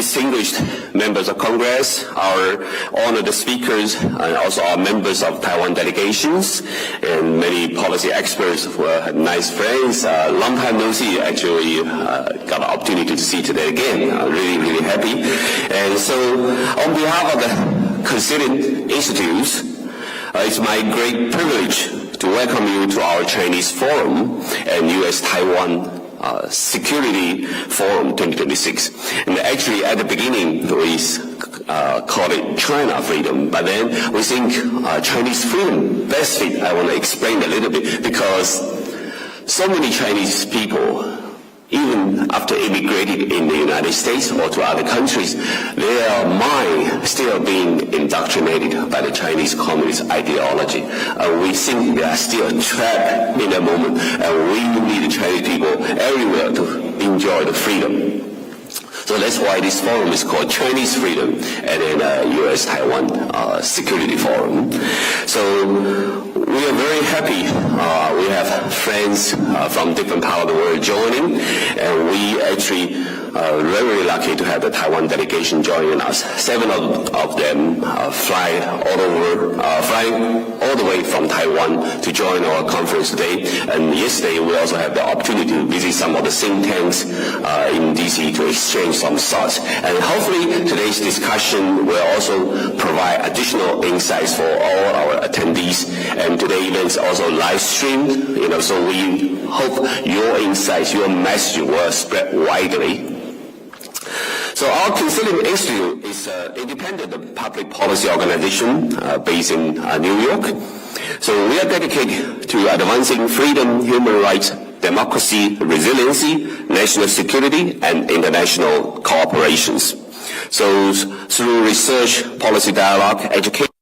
distinguished members of Congress, our honored speakers, and also our members of Taiwan delegations, and many policy experts who are nice friends. Long time no see, actually got an opportunity to see today again. Really, really happy. And so on behalf of the Consilium Institute, it's my great privilege to welcome you to our Chinese Forum and U.S.-Taiwan Security Forum 2026. And actually at the beginning we called it China Freedom, but then we think Chinese Freedom best fit. I want to explain a little bit because so many Chinese people, even after immigrating in the United States or to other countries, their mind still being indoctrinated by the Chinese Communist ideology. We think they are still trapped in that moment, and we need the Chinese people everywhere to enjoy the freedom. So that's why this forum is called Chinese Freedom and then U.S.-Taiwan Security Forum. So we are very happy. We have friends from different parts of the world joining, and we actually very lucky to have the Taiwan delegation joining us. 7 of them flying all the way from Taiwan to join our conference today. And yesterday we also had the opportunity to visit some of the think tanks in DC to exchange some thoughts. And hopefully today's discussion will also provide additional insights for all our attendees. And today's event is also live streamed, so we hope your insights, your message will spread widely. So our Consilium Institute is an independent public policy organization based in New York. So we are dedicated to advancing freedom, human rights, democracy, resiliency, national security, and international cooperations. So through research, policy dialogue, education,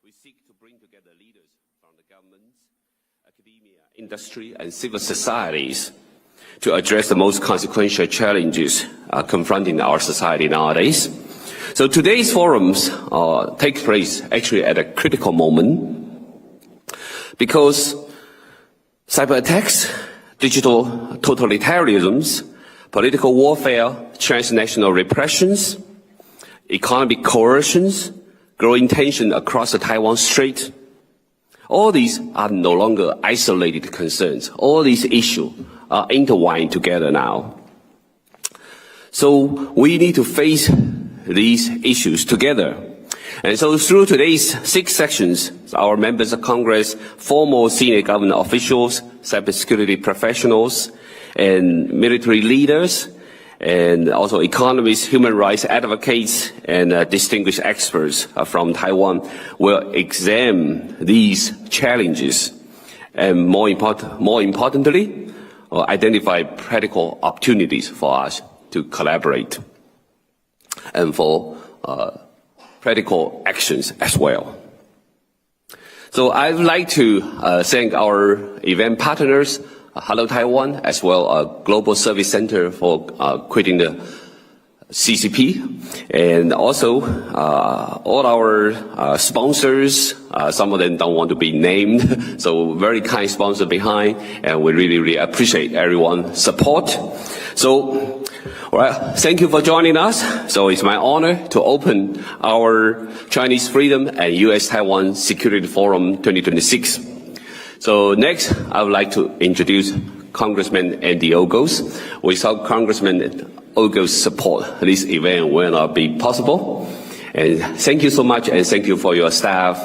we seek to bring together leaders from the governments, academia, industry, and civil societies to address the most consequential challenges confronting our society nowadays. So today's forums take place actually at a critical moment because cyber attacks, digital totalitarianisms, political warfare, transnational repressions, economic coercions, growing tension across the Taiwan Strait, all these are no longer isolated concerns. All these issues are intertwined together now. So we need to face these issues together. And so through today's 6 sessions, our members of Congress, former senior government officials, cybersecurity professionals, and military leaders, and also economists, human rights advocates, and distinguished experts from Taiwan will examine these challenges and more importantly, identify practical opportunities for us to collaborate and for practical actions as well. So I'd like to thank our event partners, Hello Taiwan, as well Global Service Center for quitting the CCP, and also all our sponsors. Some of them don't want to be named, so very kind sponsor behind, and we really, really appreciate everyone's support. So, all right, thank you for joining us. So it's my honor to open our Chinese Freedom and U.S.-Taiwan Security Forum 2026. So next, I would like to introduce Congressman Andy Ogles. Without Congressman Ogles' support, this event will not be possible. And thank you so much, and thank you for your staff.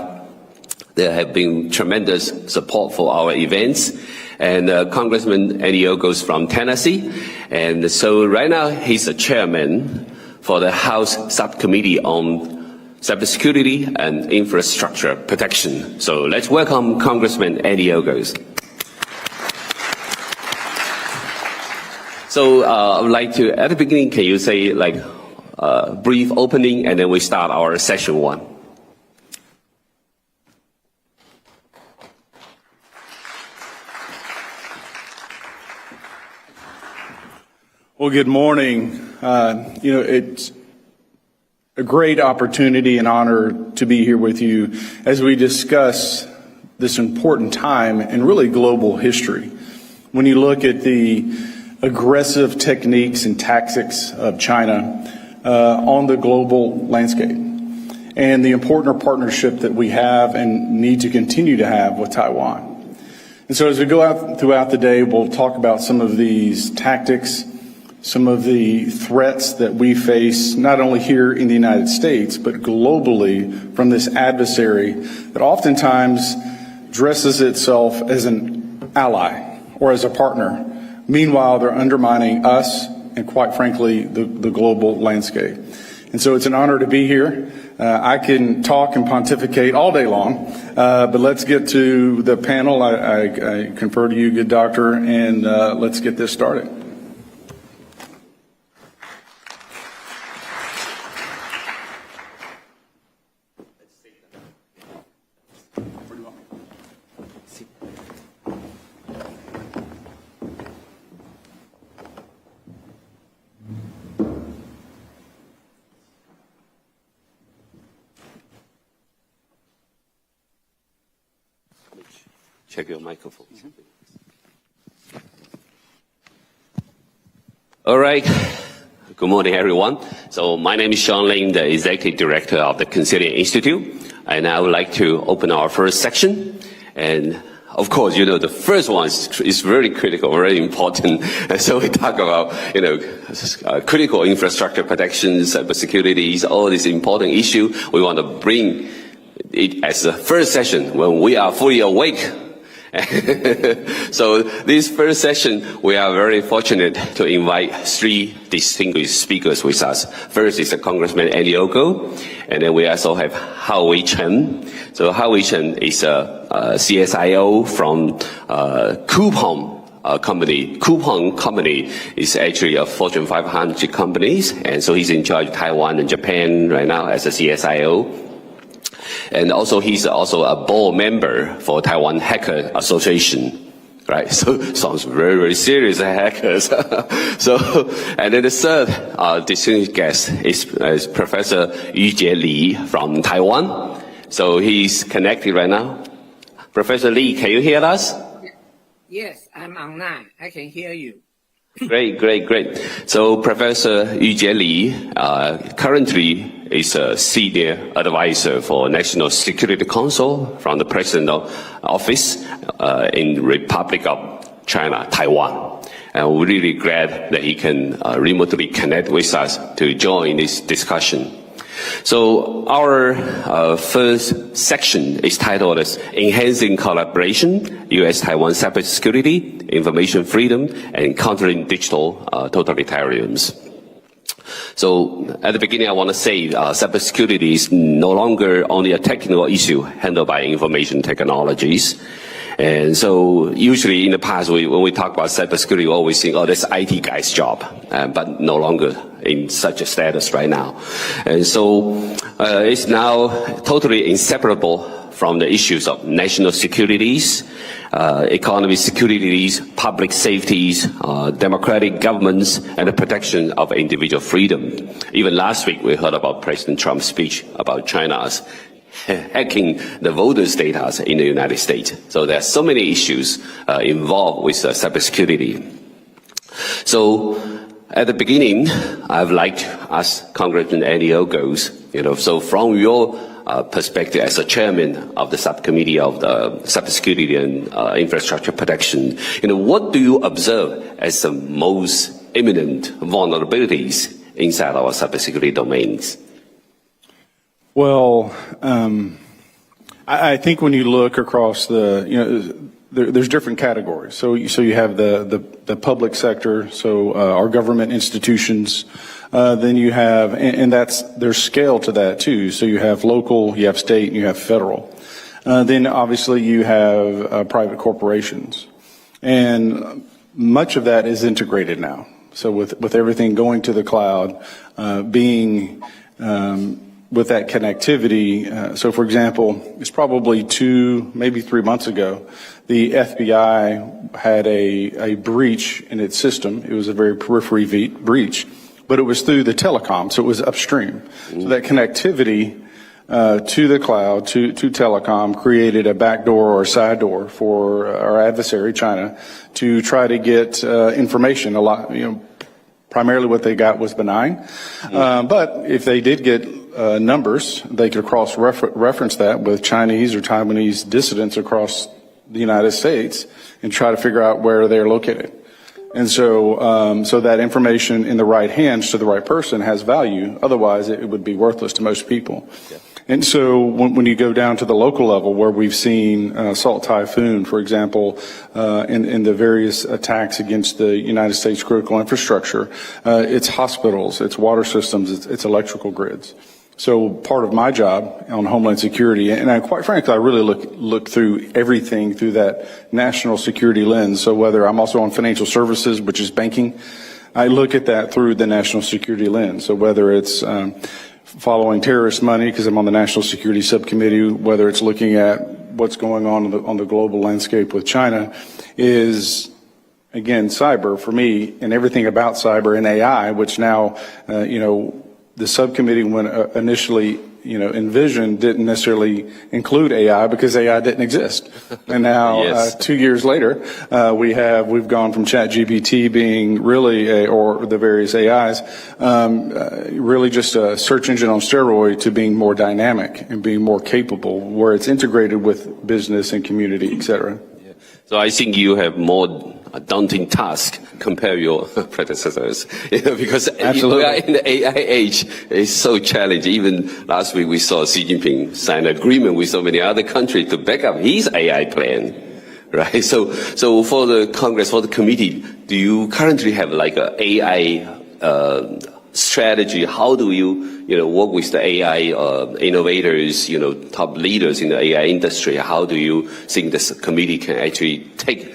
There have been tremendous support for our events. And Congressman Andy Ogles from Tennessee. And so right now, he's the chairman for the House Subcommittee on Cybersecurity and Infrastructure Protection. So let's welcome Congressman Andy Ogles. So I would like to, at the beginning, can you say like a brief opening, and then we start our session 1. Well, good morning. It's a great opportunity and honor to be here with you as we discuss this important time in really global history. When you look at the aggressive techniques and tactics of China on the global landscape, and the important partnership that we have and need to continue to have with Taiwan. And so as we go out throughout the day, we'll talk about some of these tactics, some of the threats that we face, not only here in the United States, but globally from this adversary that oftentimes dresses itself as an ally or as a partner. Meanwhile, they're undermining us and, quite frankly, the global landscape. And so it's an honor to be here. I can talk and pontificate all day long, but let's get to the panel. I confer to you, good doctor, and let's get this started. Check your microphone. All right. Good morning, everyone. So my name is Sean Lin, the Executive Director of the Consilium Institute, and I would like to open our first section. And of course, you know, the first one is very critical, very important. And so we talk about, you know, critical infrastructure protections, cybersecurity, all these important issues. We want to bring it as the first session when we are fully awake. So this first session, we are very fortunate to invite three distinguished speakers with us. First is Congressman Andy Ogles, and then we also have Hao-Wei Chen. So Hao-Wei Chen is a CSIO from Coupang company. Coupang company is actually a Fortune 500 companies, and so he's in charge of Taiwan and Japan right now as a CSIO. And also, he's also a board member for Taiwan Hacker Association, right? So, sounds very, very serious, hackers. So, and then the third distinguished guest is Professor Yu-Chieh Lee from Taiwan. So, he's connected right now. Professor Lee, can you hear us? Yes, I'm online. I can hear you. Great. So Professor Yu-Chieh Lee currently is a senior advisor for National Security Council from the President's Office in Republic of China, Taiwan. And we're really glad that he can remotely connect with us to join this discussion. So our first section is titled as Enhancing Collaboration, U.S.-Taiwan Cybersecurity, Information Freedom, and Countering Digital Totalitarians. So at the beginning, I want to say cybersecurity is no longer only a technical issue handled by information technologies. And so usually in the past, when we talk about cybersecurity, we always think, oh, that's IT guy's job, but no longer in such a status right now. And so it's now totally inseparable from the issues of national securities, economic securities, public safeties, democratic governments, and the protection of individual freedom. Even last week, we heard about President Trump's speech about China's hacking the voters' data in the United States. So there are so many issues involved with cybersecurity. So at the beginning, I would like to ask Congressman Andy Ogles, so from your perspective as a chairman of the subcommittee of the cybersecurity and infrastructure protection, what do you observe as the most imminent vulnerabilities inside our cybersecurity domains? Well, I think when you look across there's different categories. So you have the public sector, so our government institutions. Then you have, and there's scale to that too. So you have local, you have state, and you have federal. Then obviously you have private corporations, and much of that is integrated now. So with everything going to the cloud, with that connectivity, so for example, it's probably 2, maybe 3 months ago, the FBI had a breach in its system. It was a very periphery breach, but it was through the telecom, so it was upstream. So that connectivity to the cloud, to telecom, created a backdoor or side door for our adversary, China, to try to get information. A lot, primarily what they got was benign. But if they did get numbers, they could cross-reference that with Chinese or Taiwanese dissidents across the United States and try to figure out where they're located. And so that information in the right hands to the right person has value. Otherwise, it would be worthless to most people. Yeah. And so when you go down to the local level, where we've seen Salt Typhoon, for example, in the various attacks against the United States critical infrastructure, it's hospitals, it's water systems, it's electrical grids. So part of my job on Homeland Security, and quite frankly, I really look through everything through that national security lens. So whether I'm also on financial services, which is banking, I look at that through the national security lens. So whether it's following terrorist money, because I'm on the National Security Subcommittee, whether it's looking at what's going on the global landscape with China, is, again, cyber for me, and everything about cyber and AI, which now, the subcommittee, when initially, envisioned, didn't necessarily include AI because AI didn't exist. And now, yes. 2 years later, we've gone from ChatGPT being really, or the various AIs, really just a search engine on steroid, to being more dynamic and being more capable, where it's integrated with business and community, et cetera. Yeah. So I think you have more daunting task compare your predecessors, because Absolutely. We are in the AI age. It's so challenging. Even last week we saw Xi Jinping sign an agreement with so many other countries to back up his AI plan, right? So for the Congress, for the committee, do you currently have like a AI strategy? How do you work with the AI innovators, top leaders in the AI industry? How do you think this committee can actually take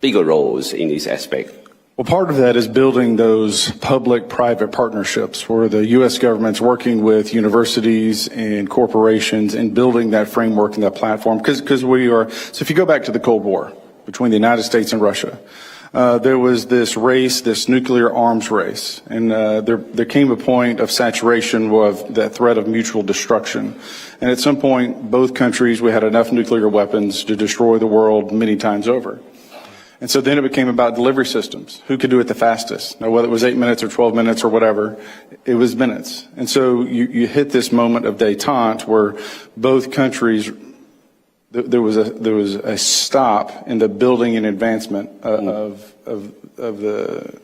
bigger roles in this aspect? Well, part of that is building those public-private partnerships where the U.S. government's working with universities and corporations and building that framework and that platform. Because so if you go back to the Cold War between the United States and Russia, there was this race, this nuclear arms race, and there came a point of saturation of that threat of mutual destruction. And at some point, both countries, we had enough nuclear weapons to destroy the world many times over. And so then it became about delivery systems. Who could do it the fastest? Now, whether it was 8 minutes or 12 minutes or whatever, it was minutes. And so you hit this moment of détente where both countries, there was a stop in the building and advancement of the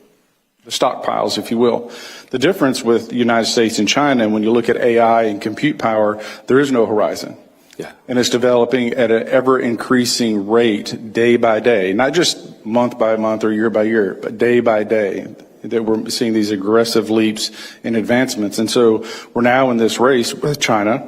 stockpiles, if you will. The difference with the United States and China, when you look at AI and compute power, there is no horizon. Yeah. And it's developing at an ever-increasing rate day by day, not just month by month or year by year, but day by day, that we're seeing these aggressive leaps in advancements. And so we're now in this race with China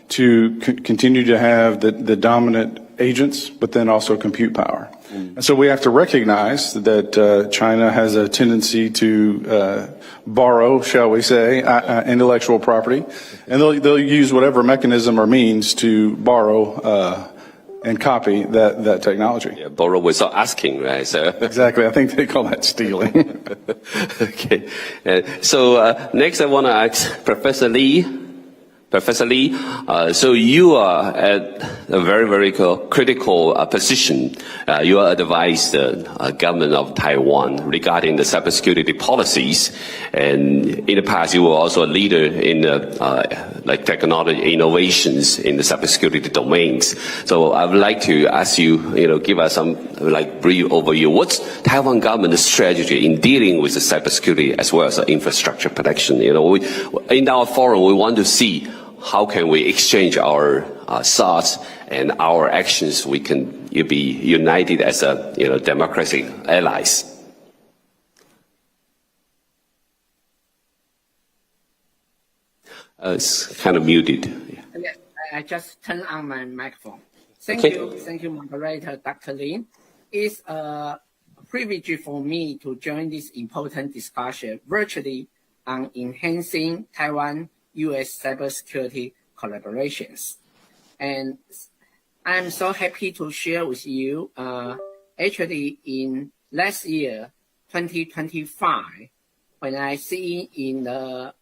to continue to have the dominant agents, but then also compute power. And so we have to recognize that China has a tendency to borrow, shall we say, intellectual property, and they'll use whatever mechanism or means to borrow and copy that technology. Yeah, borrow without asking, right? So exactly. I think they call that stealing. Okay. So next I want to ask Professor Lee. Professor Lee, so you are at a very, very critical position. You are advised the government of Taiwan regarding the cybersecurity policies, and in the past you were also a leader in like technology innovations in the cybersecurity domains. So I would like to ask you, give us some like brief overview. What's Taiwan government's strategy in dealing with the cybersecurity as well as the infrastructure protection? In our forum, we want to see how can we exchange our thoughts and our actions. We can be united as a democratic allies. It's kind of muted. Yes, I just turned on my microphone. Thank you, moderator Dr. Lin. It's a privilege for me to join this important discussion virtually on enhancing Taiwan-U.S. cybersecurity collaborations. And I'm so happy to share with you, actually in last year, 2025, when I see in the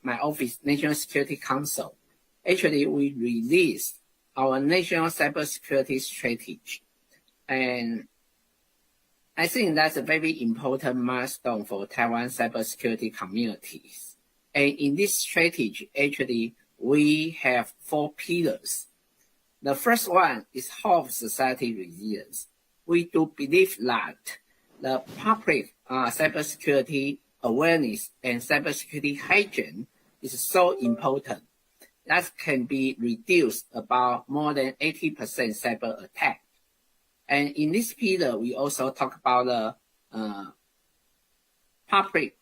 my office, National Security Council, actually we released our national cybersecurity strategy. And I think that's a very important milestone for Taiwan cybersecurity communities. And in this strategy, actually, we have 4 pillars. The first one is whole society resilience. We do believe that the public cybersecurity awareness and cybersecurity hygiene is so important that can be reduced about more than 80% cyber attack. And in this pillar, we also talk about the private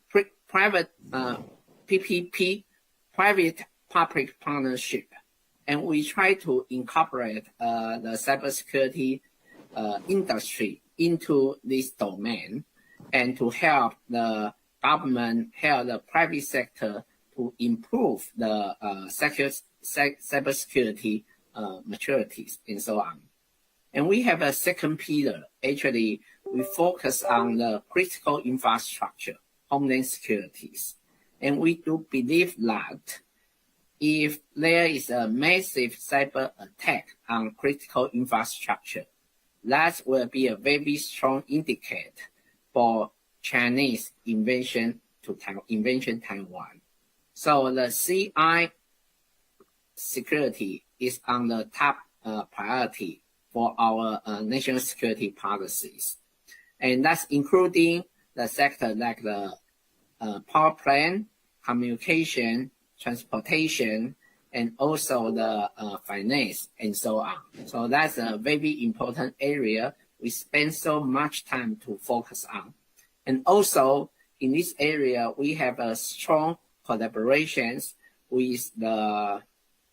PPP, private-public partnership. And we try to incorporate the cybersecurity industry into this domain and to help the government, help the private sector to improve the cybersecurity maturities and so on. And we have a second pillar. Actually, we focus on the critical infrastructure, homeland securities. And we do believe that if there is a massive cyber attack on critical infrastructure, that will be a very strong indicator for Chinese invasion Taiwan. So the CI security is on the top priority for our national security policies. And that's including the sector like the power plant, communication, transportation, and also the finance and so on. So that's a very important area we spend so much time to focus on. And also in this area, we have a strong collaborations with the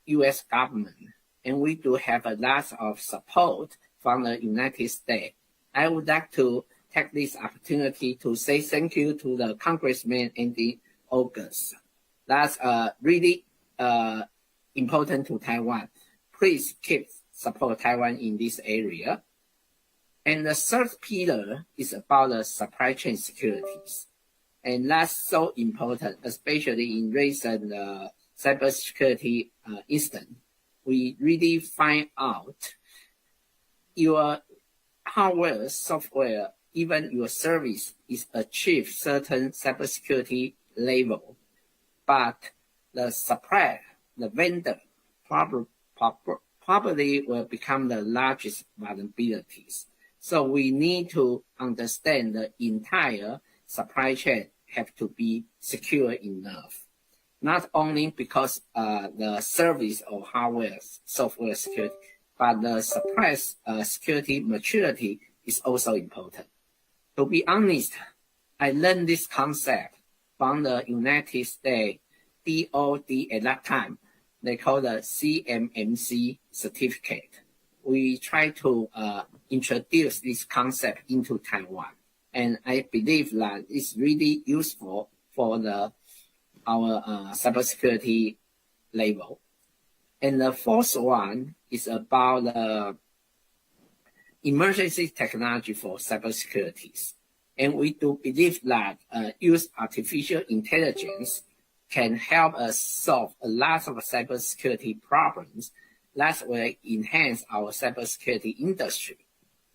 U.S. government, and we do have a lot of support from the United States. I would like to take this opportunity to say thank you to the Congressman Andy Ogles. That's really important to Taiwan. Please keep support Taiwan in this area. And the third pillar is about the supply chain securities. And that's so important, especially in recent cybersecurity incident. We really find out your hardware, software, even your service is achieve certain cybersecurity level, but the supplier, the vendor, probably will become the largest vulnerabilities. So we need to understand the entire supply chain have to be secure enough. Not only because the service or hardware, software security, but the supply security maturity is also important. To be honest, I learned this concept from the United States DOD at that time. They call the CMMC certificate. We try to introduce this concept into Taiwan. And I believe that it's really useful for our cybersecurity level. And the fourth one is about the emergency technology for cybersecurity. And we do believe that use artificial intelligence can help us solve a lot of cybersecurity problems that will enhance our cybersecurity industry.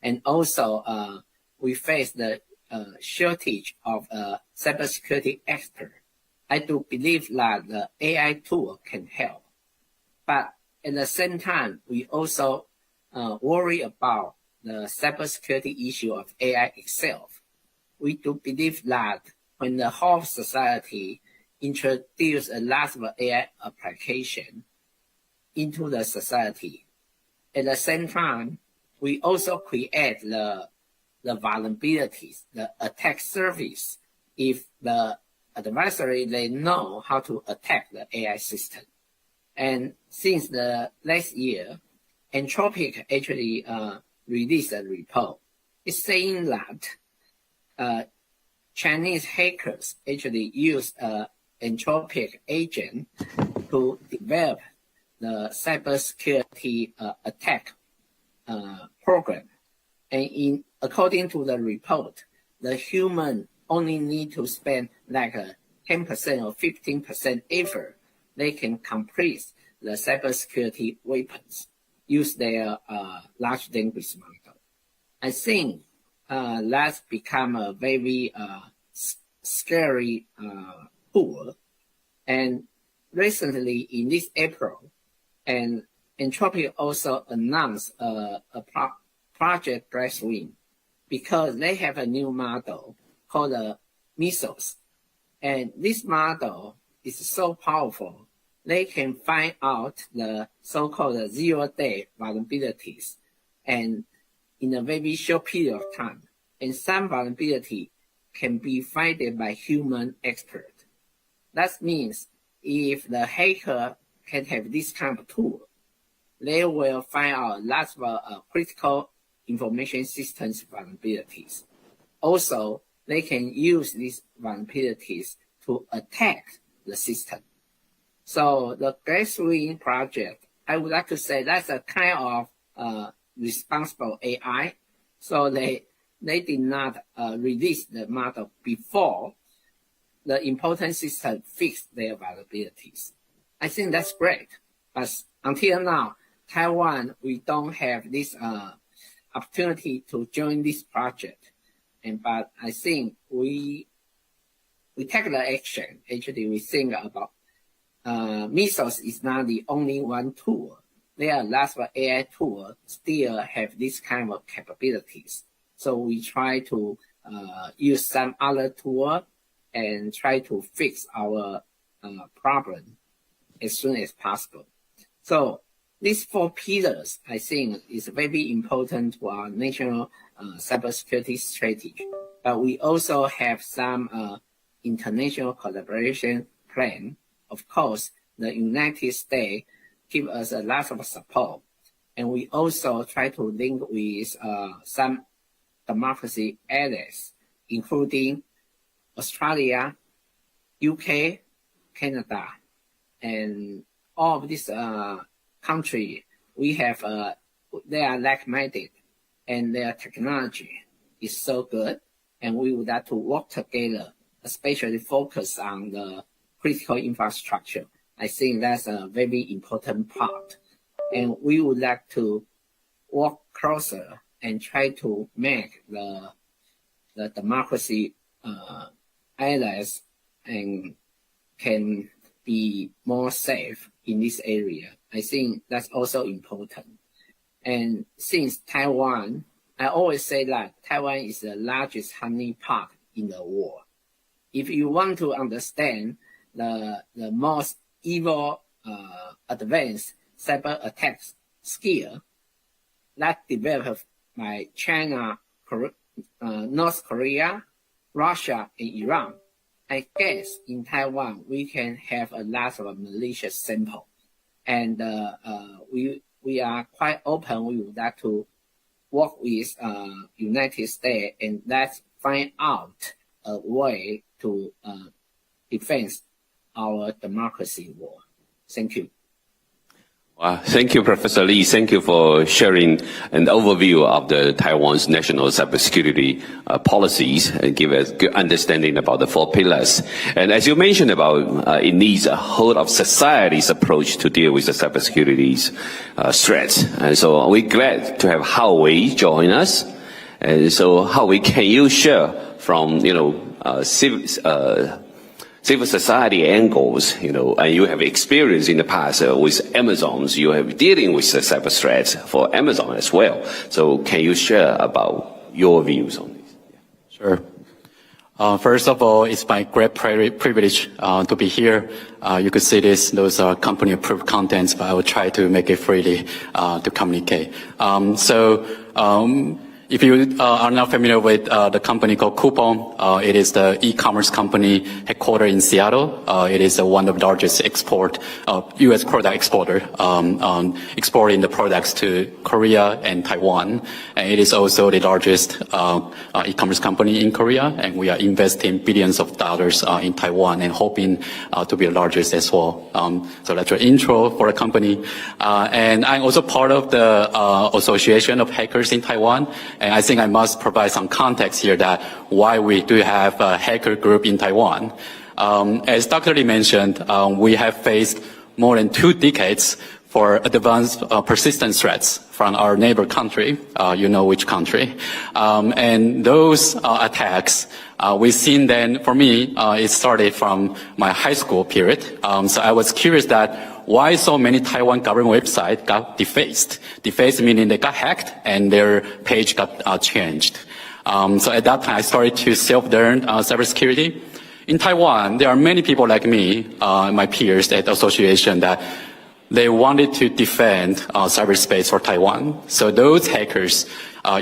And also, we face the shortage of cybersecurity experts. I do believe that the AI tool can help. But at the same time, we also worry about the cybersecurity issue of AI itself. We do believe that when the whole society introduce a lot of AI application into the society, at the same time, we also create the vulnerabilities, the attack surface, if the adversary, they know how to attack the AI system. And since the last year, Anthropic actually released a report. It's saying that Chinese hackers actually use Anthropic agent to develop the cybersecurity attack program. And according to the report, the human only need to spend like 10% or 15% effort. They can complete the cybersecurity weapons, use their large language model. I think that's become a very scary tool. And recently, in this April, and Anthropic also announced a project Glasswing, because they have a new model called Mesos. And this model is so powerful, they can find out the so-called zero-day vulnerabilities and in a very short period of time. And some vulnerability can be found by human expert. That means if the hacker can have this kind of tool, they will find out lots of critical information systems vulnerabilities. Also, they can use these vulnerabilities to attack the system. So the Glasswing project, I would like to say that's a kind of responsible AI. So they did not release the model before the important system fixed their vulnerabilities. I think that's great. But until now, Taiwan, we don't have this opportunity to join this project. But I think we take the action. Actually, we think about Mesos is not the only one tool. There are lots of AI tools still have this kind of capabilities. So we try to use some other tool and try to fix our problem as soon as possible. So these four pillars, I think, is very important to our national cybersecurity strategy. But we also have some international collaboration plan. Of course, the United States give us a lot of support. And we also try to link with some democracy allies, including Australia, UK, Canada, and all of these countries, we have, they are like-minded and their technology is so good. And we would like to work together, especially focus on the critical infrastructure. I think that's a very important part. And we would like to work closer and try to make the democracy allies and can be more safe in this area. I think that's also important. And since Taiwan, I always say that Taiwan is the largest honeypot in the world. If you want to understand the most evil, advanced cyber attacks skill that developed by China, North Korea, Russia, and Iran, I guess in Taiwan, we can have a lot of malicious sample. And we are quite open. We would like to work with United States and let's find out a way to defend our democracy war. Thank you. Thank you, Professor Lee. Thank you for sharing an overview of the Taiwan's national cybersecurity policies and give us good understanding about the four pillars. And as you mentioned about, it needs a whole of society's approach to deal with the cybersecurity threats. And so we're glad to have Hao-Wei join us. And so Hao-Wei, can you share from, civil society angles, and you have experience in the past with Amazon's, you have dealing with the cyber threats for Amazon as well. So can you share about your views on this? Sure. First of all, it's my great privilege to be here. You could see those are company approved contents, but I will try to make it freely to communicate. If you are not familiar with the company called Coupon, it is the e-commerce company headquartered in Seattle. It is one of the largest U.S. product exporter, exporting the products to Korea and Taiwan. And it is also the largest e-commerce company in Korea, and we are investing billions of dollars in Taiwan and hoping to be the largest as well. So that's your intro for the company. And I'm also part of the Association of Hackers in Taiwan. And I think I must provide some context here that why we do have a hacker group in Taiwan. As Dr. Lee mentioned, we have faced more than 2 decades for advanced persistent threats from our neighbor country, you know which country. And those attacks, we've seen then, for me, it started from my high school period. So I was curious that why so many Taiwan government websites got defaced. Defaced meaning they got hacked and their page got changed. So at that time, I started to self-learn cybersecurity. In Taiwan, there are many people like me, my peers at the association, that they wanted to defend cyberspace for Taiwan. So those hackers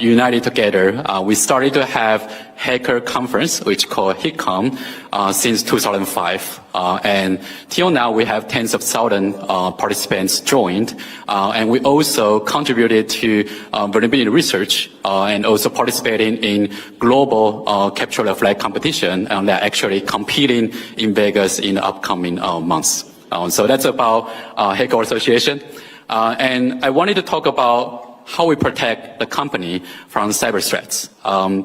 united together. We started to have hacker conference, which called HICCOM, since 2005. And till now, we have tens of thousands participants joined. And we also contributed to vulnerability research and also participating in global capture the flag competition. And they're actually competing in Vegas in the upcoming months. So that's about Hacker Association. And I wanted to talk about how we protect the company from cyber threats.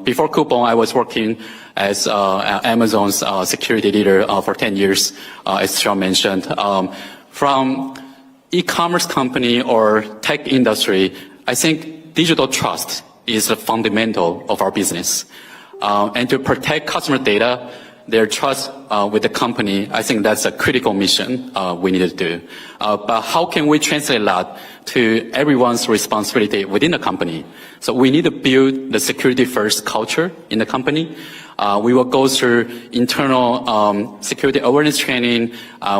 Before Coupon, I was working as Amazon's security leader for 10 years, as Sean mentioned. From e-commerce company or tech industry, I think digital trust is the fundamental of our business. And to protect customer data, their trust with the company, I think that's a critical mission we need to do. But how can we translate that to everyone's responsibility within the company? So we need to build the security-first culture in the company. We will go through internal security awareness training.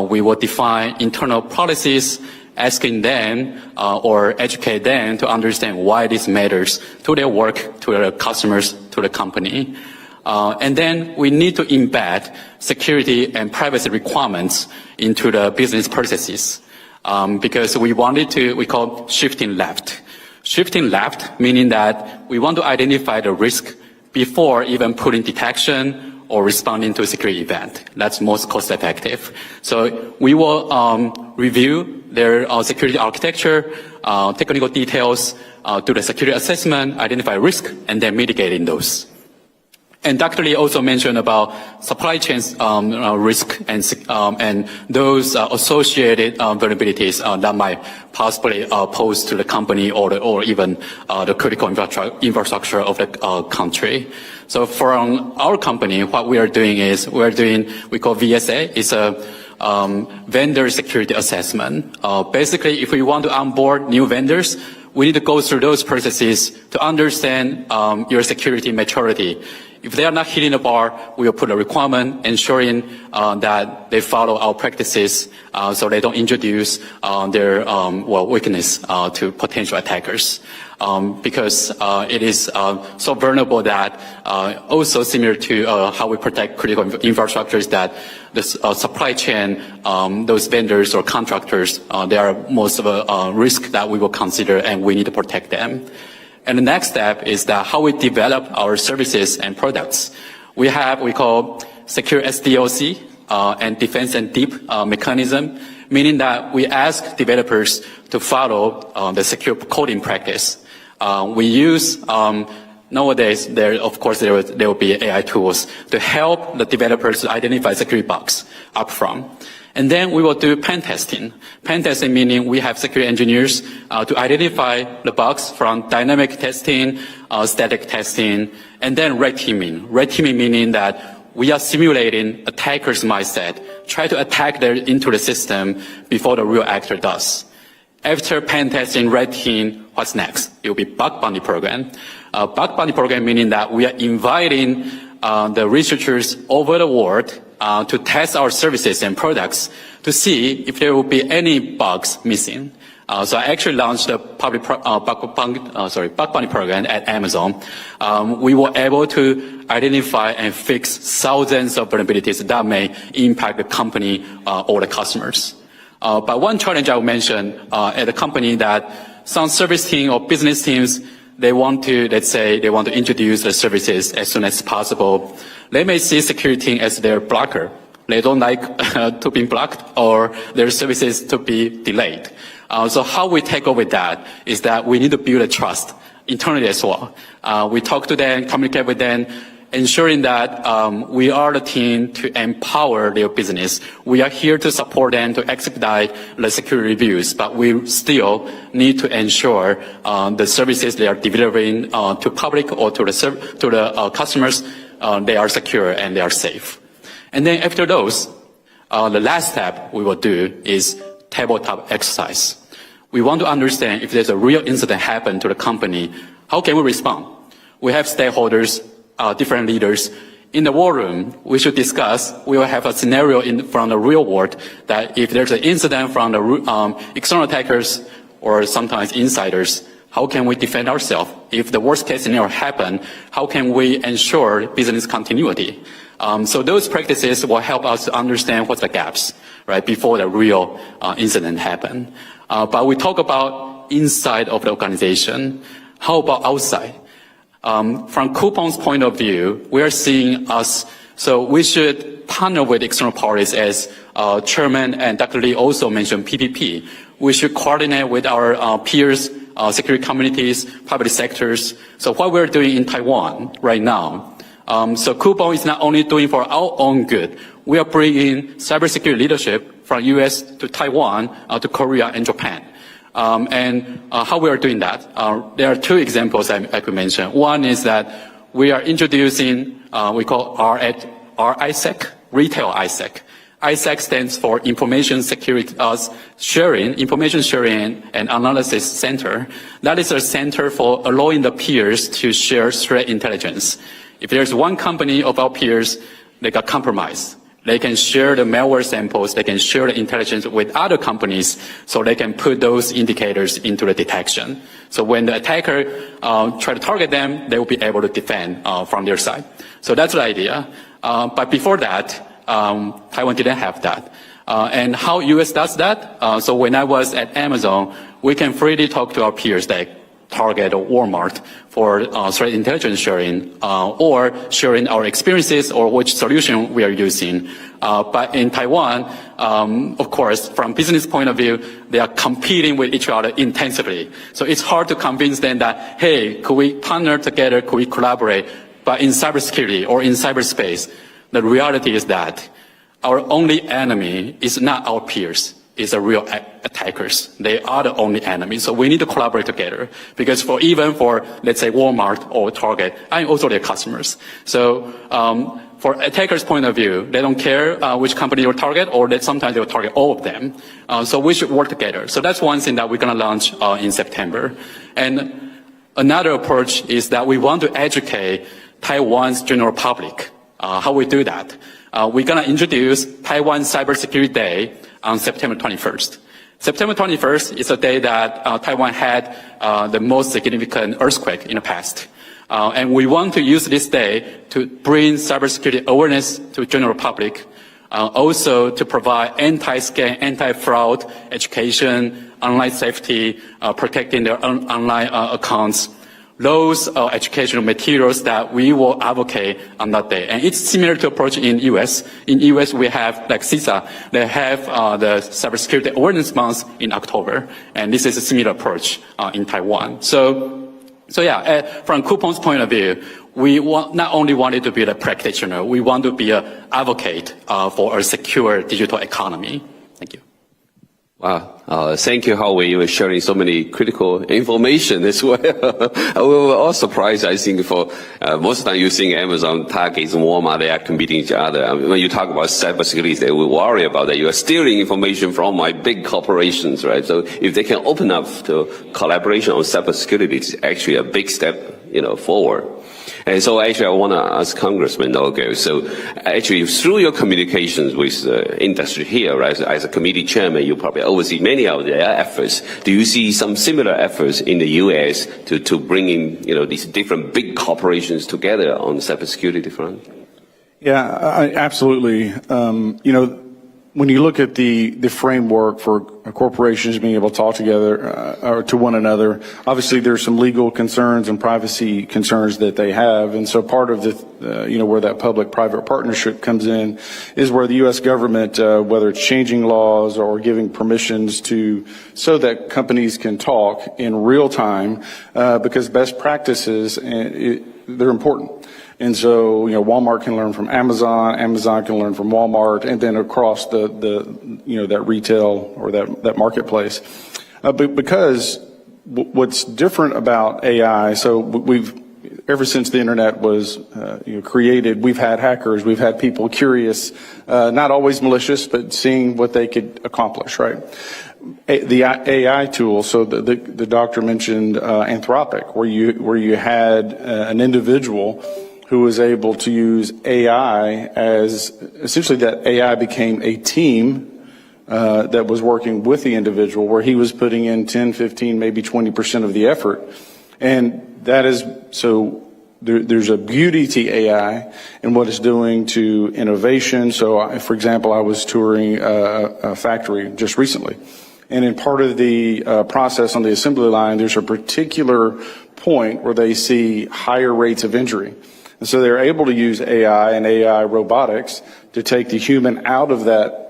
We will define internal policies, asking them or educate them to understand why this matters to their work, to their customers, to the company. And then we need to embed security and privacy requirements into the business processes. Because we call shifting left. Shifting left, meaning that we want to identify the risk before even putting detection or responding to a security event. That's most cost effective. So we will review their security architecture, technical details, do the security assessment, identify risk, and then mitigating those. And Dr. Lee also mentioned about supply chain risk and those associated vulnerabilities that might possibly pose to the company or even the critical infrastructure of the country. So for our company, what we are doing is we call VSA. It's a vendor security assessment. Basically, if we want to onboard new vendors, we need to go through those processes to understand your security maturity. If they are not hitting the bar, we will put a requirement ensuring that they follow our practices so they don't introduce their weakness to potential attackers. Because it is so vulnerable that also similar to how we protect critical infrastructures, that the supply chain, those vendors or contractors, they are most of a risk that we will consider, and we need to protect them. And the next step is that how we develop our services and products. We call secure SDLC and defense and deep mechanism, meaning that we ask developers to follow the secure coding practice. We use nowadays there will be AI tools to help the developers to identify security bugs upfront. And then we will do pen testing. Pen testing meaning we have security engineers to identify the bugs from dynamic testing, static testing, and then red teaming. Red teaming meaning that we are simulating attackers' mindset, try to attack into the system before the real actor does. After pen testing, red team, what's next? It will be bug bounty program. Bug bounty program meaning that we are inviting the researchers over the world to test our services and products to see if there will be any bugs missing. So I actually launched a bug bounty program at Amazon. We were able to identify and fix thousands of vulnerabilities that may impact the company or the customers. But one challenge I will mention at a company that some service team or business teams, they want to introduce the services as soon as possible. They may see security as their blocker. They don't like to be blocked or their services to be delayed. So how we tackle with that is that we need to build a trust internally as well. We talk to them, communicate with them, ensuring that we are the team to empower their business. We are here to support them to expedite the security reviews, but we still need to ensure the services they are delivering to public or to the customers, they are secure and they are safe. And then after those, the last step we will do is tabletop exercise. We want to understand if there's a real incident happen to the company, how can we respond? We have stakeholders, different leaders. In the war room, we should discuss, we will have a scenario from the real world that if there's an incident from the external attackers or sometimes insiders, how can we defend ourselves? If the worst case scenario happen, how can we ensure business continuity? So those practices will help us to understand what's the gaps, right, before the real incident happen. But we talk about inside of the organization. How about outside? From Coupon's point of view, we are seeing us, so we should partner with external parties as Chairman and Dr. Lee also mentioned PPP. We should coordinate with our peers, security communities, public sectors. So what we're doing in Taiwan right now, so Coupon is not only doing for our own good, we are bringing cybersecurity leadership from US to Taiwan, to Korea and Japan. And how we are doing that, there are two examples I could mention. One is that we are introducing, we call RISEC, Retail ISEC. ISEC stands for Information Security Sharing, Information Sharing and Analysis Center. That is a center for allowing the peers to share threat intelligence. If there's one company of our peers that got compromised, they can share the malware samples, they can share the intelligence with other companies so they can put those indicators into the detection. So when the attacker try to target them, they will be able to defend from their side. So that's the idea. But before that, Taiwan didn't have that. And how US does that? So when I was at Amazon, we can freely talk to our peers like Target or Walmart for threat intelligence sharing, or sharing our experiences or which solution we are using. But in Taiwan, of course, from business point of view, they are competing with each other intensively. So it's hard to convince them that, hey, could we partner together, could we collaborate? But in cybersecurity or in cyberspace, the reality is that our only enemy is not our peers. Is the real attackers. They are the only enemy. So we need to collaborate together because even for, let's say, Walmart or Target, I'm also their customers. So, for attackers' point of view, they don't care which company you'll target or that sometimes they'll target all of them. So we should work together. So that's one thing that we're going to launch in September. And another approach is that we want to educate Taiwan's general public. How we do that? We're going to introduce Taiwan Cybersecurity Day on September 21st. September 21st is a day that Taiwan had the most significant earthquake in the past. And we want to use this day to bring cybersecurity awareness to the general public, also to provide anti-scam, anti-fraud education, online safety, protecting their online accounts. Those educational materials that we will advocate on that day. And it's similar to approach in US. In US, we have, like CISA, they have the Cybersecurity Awareness Month in October. And this is a similar approach in Taiwan. So yeah, from Coupon's point of view, we not only wanted to be a practitioner, we want to be an advocate for a secure digital economy. Thank you. Wow. Thank you, Hao-Wei. You were sharing so many critical information as well. We were all surprised, I think, for most of the time you think Amazon, Target, and Walmart, they are competing each other. When you talk about cybersecurity, they will worry about that. You are stealing information from my big corporations, right? So if they can open up to collaboration on cybersecurity, it's actually a big step, forward. And so actually I want to ask Congressman Ogles, so actually through your communications with the industry here, right, as a committee chairman, you probably oversee many of their efforts. Do you see some similar efforts in the U.S. to bring in, these different big corporations together on the cybersecurity front? Yeah, absolutely. When you look at the framework for corporations being able to talk together or to one another, obviously there's some legal concerns and privacy concerns that they have, and so part of the where that public-private partnership comes in is where the U.S. government, whether it's changing laws or giving permissions so that companies can talk in real time, because best practices they're important. And so, Walmart can learn from Amazon, Amazon can learn from Walmart, and then across that retail or that marketplace. But because what's different about AI, so ever since the internet was created, we've had hackers, we've had people curious, not always malicious, but seeing what they could accomplish, right? The AI tool, so the doctor mentioned Anthropic, where you had an individual who was able to use AI as essentially that AI became a team that was working with the individual, where he was putting in 10, 15, maybe 20% of the effort. And that is, so there's a beauty to AI and what it's doing to innovation. So, for example, I was touring a factory just recently. And in part of the process on the assembly line, there's a particular point where they see higher rates of injury. And so they're able to use AI and AI robotics to take the human out of that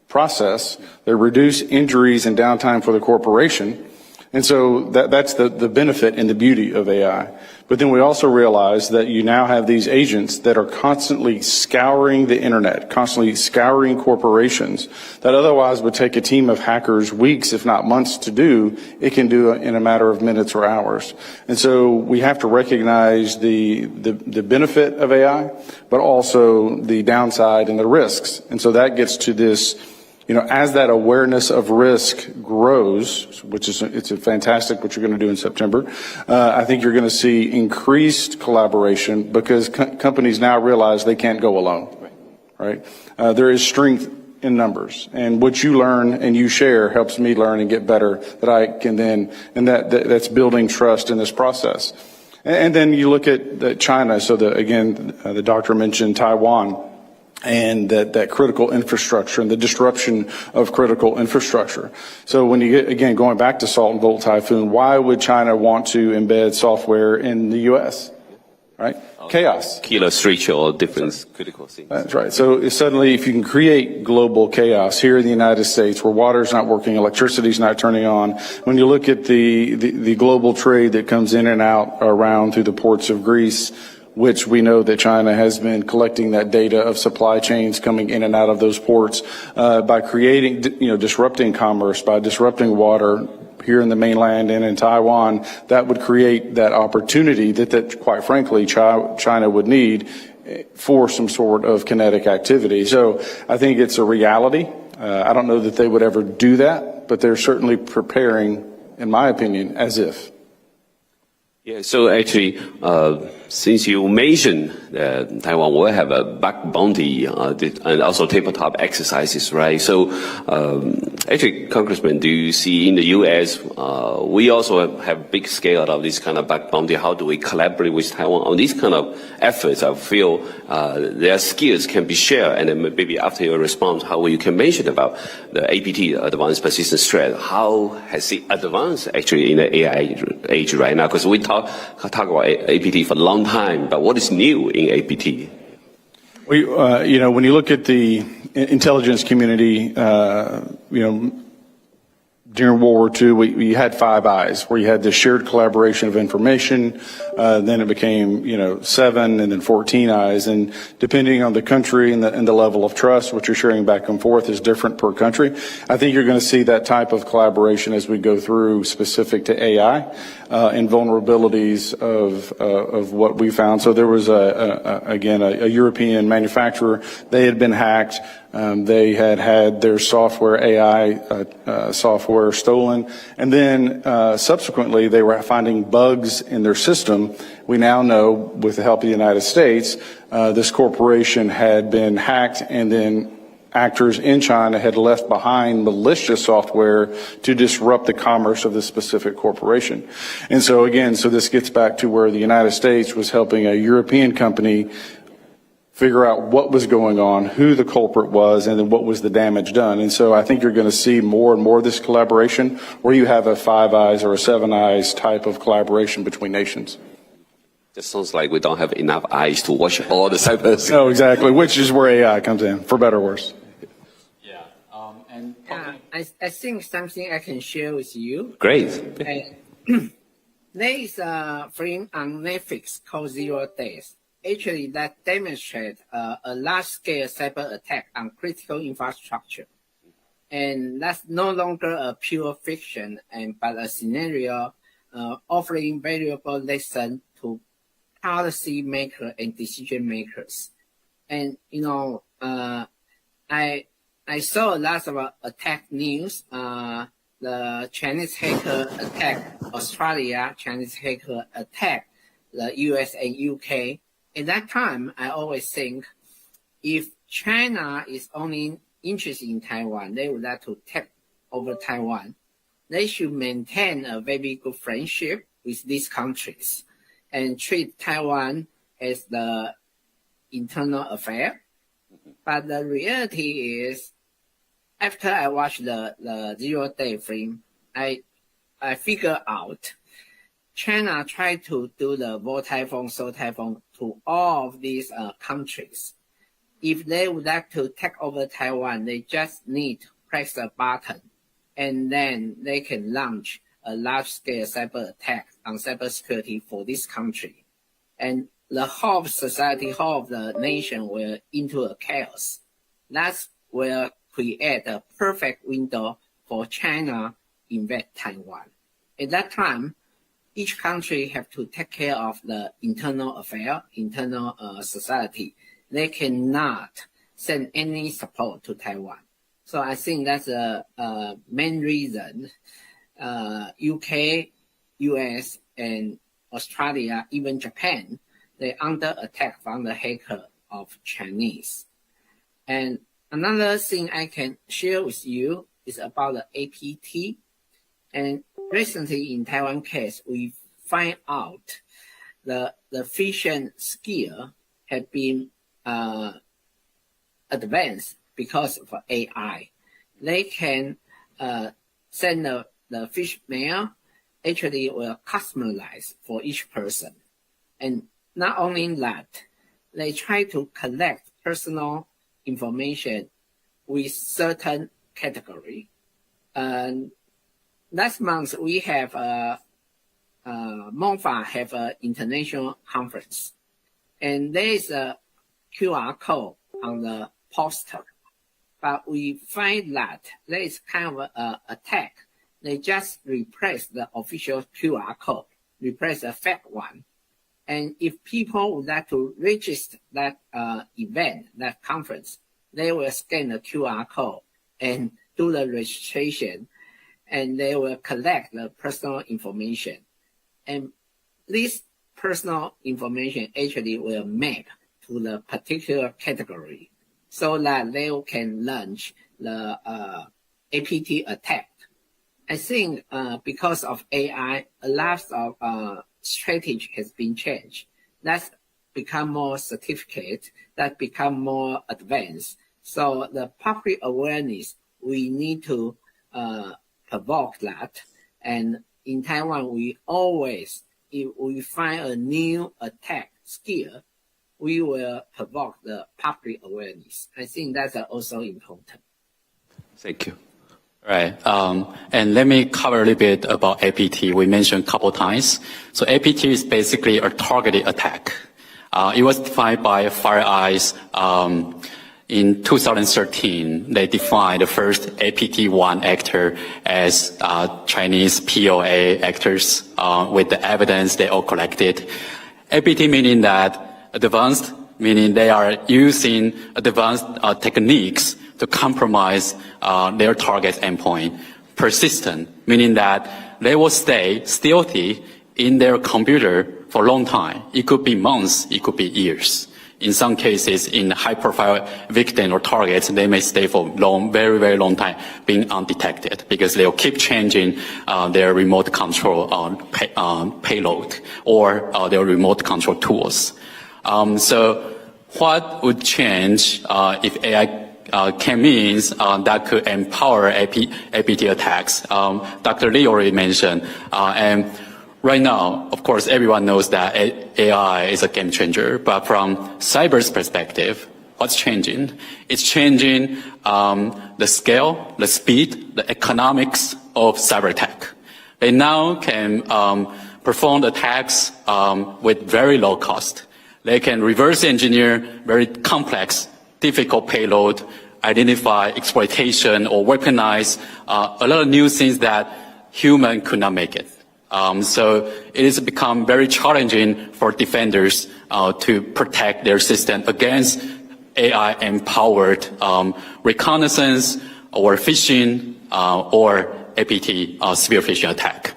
process. They reduce injuries and downtime for the corporation. And so that's the benefit and the beauty of AI. But then we also realize that you now have these agents that are constantly scouring the internet, constantly scouring corporations that otherwise would take a team of hackers weeks, if not months to do. It can do it in a matter of minutes or hours. And so we have to recognize the benefit of AI, but also the downside and the risks. And so that gets to this, as that awareness of risk grows, which is, it's a fantastic what you're going to do in September, I think you're going to see increased collaboration because companies now realize they can't go alone, right? There is strength in numbers, and what you learn and you share helps me learn and get better that I can then, and that's building trust in this process. And then you look at China. So the doctor mentioned Taiwan. And that critical infrastructure and the disruption of critical infrastructure. So when you get, again, going back to Salt and Bolt Typhoon, why would China want to embed software in the U.S.? Right? Chaos. Killer switch or different critical things. That's right. So suddenly, if you can create global chaos here in the United States, where water's not working, electricity's not turning on, when you look at the global trade that comes in and out around through the ports of Greece, which we know that China has been collecting that data of supply chains coming in and out of those ports, by creating, disrupting commerce, by disrupting water here in the mainland and in Taiwan, that would create that opportunity that quite frankly, China would need for some sort of kinetic activity. So I think it's a reality. I don't know that they would ever do that, but they're certainly preparing, in my opinion, as if. Yeah, so actually, since you mentioned Taiwan will have a bug bounty and also tabletop exercises, right? So actually, Congressman, do you see in the U.S., we also have big scale of this kind of bug bounty. How do we collaborate with Taiwan on these kind of efforts? I feel their skills can be shared, and then maybe after your response, how you can mention about the APT, Advanced Persistent Threat. How has it advanced actually in the AI age right now? Because we talk about APT for a long time, but what is new in APT? When you look at the intelligence community, during World War II, we had 5 eyes, where you had this shared collaboration of information. Then it became, 7 and then 14 eyes. And depending on the country and the level of trust, what you're sharing back and forth is different per country. I think you're going to see that type of collaboration as we go through specific to AI, and vulnerabilities of what we found. So there was a European manufacturer. They had been hacked. They had their software, AI software stolen. And then subsequently, they were finding bugs in their system. We now know, with the help of the United States, this corporation had been hacked, and then actors in China had left behind malicious software to disrupt the commerce of this specific corporation. And so again, this gets back to where the United States was helping a European company figure out what was going on, who the culprit was, and then what was the damage done. And so I think you're going to see more and more of this collaboration, where you have a 5 eyes or a 7 eyes type of collaboration between nations. It sounds like we don't have enough eyes to watch all the cyber. No, exactly, which is where AI comes in, for better or worse. I think something I can share with you. Great. There is a film on Netflix called 0 Days. actually that demonstrates a large-scale cyber attack on critical infrastructure. And that's no longer a pure fiction, but a scenario offering valuable lessons to policy makers and decision makers. And, I saw a lot of attack news. The Chinese hacker attack Australia, Chinese hacker attack the US and UK. At that time, I always think if China is only interested in Taiwan, they would like to take over Taiwan. They should maintain a very good friendship with these countries and treat Taiwan as the internal affair. But the reality is, after I watched the Zero-Day film, I figured out China tried to do the vote typhoon, soul typhoon to all of these countries. If they would like to take over Taiwan, they just need to press a button, and then they can launch a large-scale cyber attack on cybersecurity for this country. And the whole of society, whole of the nation will into a chaos. That will create a perfect window for China invade Taiwan. At that time, each country have to take care of the internal affair, internal society. They cannot send any support to Taiwan. So I think that's the main reason UK, US, and Australia, even Japan, they under attack from the hacker of Chinese. And another thing I can share with you is about the APT. And recently in Taiwan case, we find out the phishing skill have been advanced because of AI. They can send the fish mail, actually will customize for each person. And not only that, they try to collect personal information with certain category. Last month, we have MOFA have an international conference. And there is a QR code on the poster. But we find that there is kind of an attack. They just replace the official QR code, replace a fake one. And if people would like to register that event, that conference, they will scan the QR code and do the registration, and they will collect the personal information. And this personal information actually will map to the particular category so that they can launch the APT attack. I think because of AI, a lot of strategy has been changed. That's become more sophisticated, that become more advanced. So the public awareness, we need to provoke that. And in Taiwan, we always, if we find a new attack skill, we will provoke the public awareness. I think that's also important. Thank you. Right. And let me cover a little bit about APT. We mentioned a couple times. So APT is basically a targeted attack. It was defined by FireEye in 2013. They defined the first APT-1 actor as Chinese POA actors with the evidence they all collected. APT meaning that advanced, meaning they are using advanced techniques to compromise their target endpoint. Persistent, meaning that they will stay stealthy in their computer for a long time. It could be months, it could be years. In some cases, in high-profile victims or targets, they may stay for long, very, very long time being undetected because they'll keep changing their remote control payload or their remote control tools. So what would change if AI can means that could empower APT attacks? Dr. Lee already mentioned, and right now, of course, everyone knows that AI is a game changer, but from cyber's perspective, what's changing? It's changing the scale, the speed, the economics of cyber attack. They now can perform attacks with very low cost. They can reverse engineer very complex, difficult payload, identify exploitation or weaponize a lot of new things that human could not make it. So it has become very challenging for defenders to protect their system against AI-empowered reconnaissance or phishing or APT, spear phishing attack.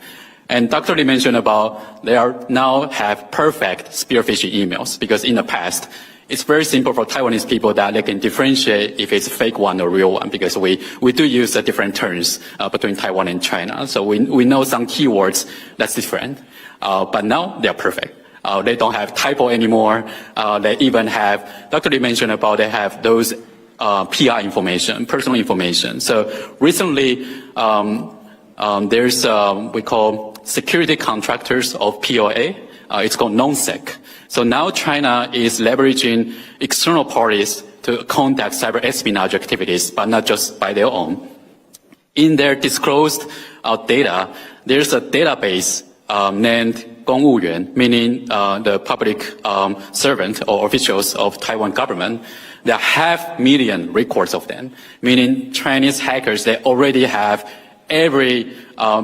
And Dr. Lee mentioned about they are now have perfect spear phishing emails, because in the past, it's very simple for Taiwanese people that they can differentiate if it's a fake one or real one, because we do use different terms between Taiwan and China. So we know some keywords that's different. But now they're perfect. They don't have typo anymore. They even have, Dr. Lee mentioned about they have those PR information, personal information. So recently, there's we call security contractors of POA. It's called non-sec. So now China is leveraging external parties to conduct cyber espionage activities, but not just by their own. In their disclosed data, there's a database named 公务员, meaning the public servant or officials of Taiwan government. There are 500,000 records of them, meaning Chinese hackers, they already have every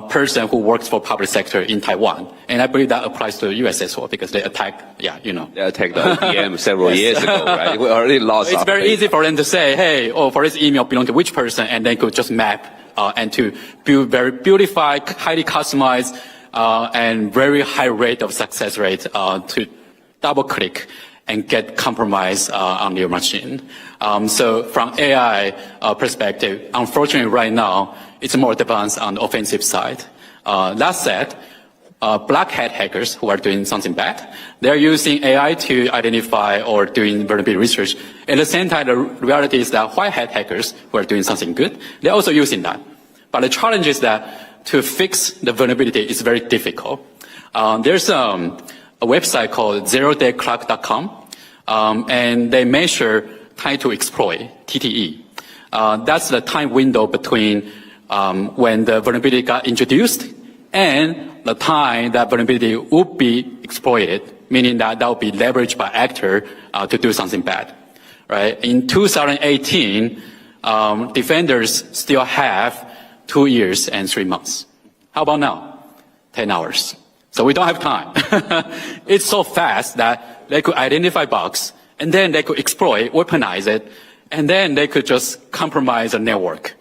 person who works for public sector in Taiwan. And I believe that applies to the US as well, because they attacked, They attacked the OPM several years ago, right? We already lost. It's very easy for them to say, hey, for this email belongs to which person, and they could just map and to build very beautified, highly customized, and very high rate of success rate to double click and get compromised on your machine. So from AI perspective, unfortunately right now, it's more advanced on the offensive side. That said, black hat hackers who are doing something bad, they're using AI to identify or doing vulnerability research. At the same time, the reality is that white hat hackers who are doing something good, they're also using that. But the challenge is that to fix the vulnerability is very difficult. There's a website called zerodayclock.com, and they measure time to exploit, TTE. That's the time window between when the vulnerability got introduced and the time that vulnerability would be exploited, meaning that that would be leveraged by actor to do something bad. Right? In 2018, defenders still have 2 years and 3 months. How about now? 10 hours. So we don't have time. It's so fast that they could identify bugs, and then they could exploit, weaponize it, and then they could just compromise a network.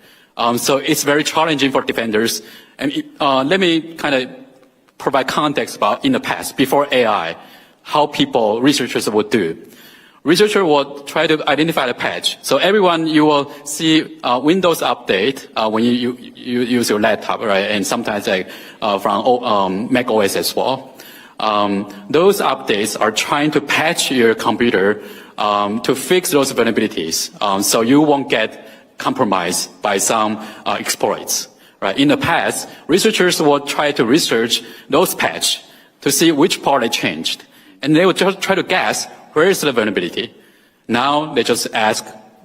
So it's very challenging for defenders. And let me kind of provide context about in the past, before AI, how researchers would do. Researcher will try to identify the patch. So everyone, you will see Windows update when you use your laptop, right? And sometimes from Mac OS as well. Those updates are trying to patch your computer to fix those vulnerabilities, so you won't get compromised by some exploits. Right? In the past, researchers will try to research those patch to see which part they changed, and they would just try to guess where is the vulnerability. Now they just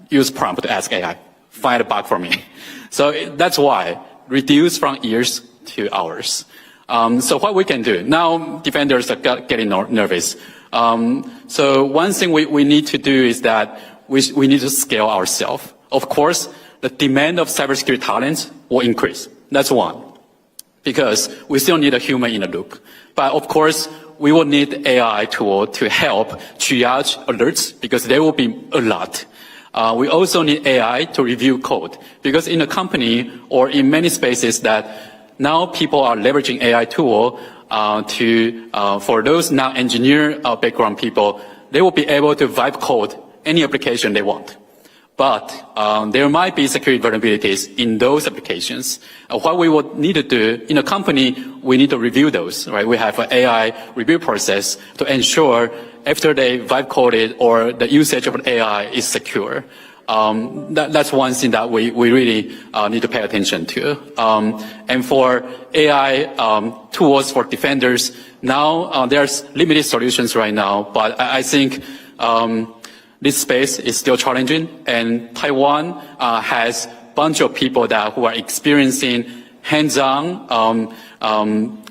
use prompt to ask AI, find a bug for me. So that's why reduce from years to hours. So what we can do now, defenders are getting nervous. So one thing we need to do is that we need to scale ourselves. Of course, the demand of cybersecurity talents will increase. That's one, because we still need a human in the loop. But of course, we will need AI tool to help triage alerts, because there will be a lot. We also need AI to review code, because in a company or in many spaces that now people are leveraging AI tool for those non-engineer background people, they will be able to vibe code any application they want. But there might be security vulnerabilities in those applications. What we would need to do in a company, we need to review those, right? We have an AI review process to ensure after they vibe coded or the usage of AI is secure. That's one thing that we really need to pay attention to. And for AI tools for defenders, now there's limited solutions right now, but I think this space is still challenging, and Taiwan has a bunch of people who are experiencing hands-on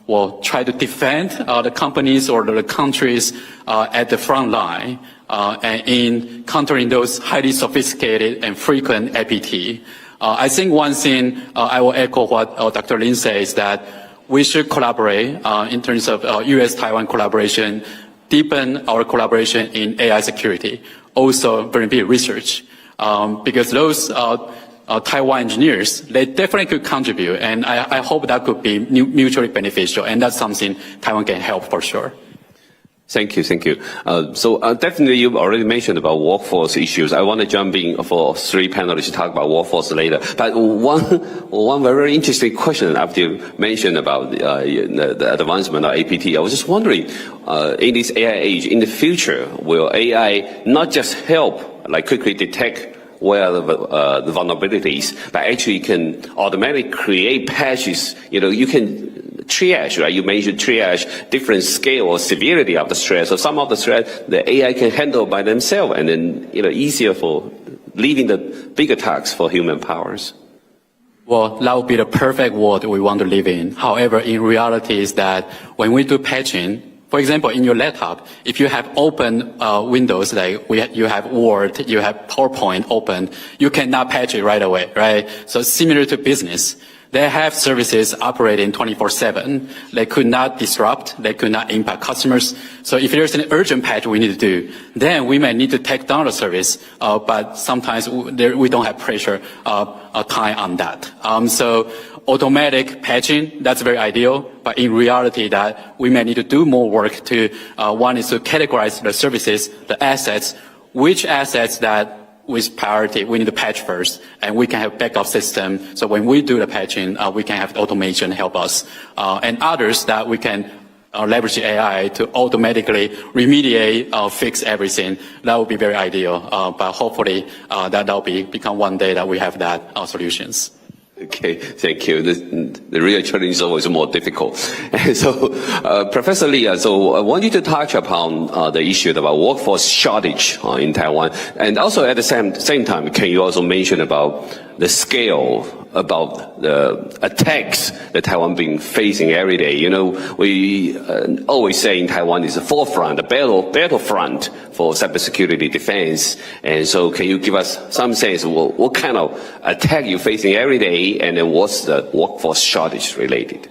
will try to defend the companies or the countries at the front line and in countering those highly sophisticated and frequent APT. I think one thing I will echo what Dr. Lin says, that we should collaborate in terms of U.S.-Taiwan collaboration, deepen our collaboration in AI security, also vulnerability research, because those Taiwan engineers, they definitely could contribute, and I hope that could be mutually beneficial, and that's something Taiwan can help for sure. Thank you. So definitely you've already mentioned about workforce issues. I want to jump in for three panelists to talk about workforce later. But one very interesting question after you mentioned about the advancement of APT, I was just wondering, in this AI age, in the future, will AI not just help, like quickly detect where the vulnerabilities, but actually can automatically create patches? You can triage, right? You mentioned triage, different scale or severity of the stress. So some of the stress the AI can handle by themselves, and then easier for leaving the bigger tasks for human powers. Well, that would be the perfect world we want to live in. However, in reality is that when we do patching, for example, in your laptop, if you have open windows, like you have Word, you have PowerPoint open, you cannot patch it right away, right? So similar to business, they have services operating 24/7. They could not disrupt. They could not impact customers. So if there's an urgent patch we need to do, then we may need to take down the service. But sometimes we don't have pressure time on that. So automatic patching, that's very ideal. But in reality, that we may need to do more work to, one is to categorize the services, the assets, which assets that with priority, we need to patch first, and we can have backup system. So when we do the patching, we can have automation help us, and others that we can leverage AI to automatically remediate, fix everything. That would be very ideal. But hopefully, that'll become one day that we have that solutions. Okay, thank you. The real challenge is always more difficult. So, Professor Lee, so I want you to touch upon the issue about workforce shortage in Taiwan, and also at the same time, can you also mention about the scale, about the attacks that Taiwan been facing every day? We always say in Taiwan is the forefront, the battlefront for cybersecurity defense. And so can you give us some sense of what kind of attack you're facing every day, and then what's the workforce shortage related?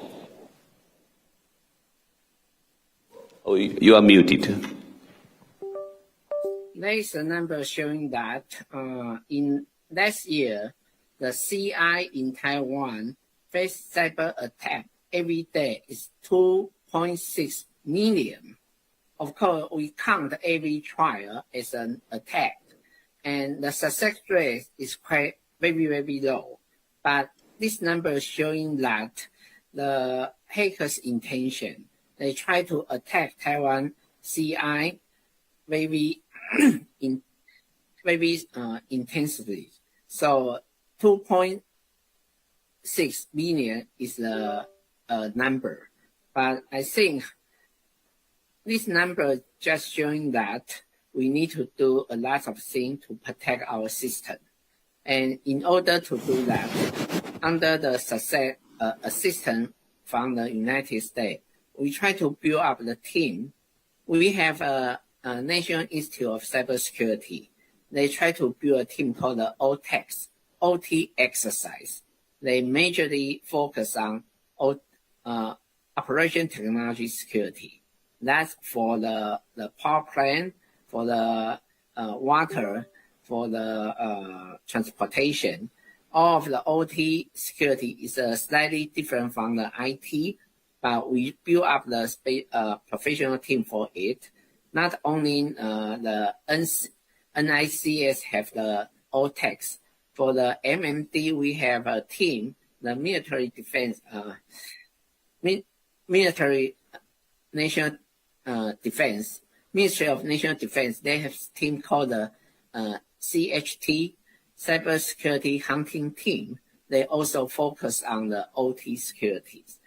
Oh, you are muted. There is a number showing that in last year, the CI in Taiwan faced cyber attack every day is 2.6 million. Of course, we count every trial as an attack, and the success rate is quite very, very low. But this number is showing that the hackers' intention, they try to attack Taiwan CI very, intensely. So 2.6 million is the number, but I think this number just showing that we need to do a lot of things to protect our system. And in order to do that, under the success assistance from the United States, we try to build up the team. We have a National Institute of Cybersecurity. They try to build a team called the OT exercise. They majorly focus on operation technology security. That's for the power plant, for the water, for the transportation. All of the OT security is slightly different from the IT, but we build up the professional team for it. Not only the NICS have the OTEX. For the MMD, we have a team, the military defense, military national defense, Ministry of National Defense. They have a team called the CHT, Cybersecurity Hunting Team. They also focus on the OT securities.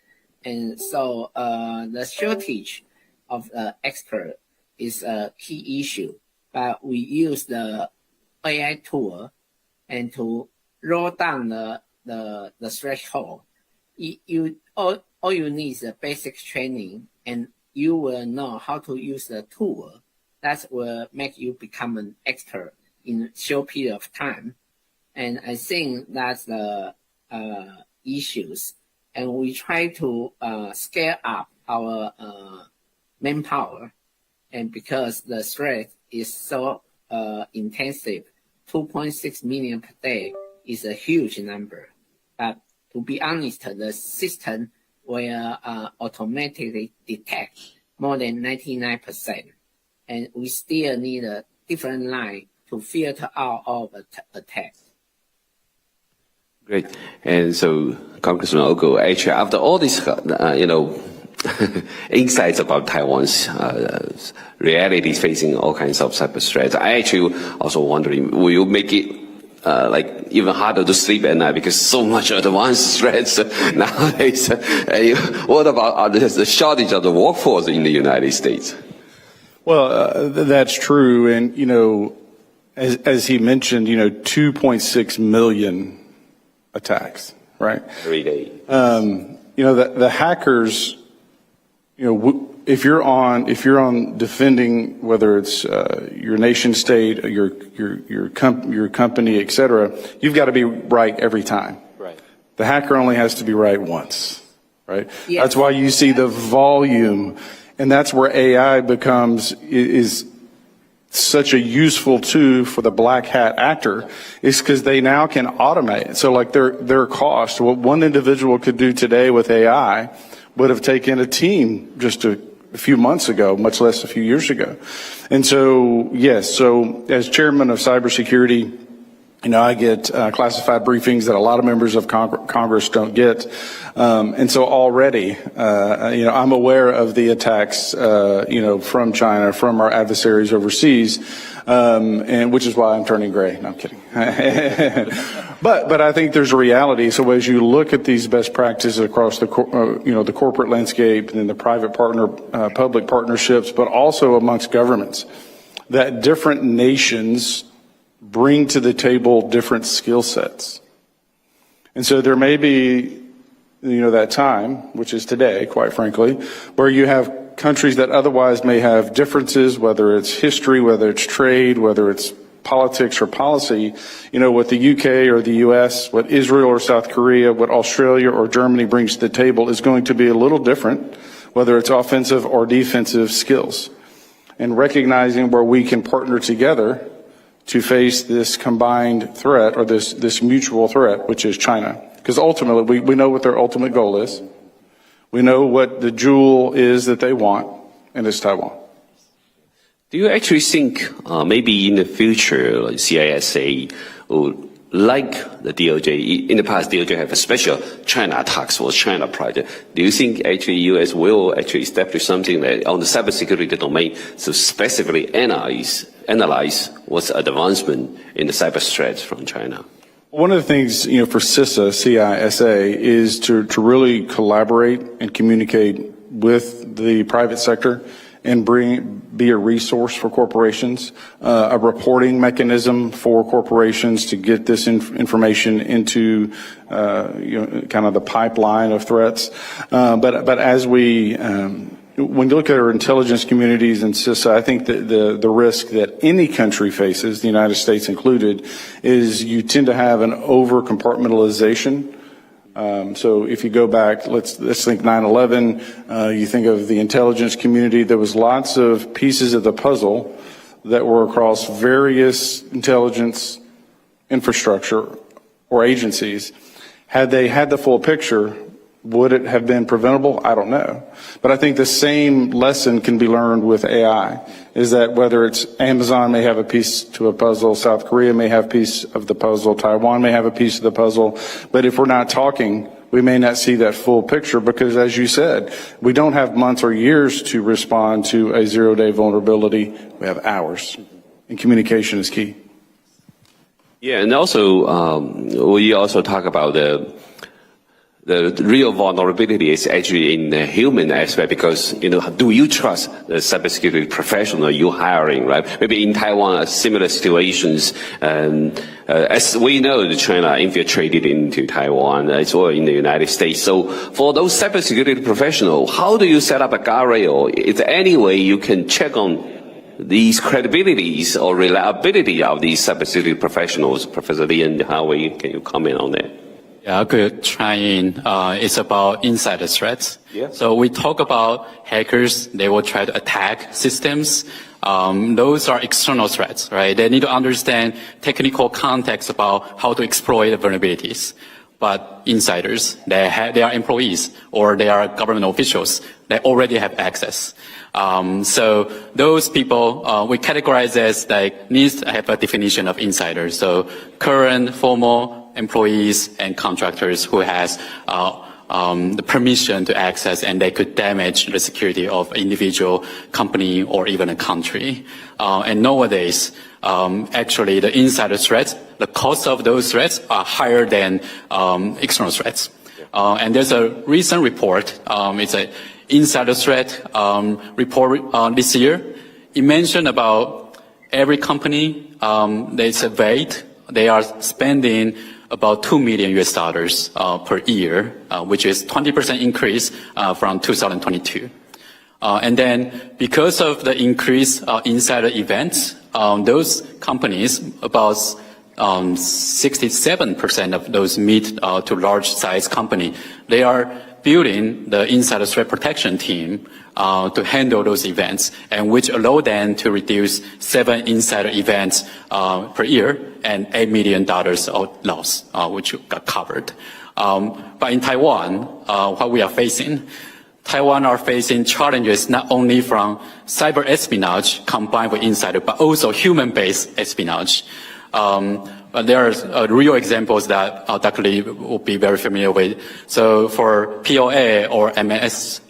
And so the shortage of experts is a key issue, but we use the AI tool and to roll down the threshold. All you need is a basic training, and you will know how to use the tool. That will make you become an expert in a short period of time. And I think that's the issues. And we try to scale up our manpower. And because the threat is so intensive, 2.6 million per day is a huge number. But to be honest, the system will automatically detect more than 99%. And we still need a different line to filter out all the attacks. Great. And so, Congressman Ogles, actually, after all these, insights about Taiwan's reality facing all kinds of cyber threats, I actually also wondering, will you make it even harder to sleep at night because so much advanced threats nowadays? What about the shortage of the workforce in the United States? Well, that's true. And, as he mentioned, 2.6 million attacks, right? Every day. The hackers, if you're on defending, whether it's your nation state, your company, et cetera, you've got to be right every time. Right. The hacker only has to be right once, right? Yes. That's why you see the volume, and that's where AI is such a useful tool for the black hat actor, is because they now can automate. So like their cost, what one individual could do today with AI would have taken a team just a few months ago, much less a few years ago. And so, yes, so as chairman of cybersecurity, I get classified briefings that a lot of members of Congress don't get. And so already, I'm aware of the attacks, from China, from our adversaries overseas, and which is why I'm turning gray. No, I'm kidding. But I think there's a reality. So as you look at these best practices across the corporate landscape and then the private public partnerships, but also amongst governments, that different nations bring to the table different skill sets. And so there may be, that time, which is today, quite frankly, where you have countries that otherwise may have differences, whether it's history, whether it's trade, whether it's politics or policy, what the UK or the US, what Israel or South Korea, what Australia or Germany brings to the table is going to be a little different, whether it's offensive or defensive skills. And recognizing where we can partner together to face this combined threat or this mutual threat, which is China. Because ultimately, we know what their ultimate goal is. We know what the jewel is that they want, and it's Taiwan. Do you actually think maybe in the future, CISA would, like the DOJ, in the past DOJ have a special China task force, China project. Do you think actually U.S. will actually establish something that on the cybersecurity domain to specifically analyze what's the advancement in the cyber threats from China? One of the things, for CISA is to really collaborate and communicate with the private sector and be a resource for corporations, a reporting mechanism for corporations to get this information into, kind of the pipeline of threats. But as when you look at our intelligence communities and CISA, I think that the risk that any country faces, the United States included, is you tend to have an over-compartmentalization. So if you go back, let's think 9/11, you think of the intelligence community, there was lots of pieces of the puzzle that were across various intelligence infrastructure or agencies. Had they had the full picture, would it have been preventable? I don't know. But I think the same lesson can be learned with AI, is that whether it's Amazon may have a piece to a puzzle, South Korea may have a piece of the puzzle, Taiwan may have a piece of the puzzle, but if we're not talking, we may not see that full picture because, as you said, we don't have months or years to respond to a zero-day vulnerability. We have hours, and communication is key. Yeah, and also we also talk about the real vulnerability is actually in the human aspect because, do you trust the cybersecurity professional you're hiring, right? Maybe in Taiwan, similar situations, as we know, China infiltrated into Taiwan, as well in the United States. So for those cybersecurity professionals, how do you set up a guardrail? Is there any way you can check on these credibilities or reliability of these cybersecurity professionals? Professor Lee and Hao-Wei, can you comment on that? Yeah, I could try in. It's about insider threats. Yeah. So we talk about hackers. They will try to attack systems. Those are external threats, right? They need to understand technical context about how to exploit the vulnerabilities. But insiders, they are employees or they are government officials. They already have access. So those people, we categorize as needs to have a definition of insiders. So current, former employees and contractors who has the permission to access and they could damage the security of an individual company or even a country. And nowadays, actually the insider threats, the cost of those threats are higher than external threats. And there's a recent report, it's an insider threat report this year. It mentioned about every company they surveyed, they are spending about $2 million per year, which is 20% increase from 2022. And then because of the increased insider events, those companies, about 67% of those mid to large size company, they are building the insider threat protection team to handle those events, and which allow them to reduce 7 insider events per year and $8 million of loss, which got covered. But in Taiwan, what we are facing, Taiwan are facing challenges not only from cyber espionage combined with insider, but also human-based espionage. There are real examples that Dr. Lee will be very familiar with. So for POA or MSS,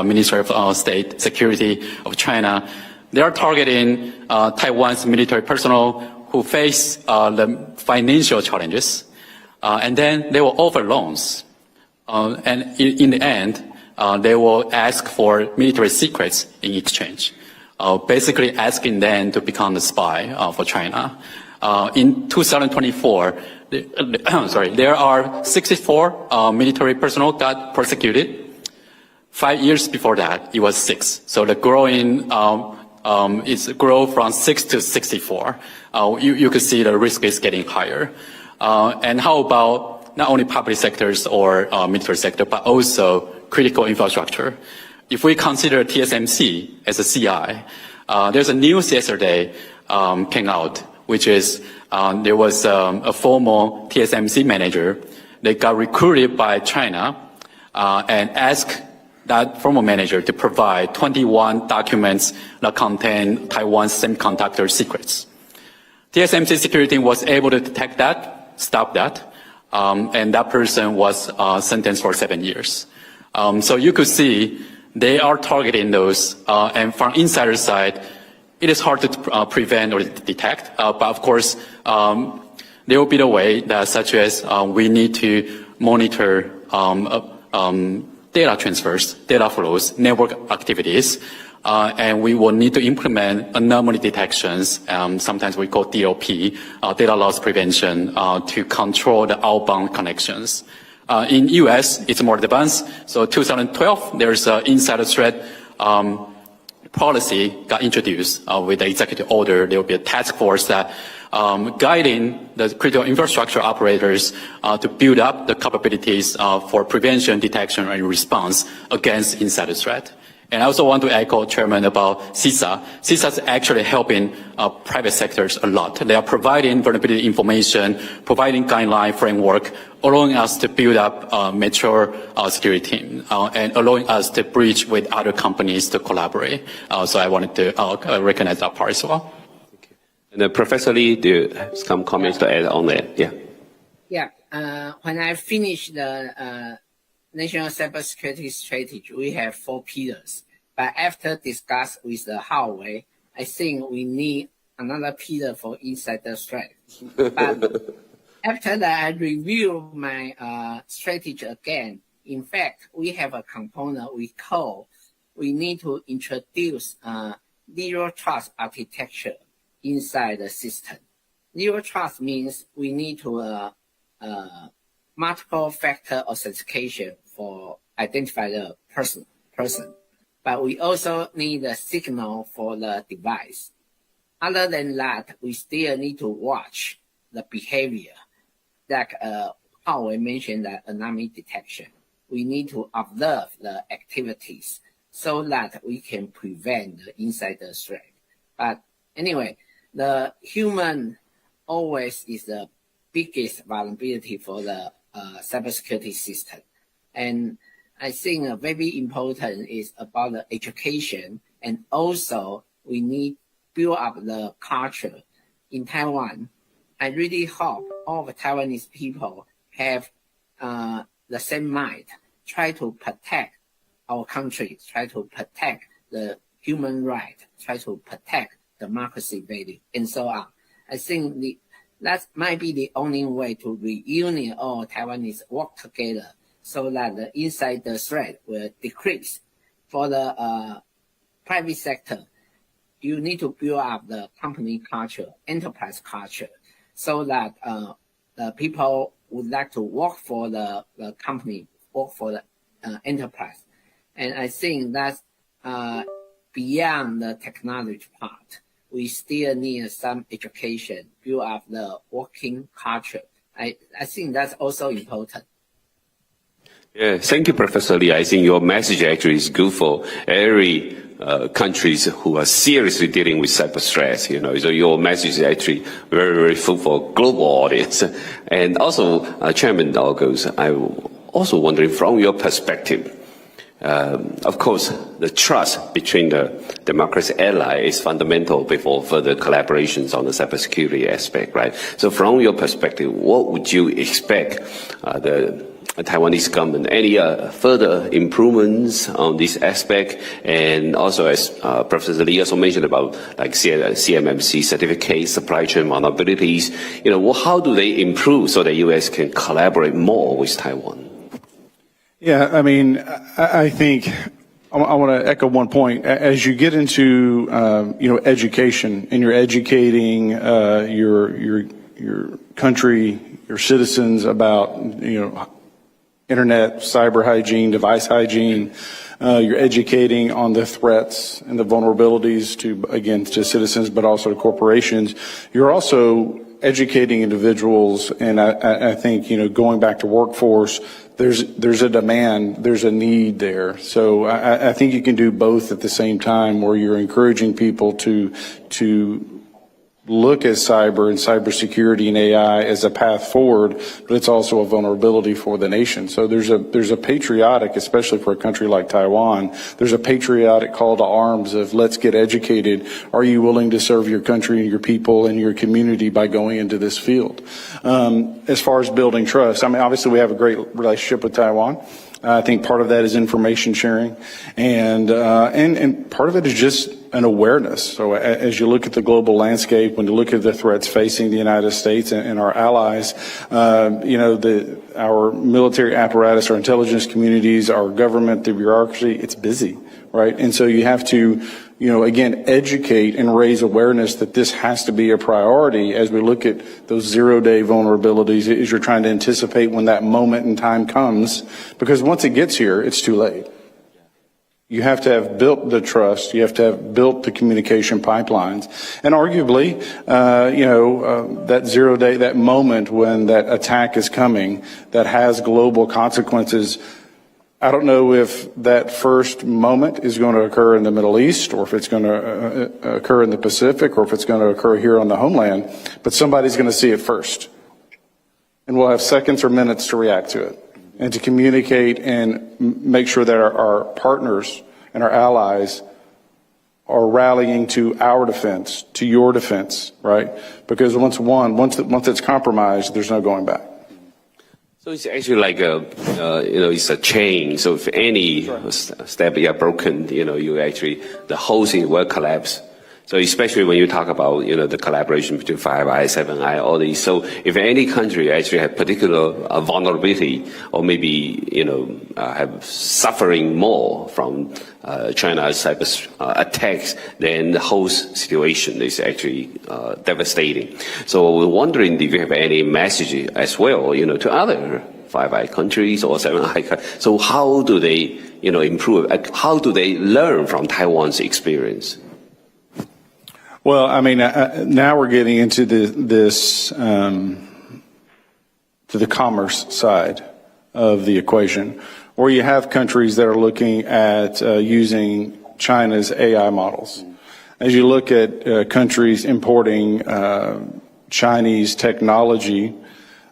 Ministry of State Security of China, they are targeting Taiwan's military personnel who face the financial challenges. And then they will offer loans. And in the end, they will ask for military secrets in exchange, basically asking them to become the spy for China. In 2024, there are 64 military personnel got prosecuted. 5 years before that, it was 6. So the growing is grow from 6 to 64. You could see the risk is getting higher. And how about not only public sectors or military sector, but also critical infrastructure? If we consider TSMC as a CI, there's a news yesterday came out, which is there was a former TSMC manager. They got recruited by China and asked that former manager to provide 21 documents that contain Taiwan's semiconductor secrets. TSMC security was able to detect that, stop that, and that person was sentenced for 7 years. So you could see they are targeting those, and from insider side, it is hard to prevent or detect, but of course, there will be the way that such as we need to monitor data transfers, data flows, network activities, and we will need to implement anomaly detections, sometimes we call DLP, data loss prevention, to control the outbound connections. In US, it's more advanced. So 2012, there's an insider threat policy got introduced with the executive order. There will be a task force that guiding the critical infrastructure operators to build up the capabilities for prevention, detection, and response against insider threat. And I also want to echo Chairman about CISA. CISA is actually helping private sectors a lot. They are providing vulnerability information, providing guideline framework, allowing us to build up a mature security team, and allowing us to bridge with other companies to collaborate. So I wanted to recognize that part as well. And Professor Lee, do you have some comments to add on that? Yeah. Yeah. When I finish the National Cybersecurity Strategy, we have 4 pillars. But after discuss with the Hao-Wei, I think we need another pillar for insider threat. But After that, I review my strategy again. In fact, we have a component we need to introduce zero trust architecture inside the system. Zero trust means we need to multiple factor authentication for identify the person, but we also need a signal for the device. Other than that, we still need to watch the behavior. Like Hao-Wei mentioned, that anomaly detection. We need to observe the activities so that we can prevent the insider threat. But anyway, the human always is the biggest vulnerability for the cybersecurity system. And I think very important is about the education, and also we need build up the culture. In Taiwan, I really hope all the Taiwanese people have the same mind, try to protect our country, try to protect the human right, try to protect democracy value, and so on. I think that might be the only way to reunion all Taiwanese work together so that the insider threat will decrease. For the private sector, you need to build up the company culture, enterprise culture, so that the people would like to work for the company, work for the enterprise. And I think that's beyond the technology part. We still need some education, build up the working culture. I think that's also important. Yeah, thank you, Professor Lee. I think your message actually is good for every countries who are seriously dealing with cyber threats. You know, so your message is actually very, very full for global audience. And also, Chairman Ogles, I'm also wondering from your perspective. Of course, the trust between the democracy ally is fundamental before further collaborations on the cybersecurity aspect, right? So from your perspective, what would you expect the Taiwanese government, any further improvements on this aspect? And also, as Professor Lee also mentioned about like CMMC certificates, supply chain vulnerabilities, you know, how do they improve so that U.S. can collaborate more with Taiwan? Yeah, I mean, I think I want to echo one point. As you get into, education, and you're educating your country, your citizens about, internet, cyber hygiene, device hygiene. You're educating on the threats and the vulnerabilities to citizens, but also to corporations. You're also educating individuals, and I think, going back to workforce, there's a demand, there's a need there. So I think you can do both at the same time, where you're encouraging people to look at cyber and cybersecurity and AI as a path forward, but it's also a vulnerability for the nation. So there's a patriotic, especially for a country like Taiwan, there's a patriotic call to arms of let's get educated. Are you willing to serve your country and your people and your community by going into this field? As far as building trust, I mean, obviously we have a great relationship with Taiwan. I think part of that is information sharing, and part of it is just an awareness. So as you look at the global landscape, when you look at the threats facing the United States and our allies, our military apparatus, our intelligence communities, our government, the bureaucracy, it's busy, right? And so you have to, again, educate and raise awareness that this has to be a priority as we look at those zero-day vulnerabilities, as you're trying to anticipate when that moment in time comes, because once it gets here, it's too late. You have to have built the trust. You have to have built the communication pipelines. And arguably, that 0 day, that moment when that attack is coming, that has global consequences. I don't know if that first moment is going to occur in the Middle East, or if it's going to occur in the Pacific, or if it's going to occur here on the homeland, but somebody's going to see it first. And we'll have seconds or minutes to react to it, and to communicate and make sure that our partners and our allies are rallying to our defense, to your defense, right? Because once it's compromised, there's no going back. So it's actually like it's a chain. So if any step you are broken, the whole thing will collapse. So especially when you talk about, the collaboration between Five Eyes, Seven Eyes, all these. So if any country actually have particular vulnerability or maybe, have suffering more from China's cyber attacks, then the whole situation is actually devastating. So we're wondering if you have any message as well, to other Five Eyes countries or Seven Eyes. So how do they, improve? How do they learn from Taiwan's experience? Well, I mean, now we're getting into this to the commerce side of the equation, where you have countries that are looking at using China's AI models. As you look at countries importing Chinese technology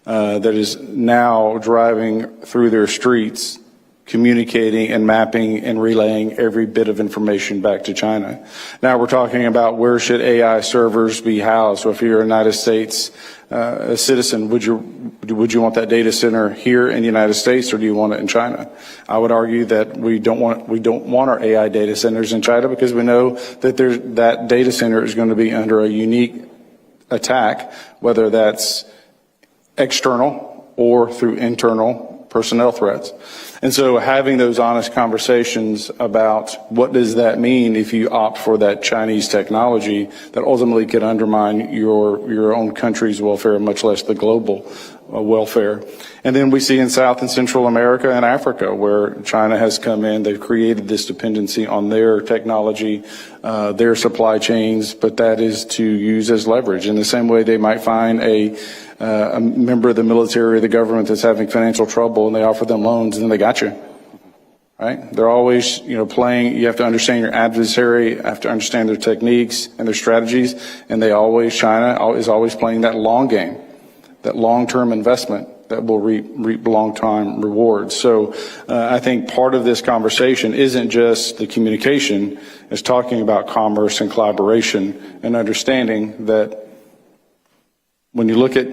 that is now driving through their streets, communicating and mapping and relaying every bit of information back to China. Now we're talking about where should AI servers be housed. So if you're a United States a citizen, would you want that data center here in the United States, or do you want it in China? I would argue that we don't want our AI data centers in China, because we know that that data center is going to be under a unique attack, whether that's external or through internal personnel threats. And so having those honest conversations about what does that mean if you opt for that Chinese technology that ultimately could undermine your own country's welfare, much less the global welfare. And then we see in South and Central America and Africa where China has come in, they've created this dependency on their technology, their supply chains, but that is to use as leverage. In the same way they might find a member of the military or the government that's having financial trouble and they offer them loans, and then they got you, right? They're always, playing. You have to understand your adversary, you have to understand their techniques and their strategies, and China is always playing that long game, that long-term investment that will reap long-term rewards. So I think part of this conversation isn't just the communication, it's talking about commerce and collaboration and understanding that when you look at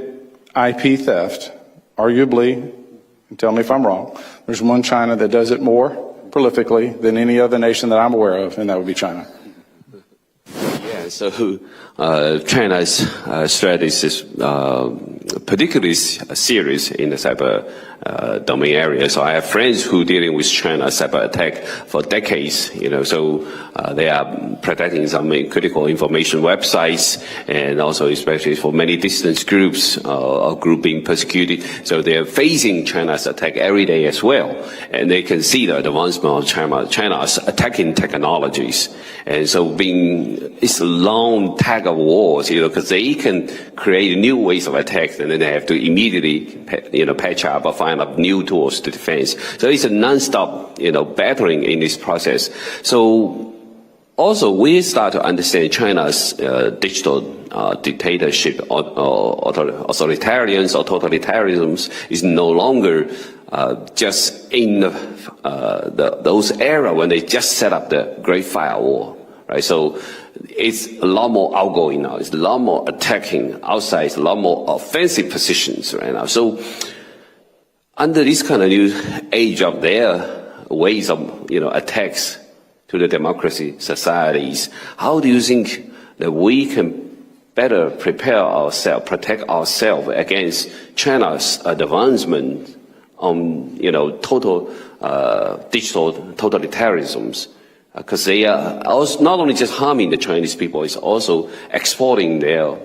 IP theft, arguably, and tell me if I'm wrong, there's one China that does it more prolifically than any other nation that I'm aware of, and that would be China. Yeah, so China's strategy is particularly serious in the cyber domain area. So I have friends who are dealing with China's cyber attack for decades, so they are protecting some critical information websites, and also especially for many dissident groups or group being persecuted. So they're facing China's attack every day as well. And they can see the advancement of China's attacking technologies. And so it's a long tag of wars, because they can create new ways of attacks, and then they have to immediately, patch up or find up new tools to defense. So it's a non-stop, battling in this process. So also we start to understand China's digital dictatorship or authoritarians or totalitarianism is no longer just in those era when they just set up the Great Firewall, right? So it's a lot more outgoing now. It's a lot more attacking outside. It's a lot more offensive positions right now. So under this kind of new age of their ways of, attacks to the democracy societies, how do you think that we can better prepare ourselves, protect ourselves against China's advancement on, total digital totalitarianisms? Because they are also not only just harming the Chinese people, it's also exporting their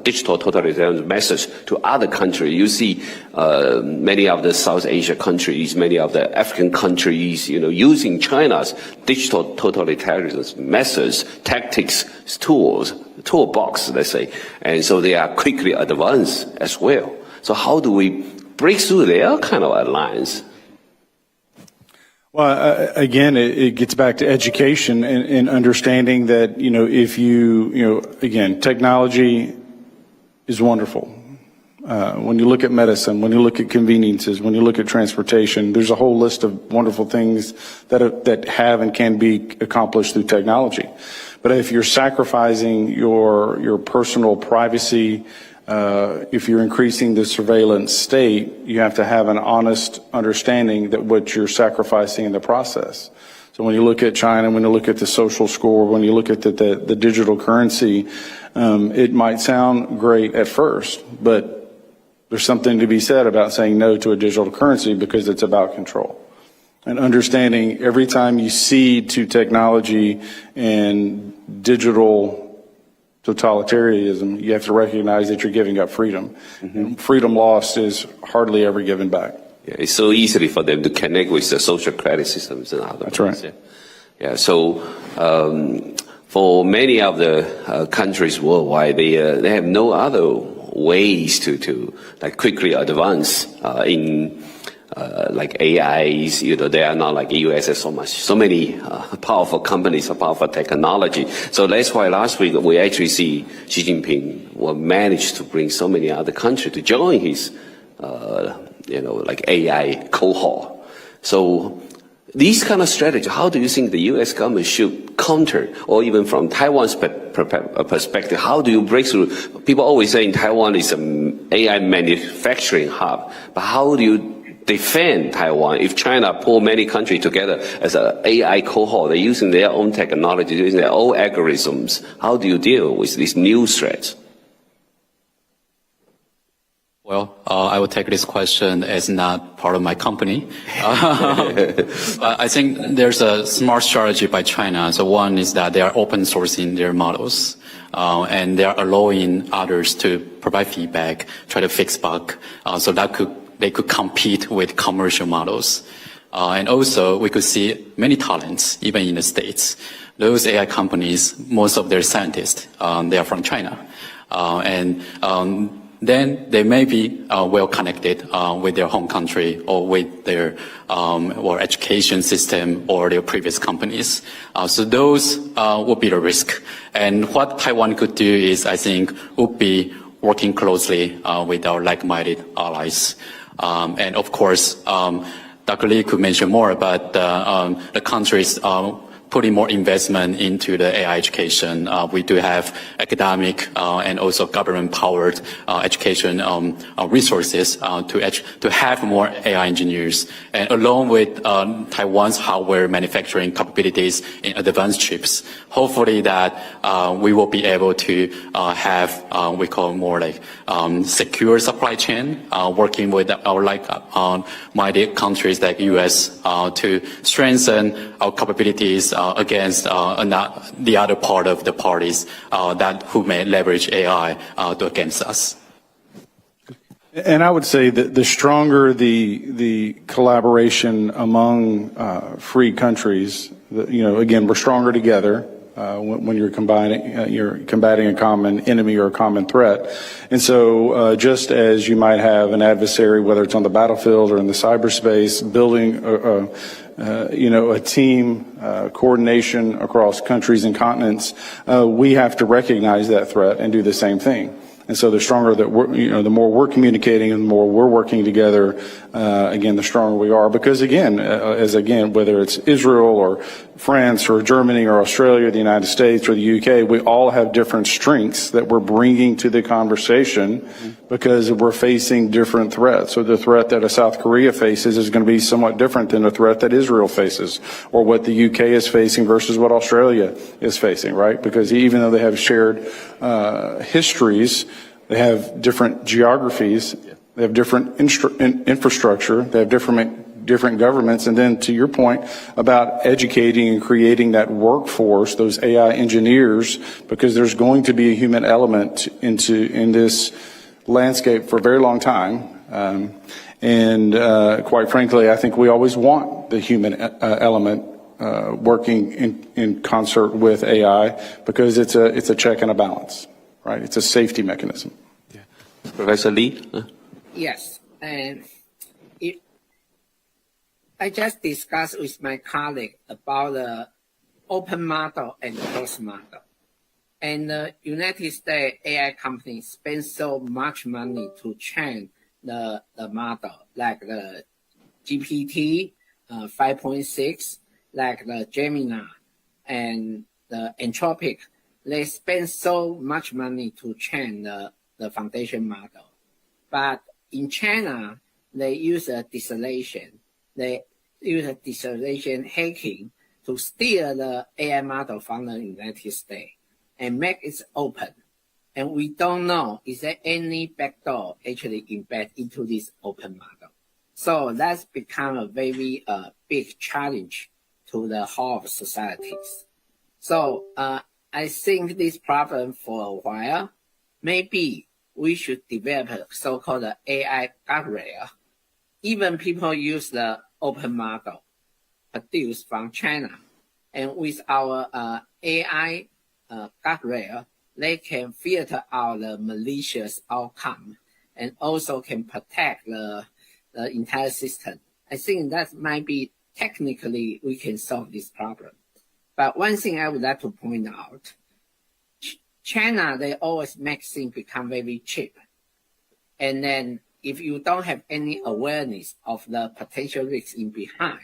digital totalitarian message to other countries. You see many of the South Asia countries, many of the African countries, using China's digital totalitarian methods, tactics, toolbox, let's say. And so they are quickly advanced as well. So how do we break through their kind of alliance? Well, again, it gets back to education and understanding that, if again, technology is wonderful. When you look at medicine, when you look at conveniences, when you look at transportation, there's a whole list of wonderful things that have and can be accomplished through technology. But if you're sacrificing your personal privacy, if you're increasing the surveillance state, you have to have an honest understanding that what you're sacrificing in the process. So when you look at China, when you look at the social score, when you look at the digital currency, it might sound great at first, but there's something to be said about saying no to a digital currency because it's about control. And understanding every time you cede to technology and digital totalitarianism, you have to recognize that you're giving up freedom. And freedom lost is hardly ever given back. Yeah, it's so easy for them to connect with the social credit systems and other. That's right. Yeah. So for many of the countries worldwide, they have no other ways to like quickly advance in like AIs. They are not like the US has so many powerful companies, powerful technology. So that's why last week we actually see Xi Jinping will manage to bring so many other countries to join his like AI cohort. So these kind of strategy, how do you think the U.S. government should counter, or even from Taiwan's perspective, how do you break through? People always say Taiwan is an AI manufacturing hub, but how do you defend Taiwan if China pull many countries together as an AI cohort? They're using their own technology, using their own algorithms. How do you deal with these new threats? Well, I will take this question as not part of my company. I think there's a smart strategy by China. So one is that they are open sourcing their models, and they are allowing others to provide feedback, try to fix bugs, so that they could compete with commercial models. And also, we could see many talents, even in the States. Those AI companies, most of their scientists, they are from China. Then they may be well connected with their home country or with their or education system or their previous companies. So those would be the risk. And what Taiwan could do is, I think, would be working closely with our like-minded allies. And of course, Dr. Lee could mention more about the countries putting more investment into the AI education. We do have academic and also government-powered education resources to have more AI engineers. And along with Taiwan's hardware manufacturing capabilities in advanced chips, hopefully that we will be able to have we call more like secure supply chain, working with our like-minded countries like U.S. To strengthen our capabilities against the other part of the parties who may leverage AI against us. And I would say that the stronger the collaboration among free countries, again, we're stronger together. When you're combating a common enemy or a common threat. And so just as you might have an adversary, whether it's on the battlefield or in the cyberspace, building a team coordination across countries and continents, we have to recognize that threat and do the same thing. And so the stronger that the more we're communicating and the more we're working together, again, the stronger we are. Because again, whether it's Israel or France or Germany or Australia or the United States or the UK, we all have different strengths that we're bringing to the conversation because we're facing different threats. So the threat that a South Korea faces is going to be somewhat different than the threat that Israel faces, or what the UK is facing versus what Australia is facing, right? Because even though they have shared histories, they have different geographies, they have different infrastructure, they have different governments, and then to your point about educating and creating that workforce, those AI engineers, because there's going to be a human element in this landscape for a very long time. Quite frankly, I think we always want the human element working in concert with AI because it's a check and a balance, right? It's a safety mechanism. Yeah. Professor Lee? Yes. I just discussed with my colleague about the open model and closed model. And the United States AI companies spend so much money to train the model, like the GPT 5.6, like the Gemini and the Anthropic. They spend so much money to train the foundation model. But in China, they use a distillation. They use a distillation hacking to steal the AI model from the United States and make it open. And we don't know, is there any backdoor actually embedded into this open model? So that's become a very big challenge to the whole of societies. So I think this problem for a while, maybe we should develop a so-called AI guardrail. Even people use the open model produced from China. And with our AI guardrail, they can filter out the malicious outcome and also can protect the entire system. I think that might be technically we can solve this problem. But one thing I would like to point out, China, they always make things become very cheap. And then if you don't have any awareness of the potential risks in behind,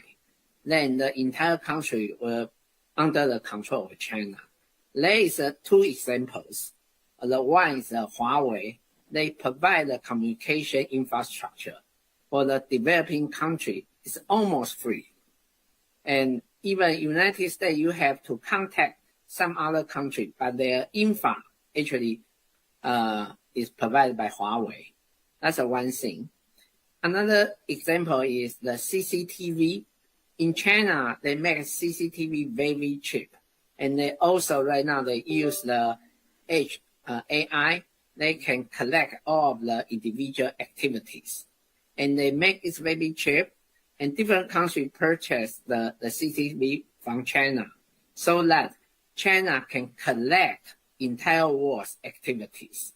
then the entire country will under the control of China. There is two examples. The one is Hao-Wei. They provide the communication infrastructure for the developing country. It's almost free. And even United States, you have to contact some other country, but their infra actually is provided by Hao-Wei. That's one thing. Another example is the CCTV. In China, they make CCTV very cheap. And they also, right now, they use the AI. They can collect all of the individual activities. And they make it very cheap. And different countries purchase the CCTV from China so that China can collect entire world's activities.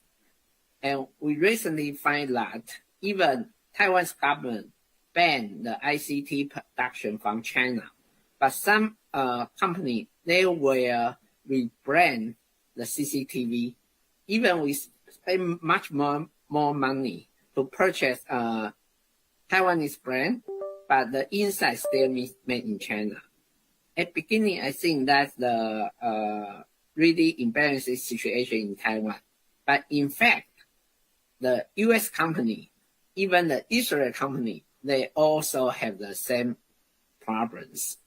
And we recently find that even Taiwan's government banned the ICT production from China. But some company, they will rebrand the CCTV. Even we spend much more money to purchase Taiwanese brand, but the inside still made in China. At beginning, I think that's the really embarrassing situation in Taiwan. But in fact, the US company, even the Israel company, they also have the same problems.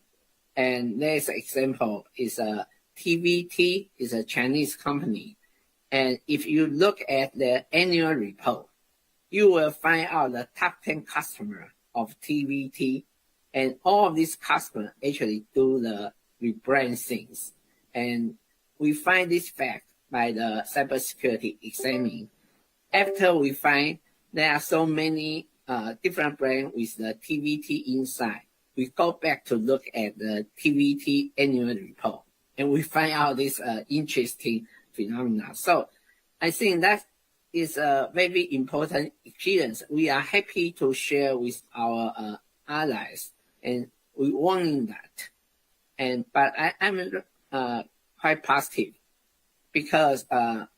And there's an example is TVT is a Chinese company. And if you look at their annual report, you will find out the top 10 customers of TVT. And all of these customers actually do the rebrand things. And we find this fact by the cybersecurity examining. After we find there are so many different brands with the TVT inside, we go back to look at the TVT annual report, and we find out this interesting phenomena. So I think that is a very important experience. We are happy to share with our allies, and we warning that. But I'm quite positive because 10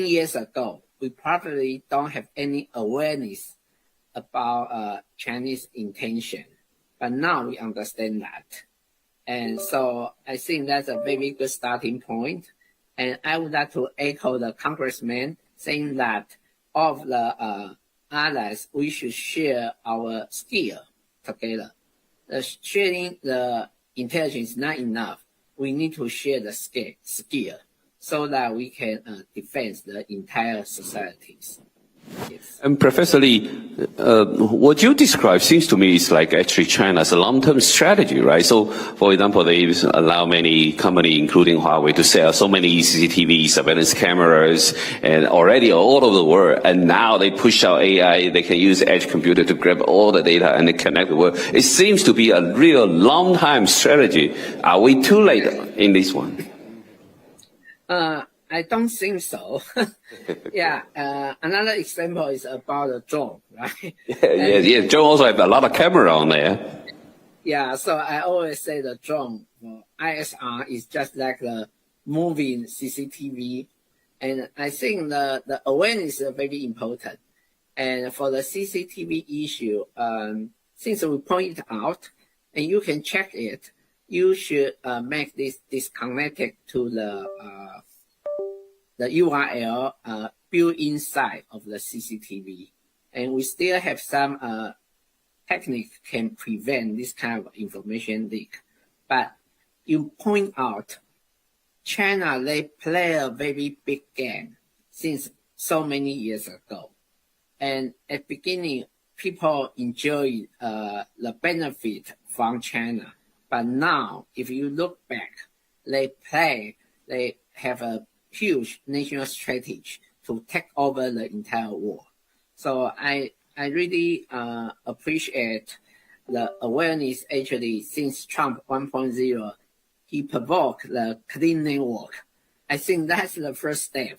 years ago, we probably don't have any awareness about Chinese intention. But now we understand that. And so I think that's a very good starting point. And I would like to echo the congressman saying that of the allies, we should share our skill together. Sharing the intelligence is not enough. We need to share the skill so that we can defend the entire societies. Yes. And Professor Lee, what you describe seems to me is like actually China's long-term strategy, right? So, for example, they allow many companies, including Huawei, to sell so many CCTV surveillance cameras and already all over the world. And now they push out AI. They can use edge computer to grab all the data and connect the world. It seems to be a real long-time strategy. Are we too late in this one? I don't think so. Yeah. Another example is about the drone, right? Yeah. Drone also have a lot of camera on there. Yeah. So I always say the drone, ISR, is just like the moving CCTV. And I think the awareness is very important. And for the CCTV issue, since we point it out, and you can check it, you should make this disconnected to the URL built inside of the CCTV. And we still have some technique can prevent this kind of information leak. But you point out China, they play a very big game since so many years ago. And at the beginning, people enjoy the benefit from China. But now, if you look back, they have a huge national strategy to take over the entire world. So I really appreciate the awareness actually since Trump 1.0, he provoked the clean network. I think that's the first step.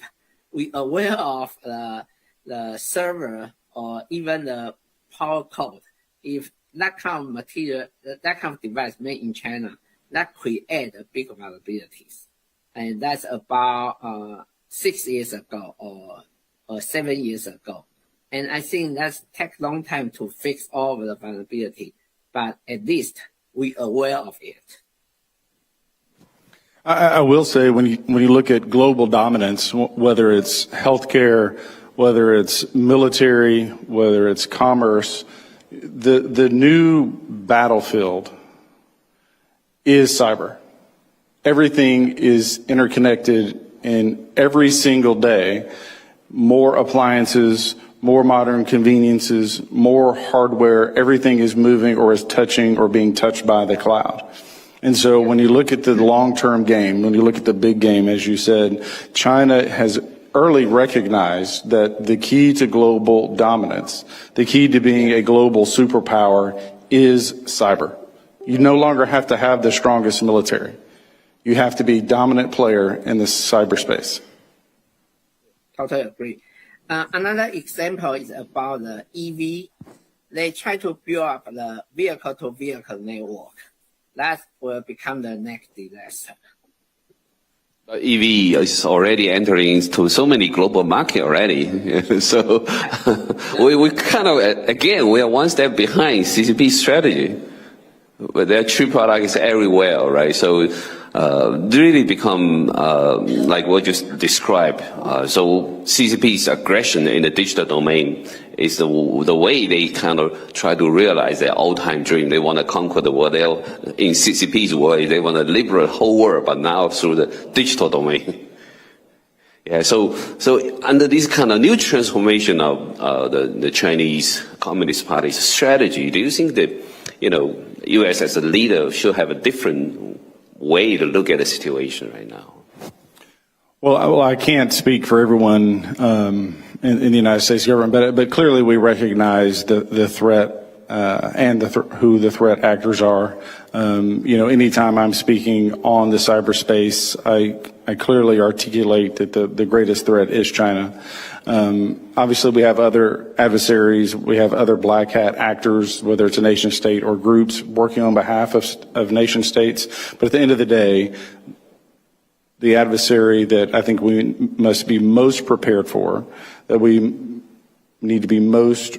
We aware of the server or even the power code. If that kind of material, that kind of device made in China, that create big vulnerabilities. And that's about 6 years ago or 7 years ago. And I think that's take long time to fix all of the vulnerability, but at least we aware of it. I will say when you look at global dominance, whether it's healthcare, whether it's military, whether it's commerce, the new battlefield is cyber. Everything is interconnected, and every single day, more appliances, more modern conveniences, more hardware, everything is moving or is touching or being touched by the cloud. And so when you look at the long-term game, when you look at the big game, as you said, China has early recognized that the key to global dominance, the key to being a global superpower is cyber. You no longer have to have the strongest military. You have to be a dominant player in the cyberspace. Totally agree. Another example is about the EV. They try to build up the vehicle-to-vehicle network. That will become the next disaster. EV is already entering into so many global market already. So we kind of, again, we are one step behind CCP strategy. But their true product is everywhere, right? So really become like what you described. So CCP's aggression in the digital domain is the way they kind of try to realize their old-time dream. They want to conquer the world. In CCP's way, they want to liberate the whole world, but now through the digital domain. Yeah, so under this kind of new transformation of the Chinese Communist Party's strategy, do you think that, U.S. as a leader should have a different way to look at the situation right now? Well, I can't speak for everyone in the United States government, but clearly we recognize the threat and who the threat actors are. Anytime I'm speaking on the cyberspace, I clearly articulate that the greatest threat is China. Obviously, we have other adversaries. We have other black hat actors, whether it's a nation state or groups working on behalf of nation states. But at the end of the day, the adversary that I think we must be most prepared for, that we need to be most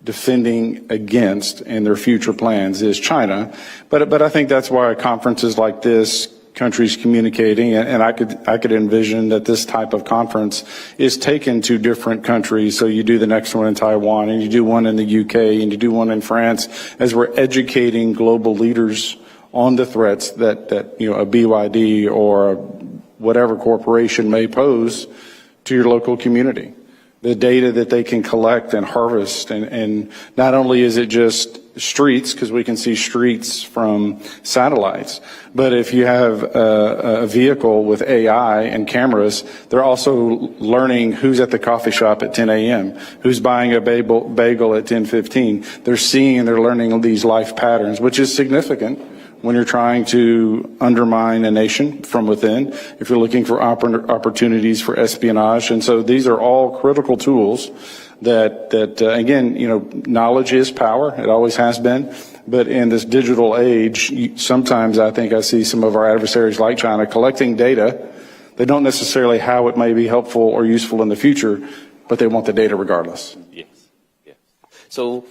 defending against in their future plans is China. But I think that's why conferences like this, countries communicating, and I could envision that this type of conference is taken to different countries. So you do the next one in Taiwan, and you do one in the UK, and you do one in France, as we're educating global leaders on the threats that a BYD or whatever corporation may pose to your local community. The data that they can collect and harvest, and not only is it just streets, because we can see streets from satellites, but if you have a vehicle with AI and cameras, they're also learning who's at the coffee shop at 10 a.m., who's buying a bagel at 10:15. They're seeing and they're learning these life patterns, which is significant when you're trying to undermine a nation from within, if you're looking for opportunities for espionage. And so these are all critical tools that again, knowledge is power. It always has been. But in this digital age, sometimes I think I see some of our adversaries like China collecting data. They don't necessarily how it may be helpful or useful in the future, but they want the data regardless. Yes. So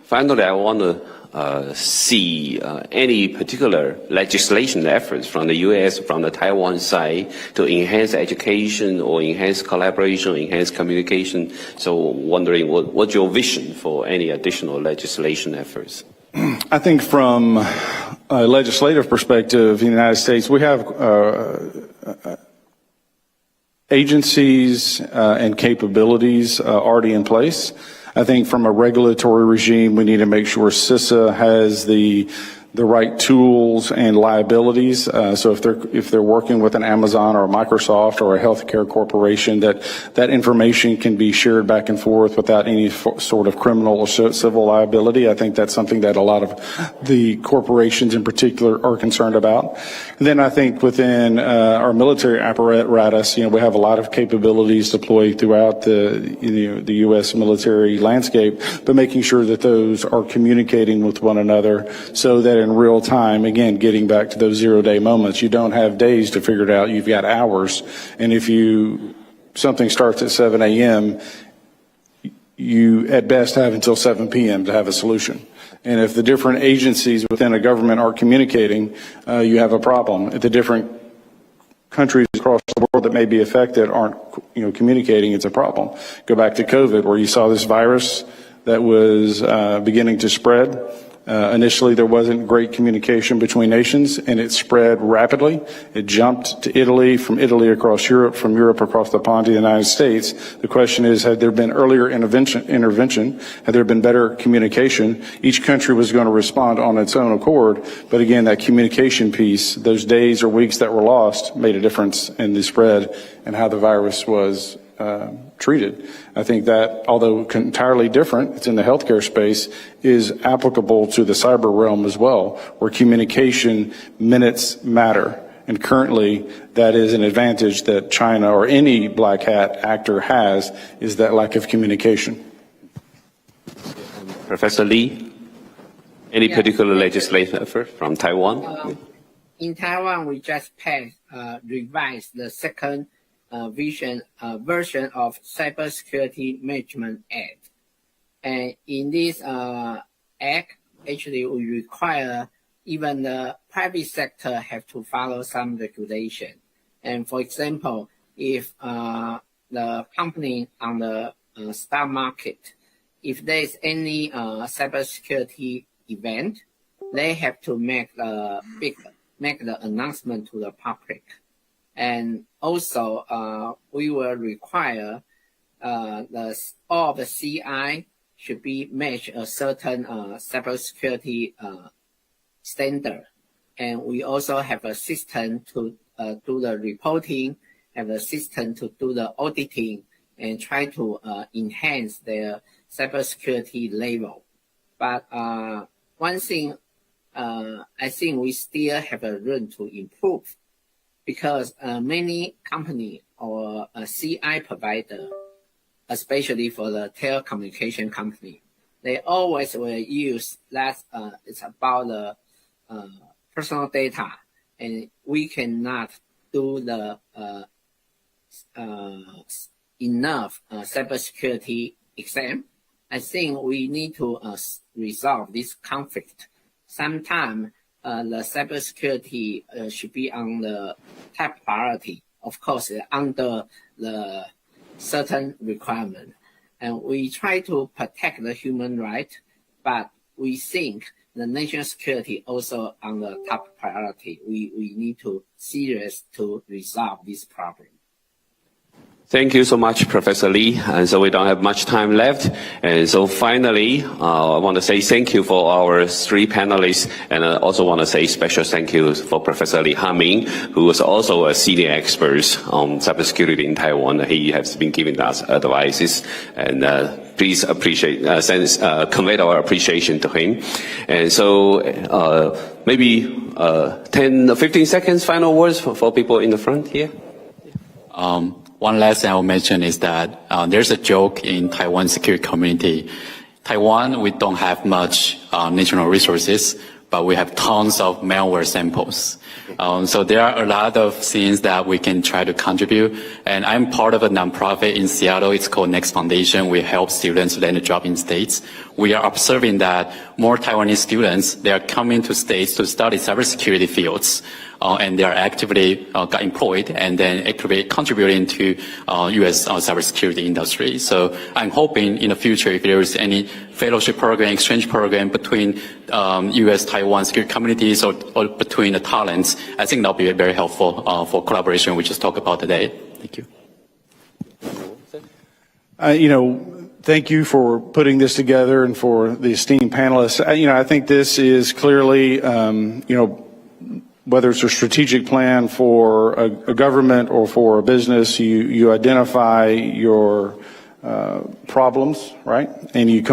finally, I want to see any particular legislation efforts from the U.S., from the Taiwan side to enhance education or enhance collaboration, enhance communication. So wondering what's your vision for any additional legislation efforts? I think from a legislative perspective in the United States, we have agencies and capabilities already in place. I think from a regulatory regime, we need to make sure CISA has the right tools and liabilities. So if they're working with an Amazon or a Microsoft or a healthcare corporation, that information can be shared back and forth without any sort of criminal or civil liability. I think that's something that a lot of the corporations in particular are concerned about. And then I think within our military apparatus, we have a lot of capabilities deployed throughout the U.S. military landscape, but making sure that those are communicating with one another so that in real time, again, getting back to those 0-day moments, you don't have days to figure it out, you've got hours. And if something starts at 7 a.m., you at best have until 7 p.m. to have a solution. And if the different agencies within a government aren't communicating, you have a problem. If the different countries across the world that may be affected aren't communicating, it's a problem. Go back to COVID, where you saw this virus that was beginning to spread. Initially, there wasn't great communication between nations, and it spread rapidly. It jumped to Italy, from Italy across Europe, from Europe across the pond to the United States. The question is, had there been earlier intervention? Had there been better communication? Each country was going to respond on its own accord, but again, that communication piece, those days or weeks that were lost, made a difference in the spread and how the virus was treated. I think that, although entirely different, it's in the healthcare space, is applicable to the cyber realm as well, where communication minutes matter. And currently, that is an advantage that China or any black hat actor has, is that lack of communication. Professor Lee, any particular legislative effort from Taiwan? In Taiwan, we just revised the second version of Cybersecurity Management Act. And in this act, actually we require even the private sector have to follow some regulation. And for example, if the company on the stock market, if there is any cybersecurity event, they have to make the announcement to the public. And also, we will require all the CI should be match a certain cybersecurity standard. And we also have a system to do the reporting, have a system to do the auditing, and try to enhance their cybersecurity level. But one thing, I think we still have a room to improve, because many company or CI provider, especially for the telecommunication company, they always will use that it's about the personal data, and we cannot do the enough cybersecurity exam. I think we need to resolve this conflict. Sometimes the cybersecurity should be on the top priority, of course, under the certain requirement. And we try to protect the human right, but we think the national security also on the top priority. We need to serious to resolve this problem. Thank you so much, Professor Lee. And so we don't have much time left. And so finally, I want to say thank you for our three panelists. And I also want to say special thank you for Professor Lee Ha-Ming, who is also a senior expert on cybersecurity in Taiwan. He has been giving us advices. And please appreciate, convey our appreciation to him. And so maybe 10, 15 seconds, final words for people in the front here. One last thing I will mention is that there's a joke in Taiwan security community. Taiwan, we don't have much national resources, but we have tons of malware samples. So there are a lot of things that we can try to contribute. And I'm part of a nonprofit in Seattle. It's called Next Foundation. We help students land a job in states. We are observing that more Taiwanese students, they are coming to states to study cybersecurity fields. and they are actively got employed and then actively contributing to U.S. Cybersecurity industry. So I'm hoping in the future, if there is any fellowship program, exchange program between U.S. Taiwan security communities or between the talents, I think that'll be very helpful for collaboration we just talked about today. Thank you. Thank you for putting this together and for the esteemed panelists. I think this is clearly, whether it's a strategic plan for a government or for a business, you identify your problems, right? And you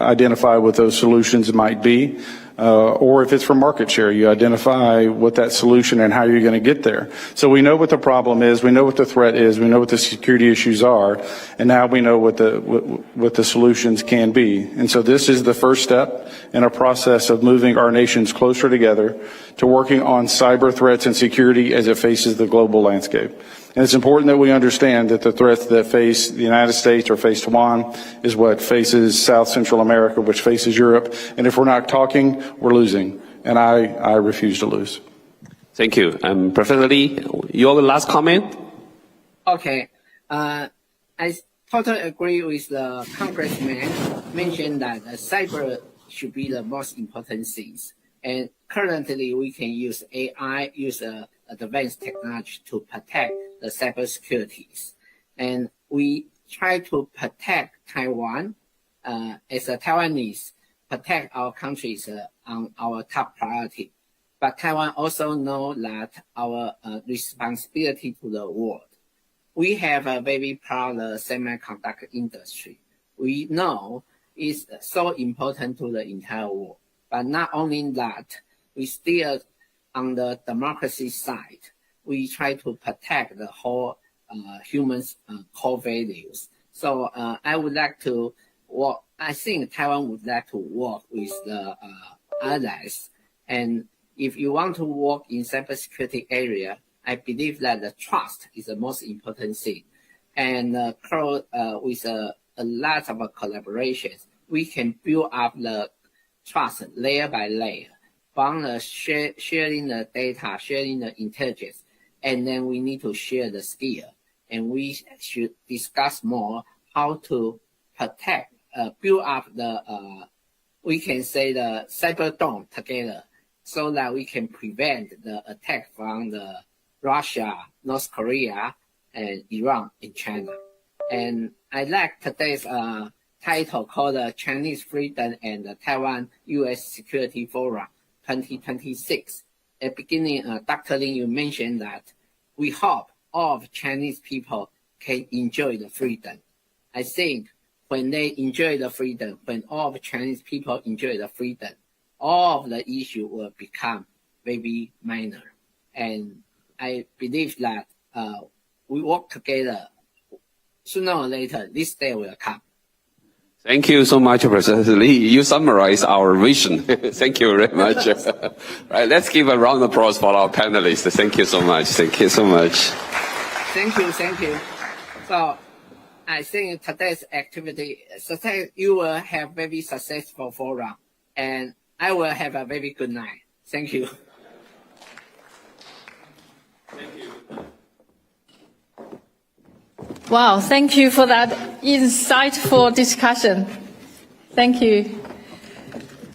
identify what those solutions might be. Or if it's for market share, you identify what that solution and how you're going to get there. So we know what the problem is, we know what the threat is, we know what the security issues are, and now we know what the solutions can be. And so this is the first step in a process of moving our nations closer together to working on cyber threats and security as it faces the global landscape. And it's important that we understand that the threats that face the United States or face Taiwan is what faces South Central America, which faces Europe. And if we're not talking, we're losing. And I refuse to lose. Thank you. Professor Lee, your last comment? Okay. I totally agree with the congressman mentioned that cyber should be the most important things. And currently we can use AI, use advanced technology to protect the cybersecurities. And we try to protect Taiwan as a Taiwanese, protect our countries on our top priority. But Taiwan also know that our responsibility to the world. We have a very proud semiconductor industry. We know it's so important to the entire world. But not only that, we still, on the democracy side, we try to protect the whole humans' core values. So I would like to work, I think Taiwan would like to work with the allies. And if you want to work in cybersecurity area, I believe that the trust is the most important thing. And with a lot of collaborations, we can build up the trust layer by layer, from the sharing the data, sharing the intelligence, and then we need to share the skill. And we should discuss more how to protect, build up the, we can say the cyber dome together, so that we can prevent the attack from the Russia, North Korea, and Iran and China. And I like today's title called the Chinese Freedom and the Taiwan U.S. Security Forum 2026. At the beginning, Dr. Lin, you mentioned that we hope all of Chinese people can enjoy the freedom. I think when they enjoy the freedom, when all of Chinese people enjoy the freedom, all of the issue will become very minor. And I believe that we work together, sooner or later, this day will come. Thank you so much, Professor Lee. You summarized our vision. Thank you very much. Right, let's give a round of applause for our panelists. Thank you so much. Thank you so much. Thank you. So I think today's activity, you will have very successful forum, and I will have a very good night. Thank you. Thank you. Wow, thank you for that insightful discussion. Thank you.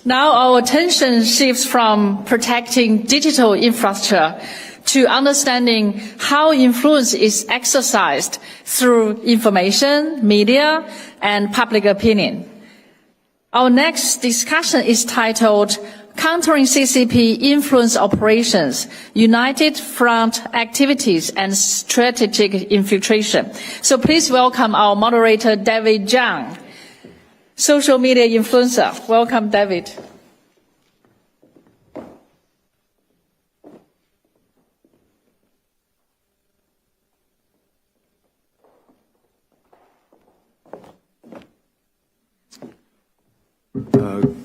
Now our attention shifts from protecting digital infrastructure to understanding how influence is exercised through information, media, and public opinion. Our next discussion is titled Countering CCP Influence Operations, United Front Activities and Strategic Infiltration. So please welcome our moderator, David Zhang, social media influencer. Welcome, David.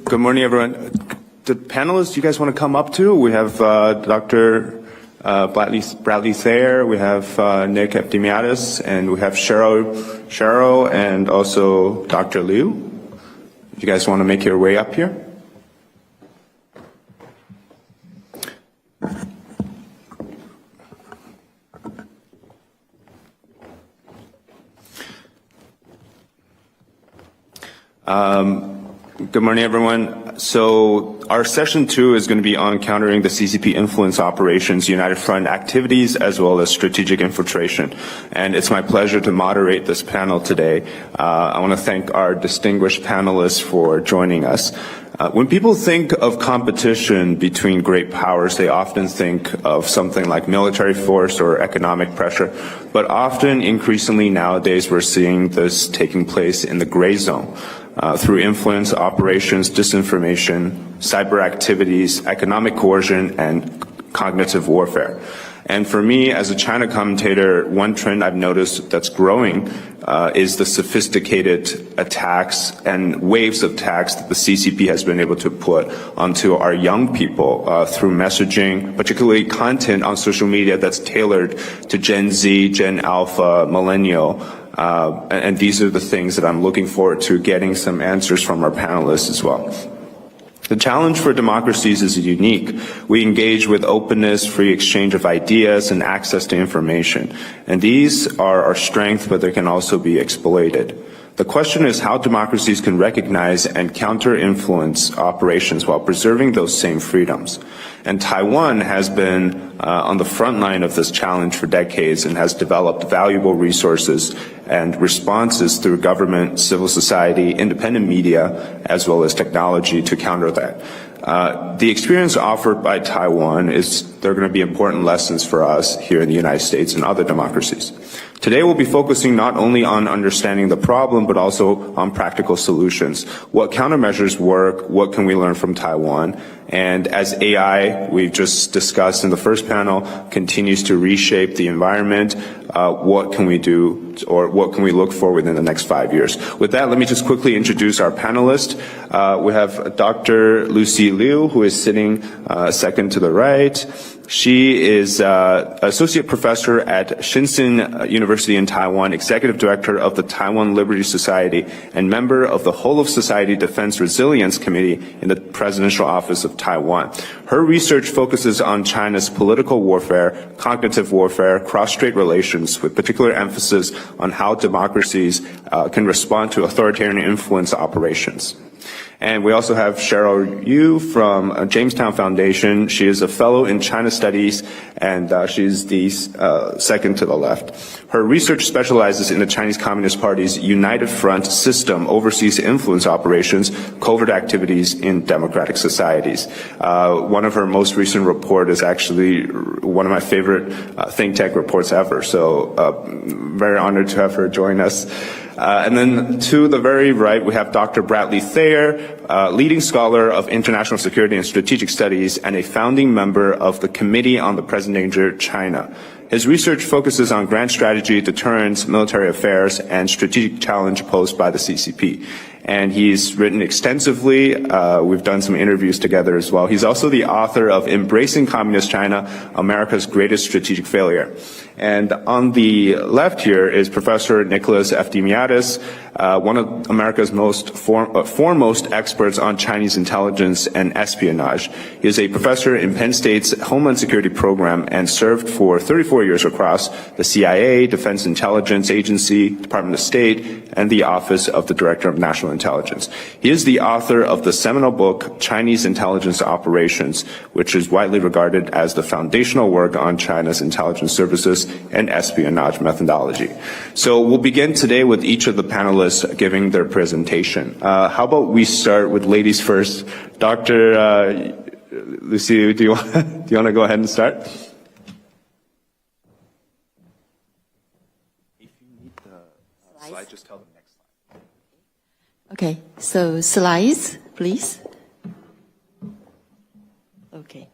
Good morning, everyone. The panelists, you guys want to come up too? We have Dr. Bradley Thayer, we have Nick Epidemiadis, and we have Cheryl, and also Dr. Liu. You guys want to make your way up here? Good morning, everyone. So our session 2 is going to be on countering the CCP influence operations, United Front activities, as well as strategic infiltration. And it's my pleasure to moderate this panel today. I want to thank our distinguished panelists for joining us. When people think of competition between great powers, they often think of something like military force or economic pressure. But often, increasingly nowadays, we're seeing this taking place in the gray zone. Through influence operations, disinformation, cyber activities, economic coercion, and cognitive warfare. And for me, as a China commentator, one trend I've noticed that's growing is the sophisticated attacks and waves of attacks that the CCP has been able to put onto our young people through messaging, particularly content on social media that's tailored to Gen Z, Gen Alpha, Millennial. And these are the things that I'm looking forward to getting some answers from our panelists as well. The challenge for democracies is unique. We engage with openness, free exchange of ideas, and access to information. And these are our strength, but they can also be exploited. The question is how democracies can recognize and counter influence operations while preserving those same freedoms. And Taiwan has been on the front line of this challenge for decades and has developed valuable resources and responses through government, civil society, independent media, as well as technology to counter that. The experience offered by Taiwan there are going to be important lessons for us here in the United States and other democracies. Today we'll be focusing not only on understanding the problem, but also on practical solutions. What countermeasures work? What can we learn from Taiwan? And as AI, we've just discussed in the first panel, continues to reshape the environment, what can we do or what can we look for within the next 5 years? With that, let me just quickly introduce our panelists. We have Dr. Yu-Hsi Liu, who is sitting second to the right. She is associate professor at Shenzhen University in Taiwan, executive director of the Taiwan Liberty Society, and member of the Whole of Society Defense Resilience Committee in the Presidential Office of Taiwan. Her research focuses on China's political warfare, cognitive warfare, cross-strait relations, with particular emphasis on how democracies can respond to authoritarian influence operations. And we also have Cheryl Yu from Jamestown Foundation. She is a fellow in China Studies, and she's the second to the left. Her research specializes in the Chinese Communist Party's United Front system, overseas influence operations, covert activities in democratic societies. One of her most recent report is actually one of my favorite think tank reports ever. So very honored to have her join us. And then to the very right, we have Dr. Bradley Thayer, leading scholar of international security and strategic studies and a founding member of the Committee on the Present Danger China. His research focuses on grand strategy, deterrence, military affairs, and strategic challenge posed by the CCP. And he's written extensively. We've done some interviews together as well. He's also the author of Embracing Communist China, America's Greatest Strategic Failure. And on the left here is Professor Nicholas Efthymiadis, one of America's most foremost experts on Chinese intelligence and espionage. He is a professor in Penn State's Homeland Security program and served for 34 years across the CIA, Defense Intelligence Agency, Department of State, and the Office of the Director of National Intelligence. He is the author of the seminal book, Chinese Intelligence Operations, which is widely regarded as the foundational work on China's intelligence services and espionage methodology. So we'll begin today with each of the panelists giving their presentation. How about we start with ladies first? Dr. Yu-Hsi, do you want to go ahead and start? If you need the slide, just tell them next slide. Okay, so slides, please. Okay.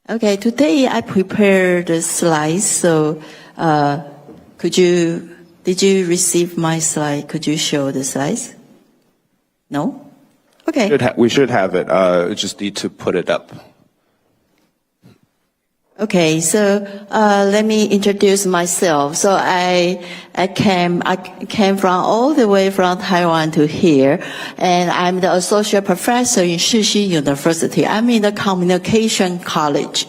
Okay, today I prepared the slides, so did you receive my slide? Could you show the slides? No? Okay. We should have it. Just need to put it up. Okay, so let me introduce myself. So I came from all the way from Taiwan to here, and I'm the associate professor in Yu-Hsi University. I'm in the communication college,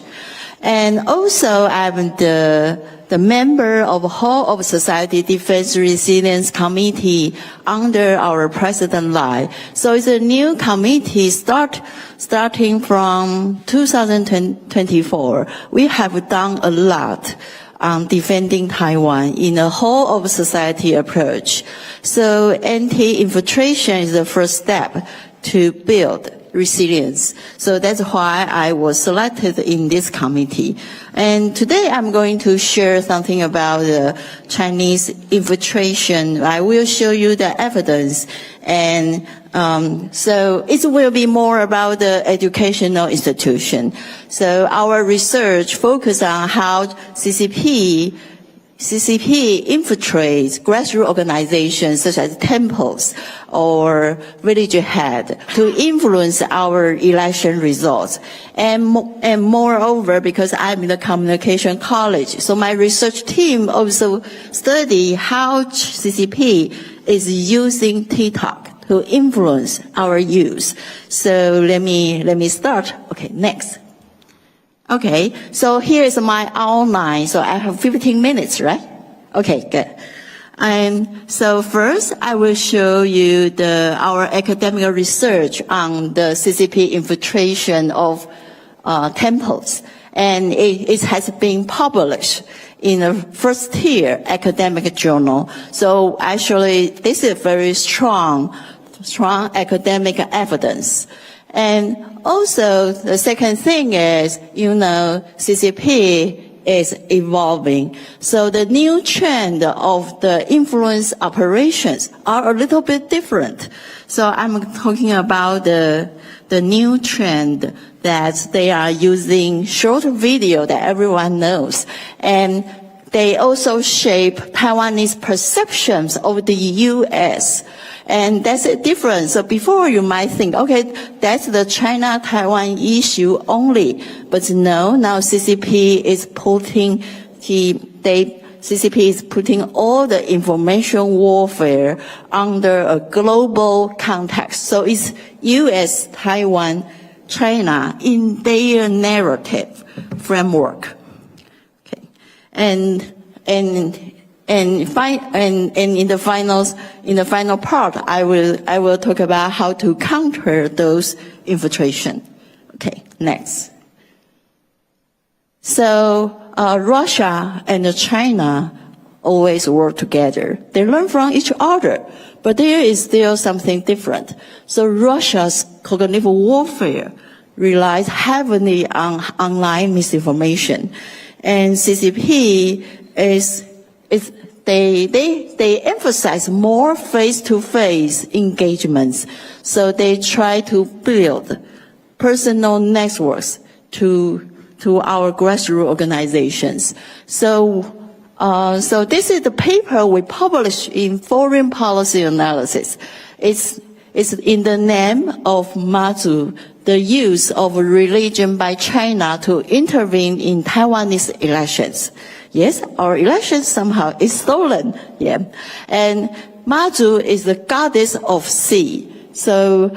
and also I'm the member of Whole of Society Defense Resilience Committee under our President Lai. So it's a new committee starting from 2024. We have done a lot on defending Taiwan in a whole of society approach. So anti-infiltration is the first step to build resilience. So that's why I was selected in this committee. And today I'm going to share something about the Chinese infiltration. I will show you the evidence. And so it will be more about the educational institution. So our research focus on how CCP infiltrates grassroots organizations such as temples or village head to influence our election results. And moreover, because I'm in the communication college, so my research team also study how CCP is using TikTok to influence our youth. So let me start. Okay, next. Okay, so here is my outline. So I have 15 minutes, right? Okay, good. And so first, I will show you our academic research on the CCP infiltration of temples. And it has been published in a first-tier academic journal. So actually, this is very strong academic evidence. And also, the second thing is, CCP is evolving. So the new trend of the influence operations are a little bit different. So I'm talking about the new trend that they are using short video that everyone knows. And they also shape Taiwanese perceptions of the U.S., and that's a difference. So before you might think, okay, that's the China-Taiwan issue only. But no, now CCP is putting all the information warfare under a global context. So it's US, Taiwan, China in their narrative framework. Okay. And in the final part, I will talk about how to counter those infiltration. Okay, next. So Russia and China always work together. They learn from each other, but there is still something different. So Russia's cognitive warfare relies heavily on online misinformation, and CCP they emphasize more face-to-face engagements. So they try to build personal networks to our grassroots organizations. So this is the paper we published in Foreign Policy Analysis. It's in the name of Mazu, the use of religion by China to intervene in Taiwanese elections. Yes, our election somehow is stolen. Yeah. And Mazu is the goddess of sea. So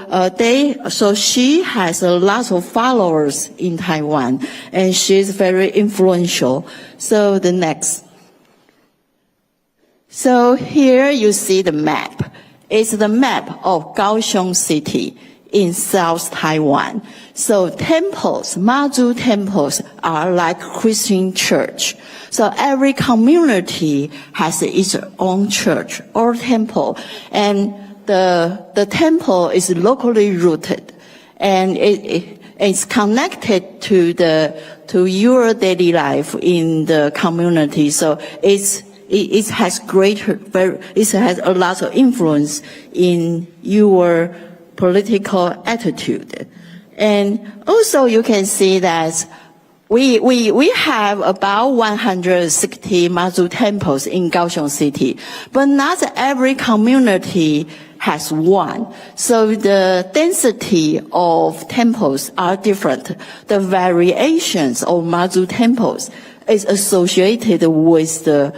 she has a lot of followers in Taiwan, and she's very influential. So the next. So here you see the map. It's the map of Kaohsiung City in South Taiwan. So temples, Mazu temples are like Christian church. So every community has its own church or temple, and the temple is locally rooted, and it's connected to your daily life in the community. So it has a lot of influence in your political attitude. And also you can see that we have about 160 Mazu temples in Kaohsiung City, but not every community has one. So the density of temples are different. The variations of Mazu temples is associated with the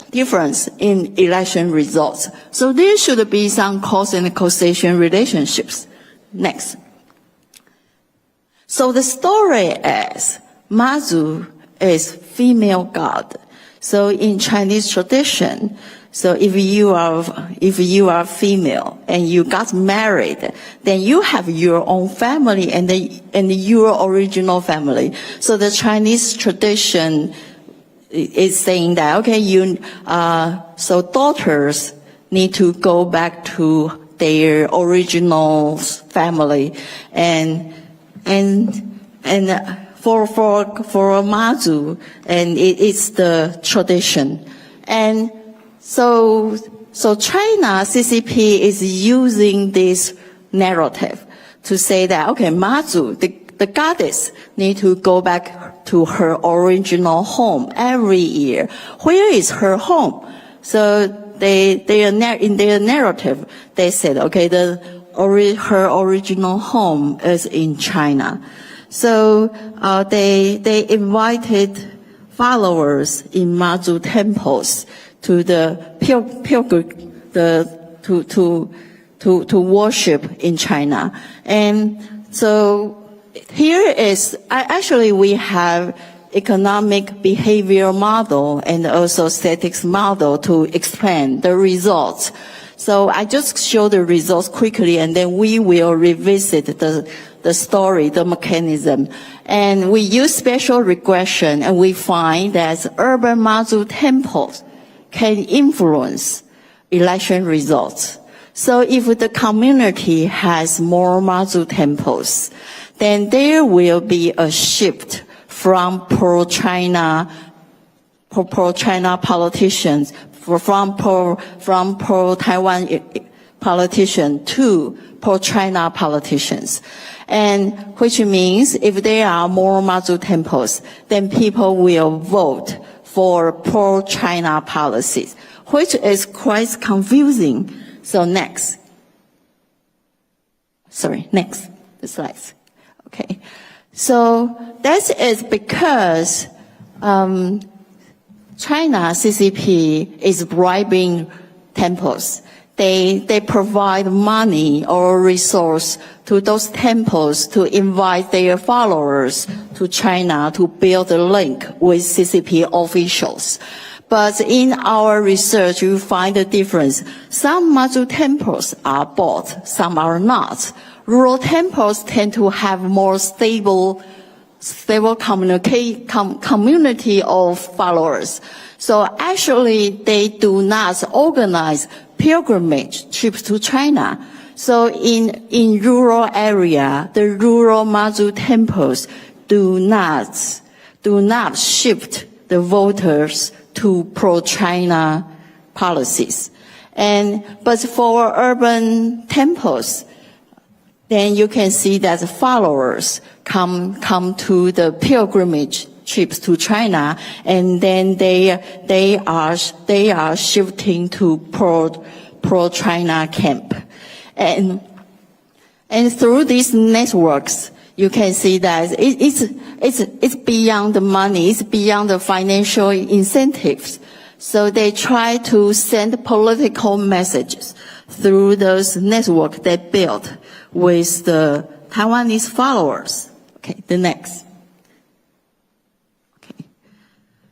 difference in election results. So there should be some cause and causation relationships. Next. So the story is Mazu is female god. So in Chinese tradition, so if you are female and you got married, then you have your own family and your original family. So the Chinese tradition is saying that, okay, so daughters need to go back to their original family, and for Mazu, and it's the tradition. And so China, CCP is using this narrative to say that, okay, Mazu, the goddess, need to go back to her original home every year. Where is her home? So in their narrative, they said, okay, her original home is in China. So they invited followers in Mazu temples to to worship in China. And so we have economic behavior model and also statistics model to explain the results. So I just show the results quickly, and then we will revisit the story, the mechanism. And we use spatial regression, and we find that urban Mazu temples can influence election results. So if the community has more Mazu temples, then there will be a shift from pro-China politicians, from pro-Taiwan politicians to pro-China politicians. And which means if there are more Mazu temples, then people will vote for pro-China policies, which is quite confusing. So next. Next, the slides. Okay. So that is because China, CCP, is bribing temples. They provide money or resource to those temples to invite their followers to China to build a link with CCP officials. But in our research, you find a difference. Some Mazu temples are bought, some are not. Rural temples tend to have more stable community of followers. So actually, they do not organize pilgrimage trips to China. So in rural area, the rural Mazu temples do not shift the voters to pro-China policies. But for urban temples, then you can see that followers come to the pilgrimage trips to China, and then they are shifting to pro-China camp. And through these networks, you can see that it's beyond the money, it's beyond the financial incentives. So they try to send political messages through those networks they built with the Taiwanese followers. Okay, the next. Okay.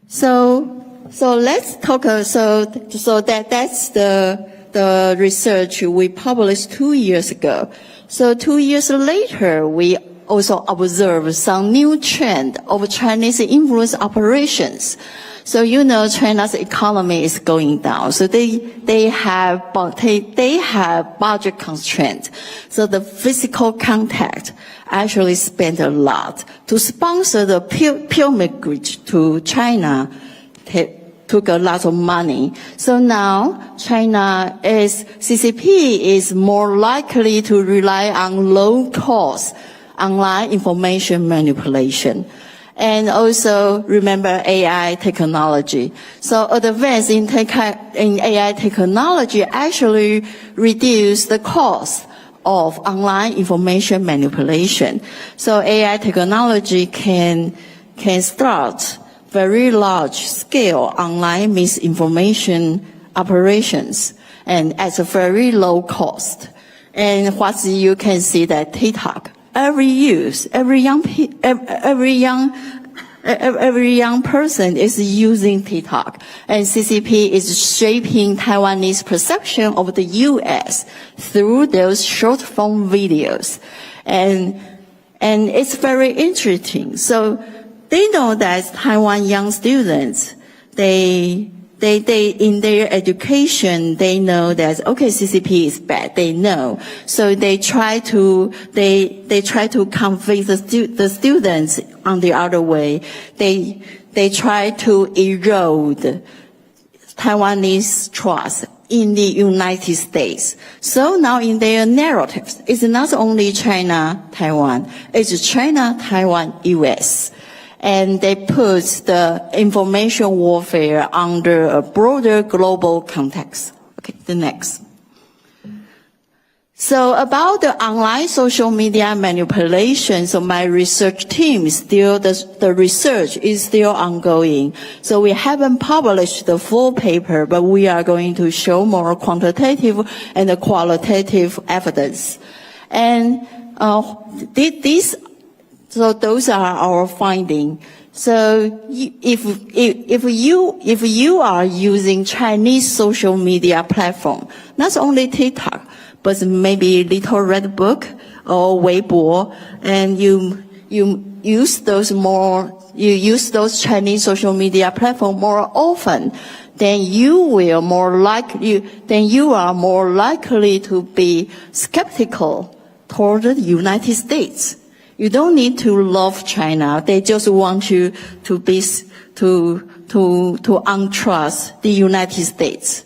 So let's talk, that's the research we published 2 years ago. So 2 years later, we also observed some new trend of Chinese influence operations. So China's economy is going down. So they have budget constraints. So the physical contact actually spent a lot to sponsor the pilgrimage to China. Took a lot of money. So now CCP is more likely to rely on low cost online information manipulation. And also remember AI technology. So advance in AI technology actually reduce the cost of online information manipulation. So AI technology can start very large scale online misinformation operations and at a very low cost. And what you can see that TikTok, every young every young person is using TikTok, and CCP is shaping Taiwanese perception of the U.S. through those short form videos. And it's very interesting. So they know that Taiwan young students, they in their education, they know that, okay, CCP is bad. They know. So they try to convince the students on the other way. They try to erode Taiwanese trust in the United States. So now in their narratives, it's not only China, Taiwan, it's China, Taiwan, US. And they put the information warfare under a broader global context. Okay, the next. So about the online social media manipulation, so my research team is still, the research is still ongoing. So we haven't published the full paper, but we are going to show more quantitative and qualitative evidence. And so those are our findings. So if you are using Chinese social media platform, not only TikTok, but maybe Little Red Book or Weibo, and you use those Chinese social media platform more often, then you are more likely to be skeptical toward the United States. You don't need to love China. They just want you to untrust the United States.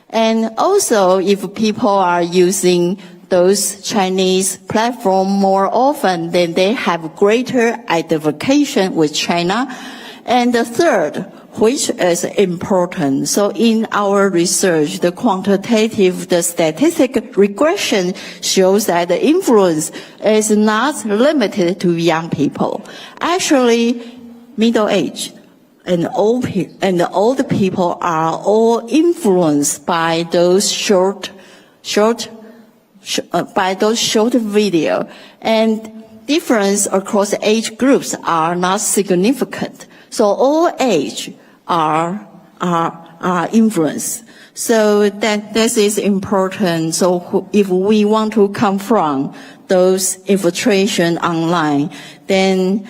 And also, if people are using those Chinese platforms more often, then they have greater identification with China. And the third, which is important. So in our research, the quantitative, the statistic regression shows that the influence is not limited to young people. Actually, middle-aged and old people are all influenced by those short video. And difference across age groups are not significant. So all age are influenced. So this is important. So if we want to confront those infiltration online, then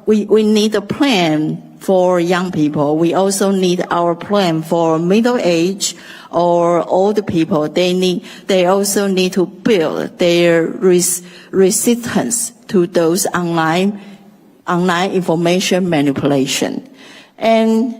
we need a plan for young people. We also need our plan for middle age or old people. They also need to build their resistance to those online information manipulation. And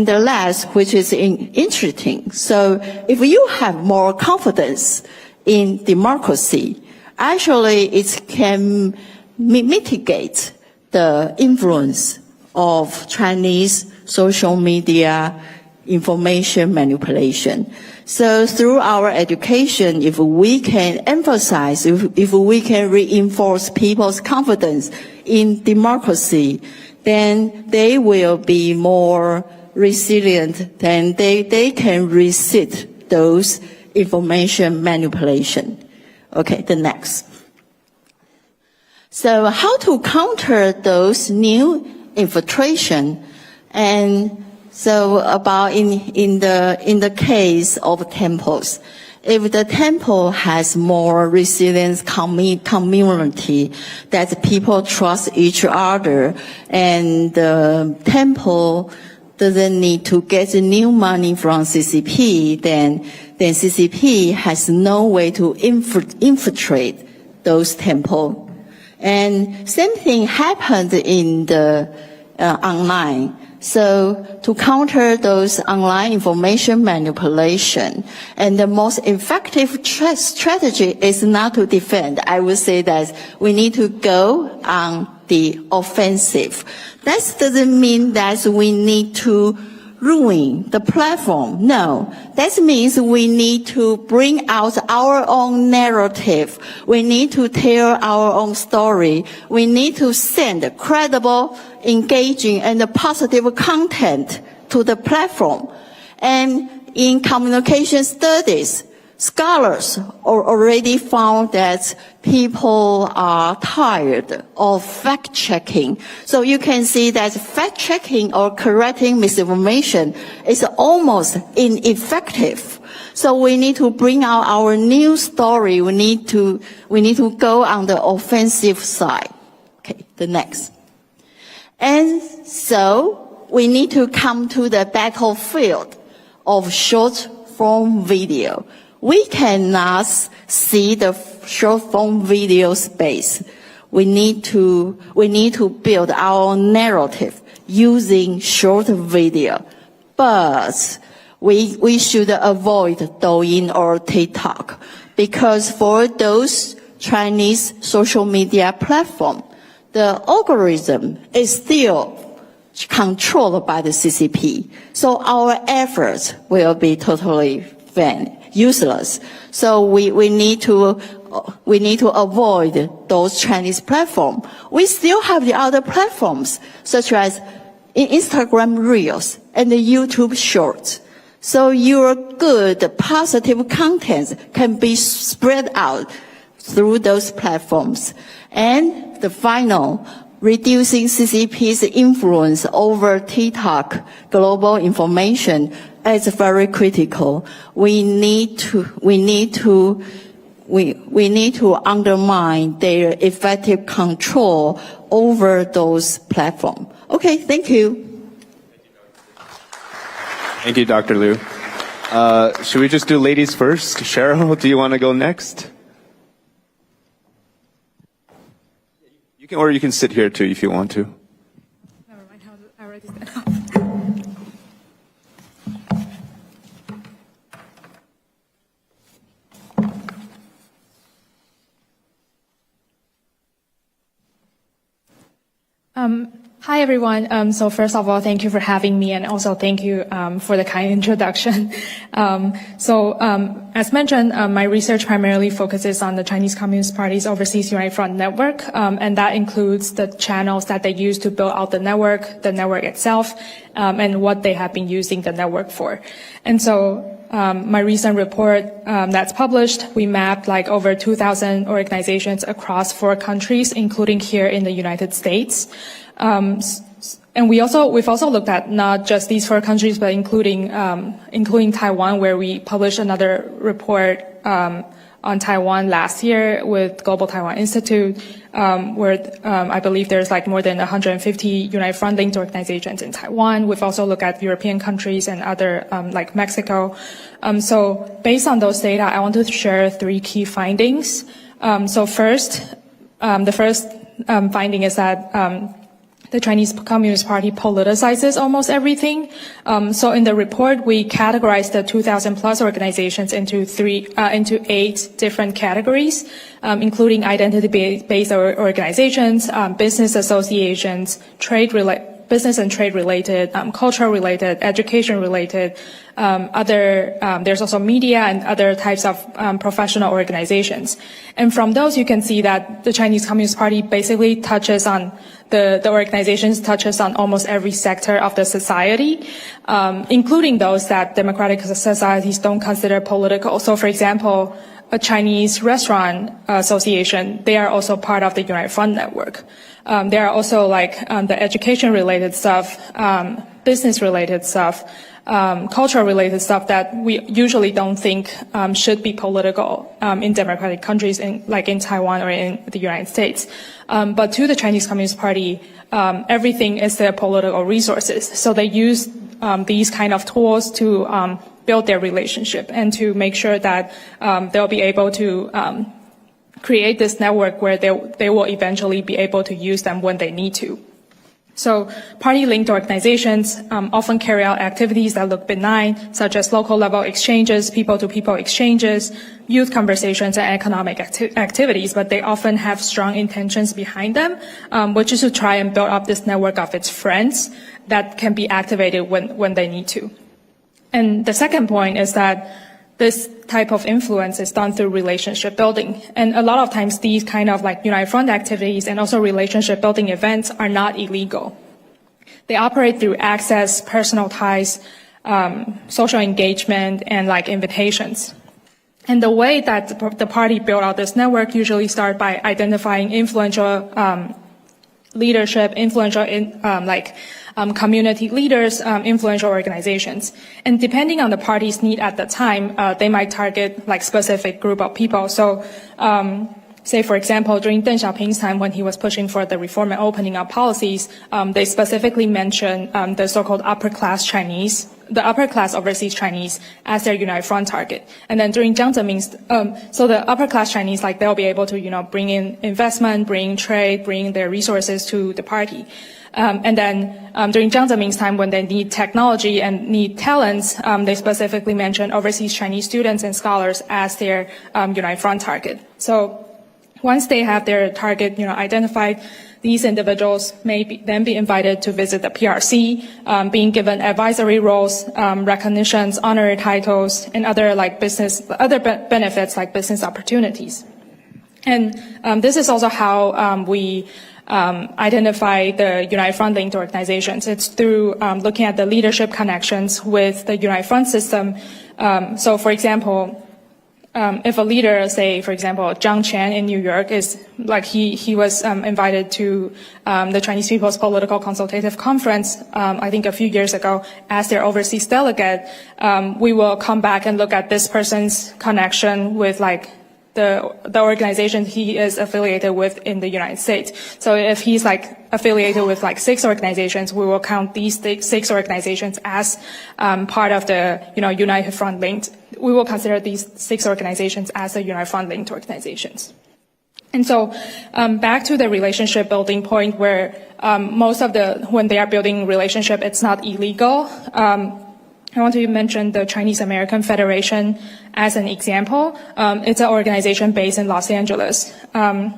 the last, which is interesting. So if you have more confidence in democracy, actually it can mitigate the influence of Chinese social media information manipulation. So through our education, if we can emphasize, if we can reinforce people's confidence in democracy, then they will be more resilient, then they can resist those information manipulation. Okay, the next. So how to counter those new infiltration? And so about in the case of temples, if the temple has more resilient community, that people trust each other, and the temple doesn't need to get new money from CCP, then CCP has no way to infiltrate those temples. And same thing happened in the online. So to counter those online information manipulation, and the most effective strategy is not to defend. I would say that we need to go on the offensive. That doesn't mean that we need to ruin the platform. No, that means we need to bring out our own narrative. We need to tell our own story. We need to send credible, engaging, and positive content to the platform. And in communication studies, Scholars already found that people are tired of fact-checking. So you can see that fact-checking or correcting misinformation is almost ineffective. So we need to bring out our news story. We need to go on the offensive side. Okay, the next. And so we need to come to the battlefield of short-form video. We cannot see the short-form video space. We need to build our narrative using short video. But we should avoid Douyin or TikTok, because for those Chinese social media platform, the algorithm is still controlled by the CCP. So our efforts will be totally useless. So we need to avoid those Chinese platforms. We still have the other platforms, such as Instagram Reels and the YouTube Shorts. So your good, positive content can be spread out through those platforms. And the final, reducing CCP's influence over TikTok global information is very critical. We need to undermine their effective control over those platforms. Okay, thank you. Thank you, Dr. Liu. Should we just do ladies first? Cheryl, do you want to go next? You can, or you can sit here too if you want to. Never mind, I already stand up. Hi, everyone. So first of all, thank you for having me, and also thank you for the kind introduction. As mentioned, my research primarily focuses on the Chinese Communist Party's Overseas United Front network, and that includes the channels that they use to build out the network itself, and what they have been using the network for. And so my recent report that's published, we mapped like over 2,000 organizations across 4 countries, including here in the United States. And we've also looked at not just these 4 countries, but including Taiwan, where we published another report on Taiwan last year with Global Taiwan Institute, where I believe there's like more than 150 United Front linked organizations in Taiwan. We've also looked at European countries and other like Mexico. So based on those data, I want to share 3 key findings. So first, the first finding is that the Chinese Communist Party politicizes almost everything. So in the report, we categorized the 2,000 plus organizations into 8 different categories, including identity-based organizations, business associations, business and trade related, cultural related, education related, there's also media and other types of professional organizations. And from those, you can see that the Chinese Communist Party basically touches on the organizations touches on almost every sector of the society, including those that democratic societies don't consider political. So, for example, a Chinese restaurant association, they are also part of the United Front network. There are also like the education-related stuff, business-related stuff, culture-related stuff that we usually don't think should be political in democratic countries, like in Taiwan or in the United States. But to the Chinese Communist Party, everything is their political resources. So they use these kind of tools to build their relationship and to make sure that they'll be able to create this network where they will eventually be able to use them when they need to. So party-linked organizations often carry out activities that look benign, such as local-level exchanges, people-to-people exchanges, youth conversations, and economic activities, but they often have strong intentions behind them, which is to try and build up this network of its friends that can be activated when they need to. And the second point is that this type of influence is done through relationship building. And a lot of times these kind of like United Front activities and also relationship building events are not illegal. They operate through access, personal ties, social engagement, and like invitations. And the way that the party built out this network usually start by identifying influential leadership, influential community leaders, influential organizations. And depending on the party's need at the time, they might target like specific group of people. So, say, for example, during Deng Xiaoping's time when he was pushing for the reform and opening up policies, they specifically mentioned the so-called upper class Chinese, the upper class overseas Chinese as their United Front target. And then during Jiang Zemin's, so the upper class Chinese, like they'll be able to, bring in investment, bring trade, bring their resources to the party. And then during Jiang Zemin's time, when they need technology and need talents, they specifically mentioned overseas Chinese students and scholars as their United Front target. So once they have their target, identified, these individuals may then be invited to visit the PRC, being given advisory roles, recognitions, honorary titles, and other benefits like business opportunities. And this is also how we identify the United Front linked organizations. It's through looking at the leadership connections with the United Front system. So, for example, if a leader, say, for example, Zhang Qian in New York is like he was invited to the Chinese People's Political Consultative Conference, I think a few years ago, as their overseas delegate, we will come back and look at this person's connection with like the organization he is affiliated with in the United States. So if he's like affiliated with like 6 organizations, we will count these 6 organizations as part of the United Front linked. We will consider these 6 organizations as the United Front linked organizations. And so back to the relationship building point where when they are building relationship, it's not illegal. I want to mention the Chinese American Federation as an example. It's an organization based in Los Angeles. A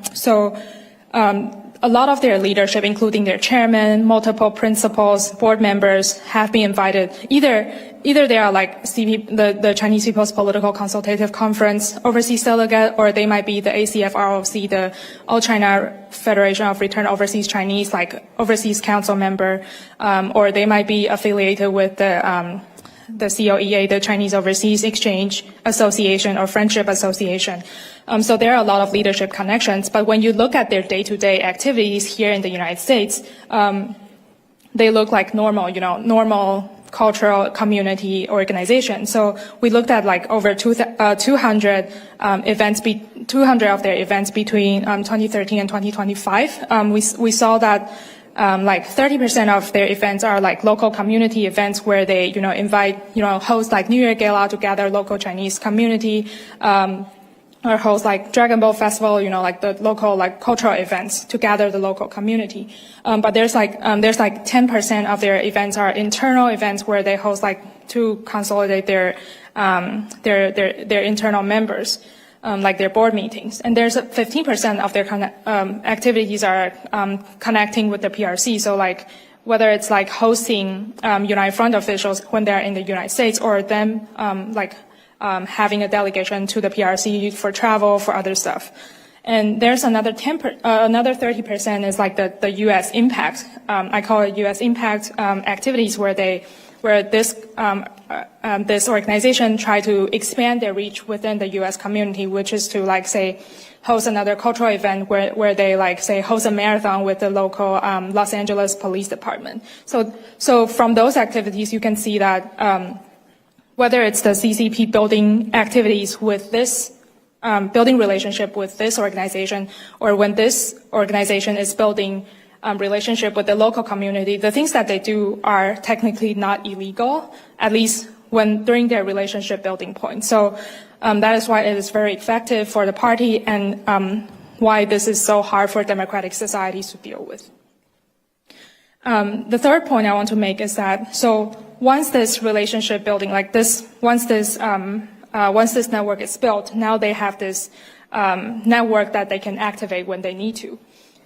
lot of their leadership, including their chairman, multiple principals, board members, have been invited. Either they are like the Chinese People's Political Consultative Conference overseas delegate, or they might be the ACF-ROC, the All China Federation of Returned Overseas Chinese, like overseas council member, or they might be affiliated with the COEA, the Chinese Overseas Exchange Association or Friendship Association. So there are a lot of leadership connections, but when you look at their day-to-day activities here in the United States, they look like normal cultural community organization. So we looked at like over 200 events, 200 of their events between 2013 and 2025. We saw that like 30% of their events are like local community events where they, invite, host like New Year Gala to gather local Chinese community, or host like Dragon Boat Festival, like the local like cultural events to gather the local community. But there's like 10% of their events are internal events where they host like to consolidate their internal members. Like their board meetings. And there's 15% of their activities are connecting with the PRC. So like whether it's like hosting United Front officials when they're in the United States, or them having a delegation to the PRC for travel, for other stuff. And there's another 30% is like the U.S. impact. I call it U.S. impact activities where this organization try to expand their reach within the U.S. community, which is to like say host another cultural event where they like say host a marathon with the local Los Angeles Police Department. So from those activities, you can see that whether it's the CCP building activities with this building relationship with this organization, or when this organization is building relationship with the local community, the things that they do are technically not illegal, at least during their relationship building point. So that is why it is very effective for the party, and why this is so hard for democratic societies to deal with. The third point I want to make is that once this relationship building like this, once this network is built, now they have this network that they can activate when they need to.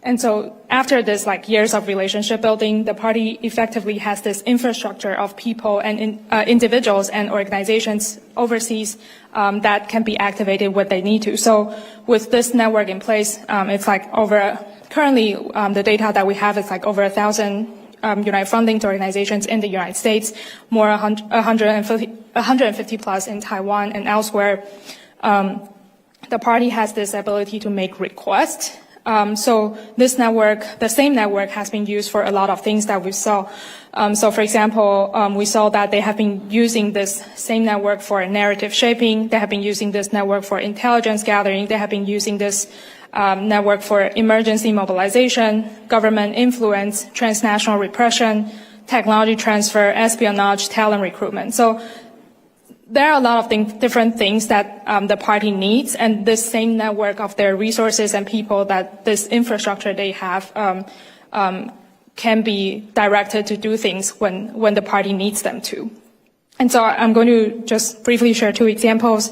And so after this like years of relationship building, the party effectively has this infrastructure of people and individuals and organizations overseas that can be activated when they need to. So with this network in place, it's like currently the data that we have is like over 1,000 United Front linked organizations in the United States, more 150 plus in Taiwan and elsewhere. the party has this ability to make requests. So this network, the same network, has been used for a lot of things that we saw. So for example, we saw that they have been using this same network for narrative shaping. They have been using this network for intelligence gathering. They have been using this network for emergency mobilization, government influence, transnational repression, technology transfer, espionage, talent recruitment. So there are a lot of different things that the party needs, and this same network of their resources and people, that this infrastructure they have can be directed to do things when the party needs them to. And so I'm going to just briefly share two examples.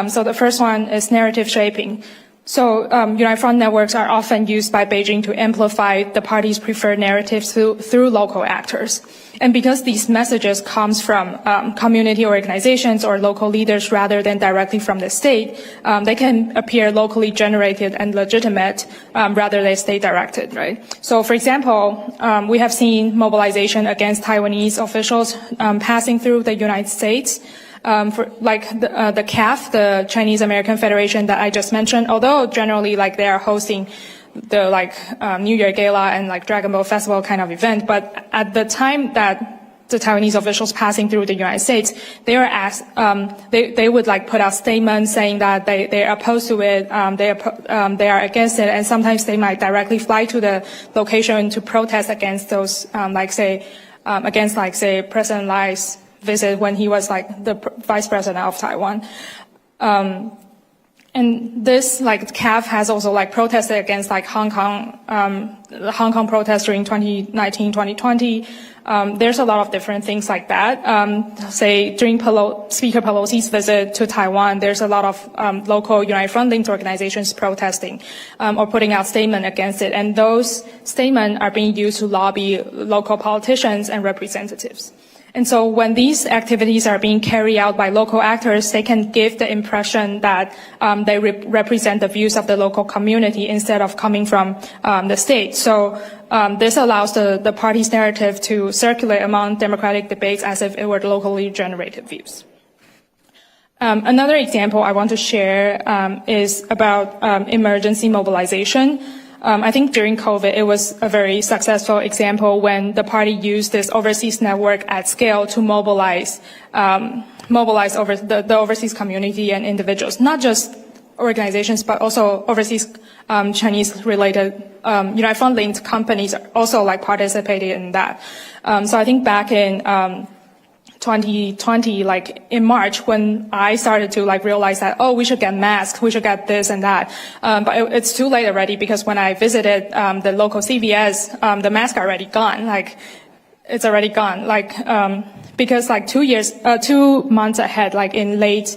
So the first one is narrative shaping. So United Front networks are often used by Beijing to amplify the party's preferred narratives through local actors. And because these messages comes from community organizations or local leaders rather than directly from the state, they can appear locally generated and legitimate rather than state directed, right? So for example, we have seen mobilization against Taiwanese officials passing through the United States. For like the CAF, the Chinese American Federation that I just mentioned, although generally like they are hosting the like New Year Gala and like Dragon Boat Festival kind of event, but at the time that the Taiwanese officials passing through the United States, they were asked, they would like put out statements saying that they are opposed to it, they are against it, and sometimes they might directly fly to the location to protest against those, against President Lai's visit when he was like the vice president of Taiwan. And this like CAF has also like protested against like Hong Kong protests during 2019, 2020. There's a lot of different things like that. Say during Speaker Pelosi's visit to Taiwan, there's a lot of local United Front linked organizations protesting or putting out statements against it. And those statements are being used to lobby local politicians and representatives. And so when these activities are being carried out by local actors, they can give the impression that they represent the views of the local community instead of coming from the state. So this allows the party's narrative to circulate among democratic debates as if it were locally generated views. Another example I want to share is about emergency mobilization. I think during COVID, it was a very successful example when the party used this overseas network at scale to mobilize over the overseas community and individuals, not just organizations, but also overseas Chinese-related United Front linked companies also like participated in that. So I think back in 2020, like in March, when I started to like realize that, oh, we should get masks, we should get this and that. But it's too late already, because when I visited the local CVS, the masks are already gone. Like it's already gone. Like because like 2 months ahead, like in late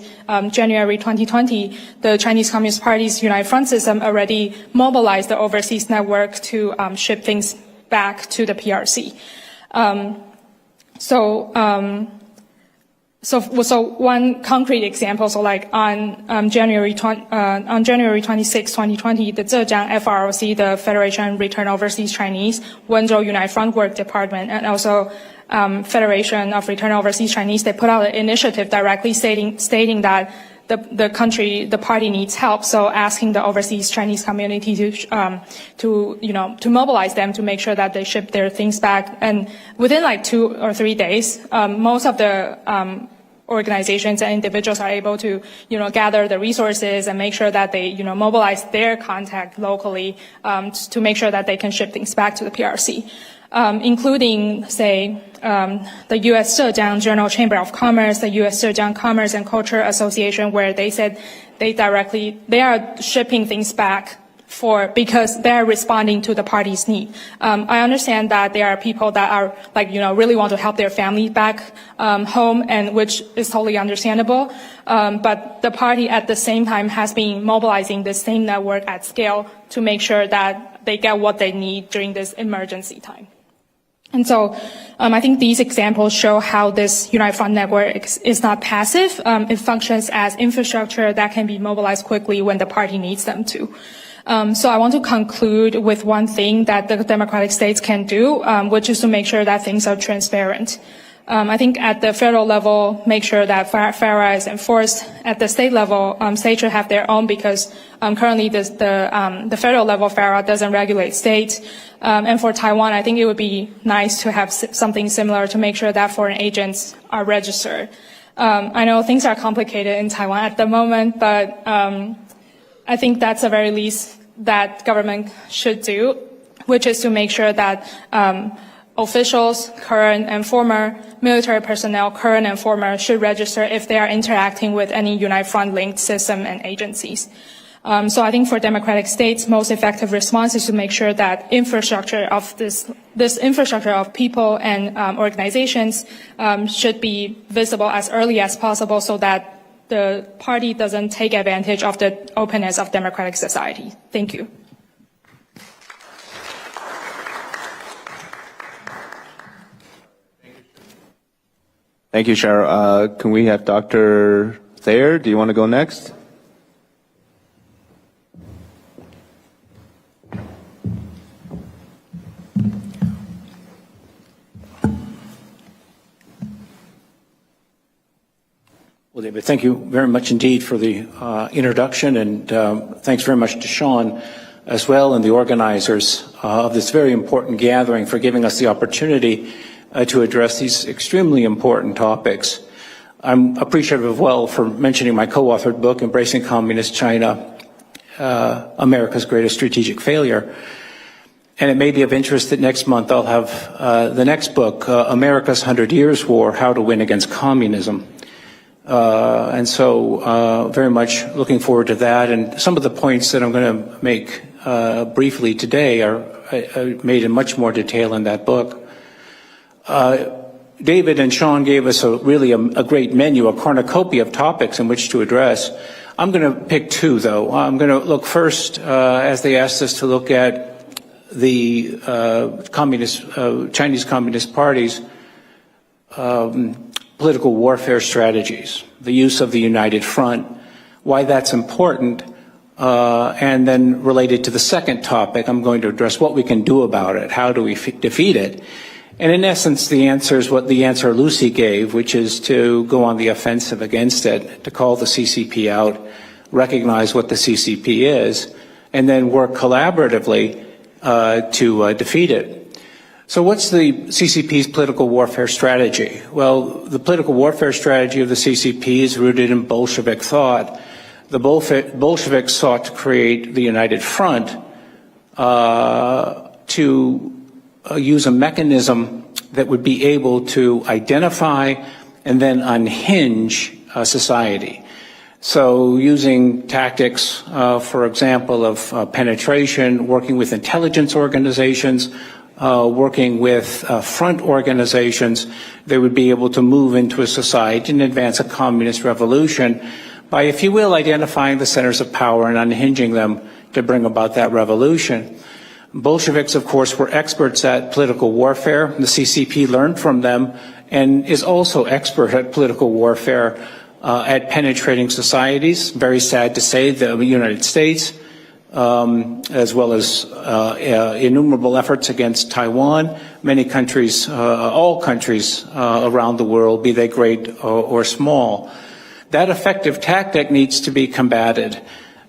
January 2020, the Chinese Communist Party's United Front system already mobilized the overseas network to ship things back to the PRC. So one concrete example, so like on January 26, 2020, the Zhejiang FROC, the Federation Return Overseas Chinese, Wenzhou United Front Work Department, and also Federation of Return Overseas Chinese, they put out an initiative directly stating that the party needs help. So asking the overseas Chinese community to mobilize them to make sure that they ship their things back. And within like 2 or 3 days, most of the organizations and individuals are able to, gather the resources and make sure that they, mobilize their contact locally, to make sure that they can ship things back to the PRC. Including, say, the U.S. Zhejiang General Chamber of Commerce, the U.S. Zhejiang Commerce and Culture Association, where they said they are shipping things back because they are responding to the party's need. I understand that there are people that are really want to help their family back home, and which is totally understandable. But the party at the same time has been mobilizing the same network at scale to make sure that they get what they need during this emergency time. And so I think these examples show how this United Front network is not passive. It functions as infrastructure that can be mobilized quickly when the party needs them to. So I want to conclude with one thing that the democratic states can do, which is to make sure that things are transparent. I think at the federal level, make sure that FARA is enforced. At the state level, states should have their own because currently the federal level FARA doesn't regulate states. And for Taiwan, I think it would be nice to have something similar to make sure that foreign agents are registered. I know things are complicated in Taiwan at the moment, but I think that's the very least that government should do, which is to make sure that officials, current and former, military personnel, current and former, should register if they are interacting with any Unite Front linked system and agencies. So I think for democratic states, most effective response is to make sure that infrastructure of this infrastructure of people and organizations should be visible as early as possible so that the party doesn't take advantage of the openness of democratic society. Thank you. Thank you, Cheryl. Can we have Dr. Thayer? Do you want to go next? Well, David, thank you very much indeed for the introduction, and thanks very much to Sean as well and the organizers of this very important gathering for giving us the opportunity to address these extremely important topics. I'm appreciative for mentioning my co-authored book, Embracing Communist China, America's Greatest Strategic Failure. And it may be of interest that next month I'll have the next book, America's 100 Years War, How to Win Against Communism. And so very much looking forward to that. And some of the points that I'm going to make briefly today are made in much more detail in that book. David and Sean gave us a great menu, a cornucopia of topics in which to address. I'm going to pick two, though. I'm going to look first, as they asked us to look at the Chinese Communist Party's political warfare strategies, the use of the United Front, why that's important, and then related to the second topic, I'm going to address what we can do about it. How do we defeat it? And in essence, the answer is what the answer Lucy gave, which is to go on the offensive against it, to call the CCP out, recognize what the CCP is, and then work collaboratively to defeat it. So what's the CCP's political warfare strategy? Well, the political warfare strategy of the CCP is rooted in Bolshevik thought. The Bolsheviks sought to create the United Front to use a mechanism that would be able to identify and then unhinge society. So using tactics, for example, of penetration, working with intelligence organizations, working with front organizations, they would be able to move into a society and advance a communist revolution by, if you will, identifying the centers of power and unhinging them to bring about that revolution. Bolsheviks, of course, were experts at political warfare. The CCP learned from them and is also expert at political warfare, at penetrating societies. Very sad to say, the United States, as well as innumerable efforts against Taiwan, many countries, all countries around the world, be they great or small. That effective tactic needs to be combated,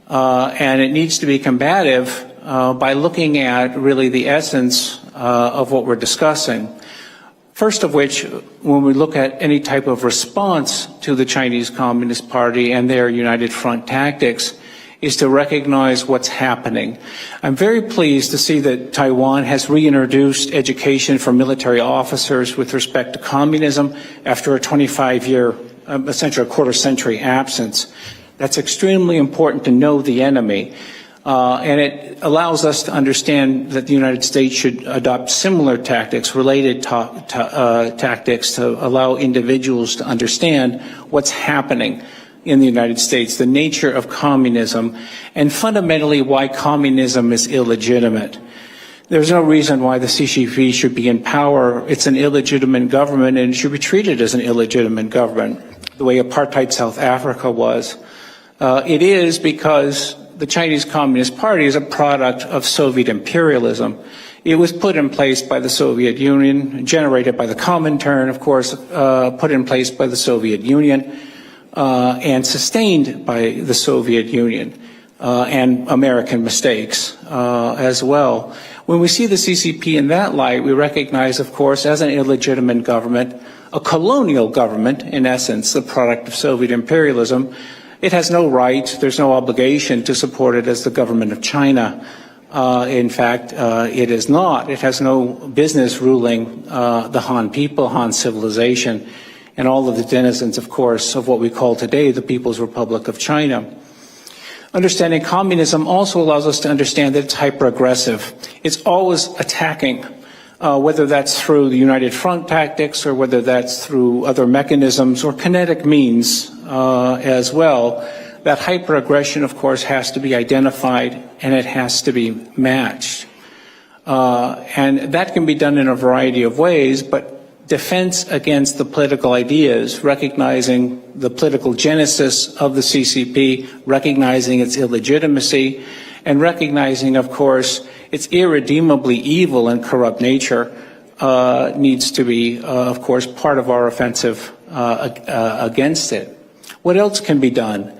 and it needs to be combative by looking at really the essence of what we're discussing. First of which, when we look at any type of response to the Chinese Communist Party and their United Front tactics, is to recognize what's happening. I'm very pleased to see that Taiwan has reintroduced education for military officers with respect to communism after a 25-year, essentially a quarter-century absence. That's extremely important to know the enemy. And it allows us to understand that the United States should adopt similar tactics, related tactics, to allow individuals to understand what's happening in the United States, the nature of communism, and fundamentally why communism is illegitimate. There's no reason why the CCP should be in power. It's an illegitimate government and it should be treated as an illegitimate government, the way apartheid South Africa was. It is because the Chinese Communist Party is a product of Soviet imperialism. It was put in place by the Soviet Union, generated by the Comintern, of course, put in place by the Soviet Union, and sustained by the Soviet Union, and American mistakes as well. When we see the CCP in that light, we recognize, of course, as an illegitimate government, a colonial government, in essence, the product of Soviet imperialism. It has no right, there's no obligation to support it as the government of China. In fact, it is not. It has no business ruling the Han people, Han civilization, and all of the denizens, of course, of what we call today the People's Republic of China. Understanding communism also allows us to understand that it's hyper-aggressive. It's always attacking, whether that's through the United Front tactics or whether that's through other mechanisms or kinetic means as well. That hyper-aggression, of course, has to be identified and it has to be matched. And that can be done in a variety of ways, but defense against the political ideas, recognizing the political genesis of the CCP, recognizing its illegitimacy, and recognizing, of course, its irredeemably evil and corrupt nature needs to be, of course, part of our offensive against it. What else can be done?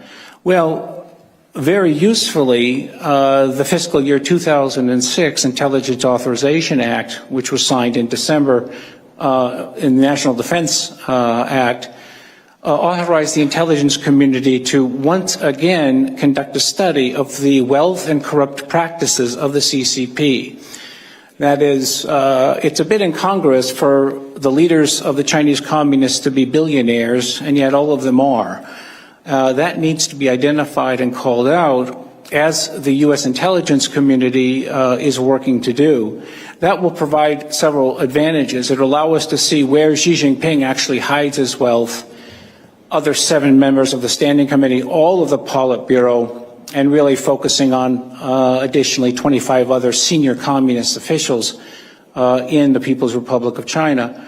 Well, very usefully, the fiscal year 2006 Intelligence Authorization Act, which was signed in December in the National Defense Act, authorized the intelligence community to once again conduct a study of the wealth and corrupt practices of the CCP. That is, it's a bit incongruous for the leaders of the Chinese communists to be billionaires, and yet all of them are. That needs to be identified and called out, as the U.S. intelligence community is working to do. That will provide several advantages. It will allow us to see where Xi Jinping actually hides his wealth, other 7 members of the Standing Committee, all of the Politburo, and really focusing on additionally 25 other senior communist officials in the People's Republic of China.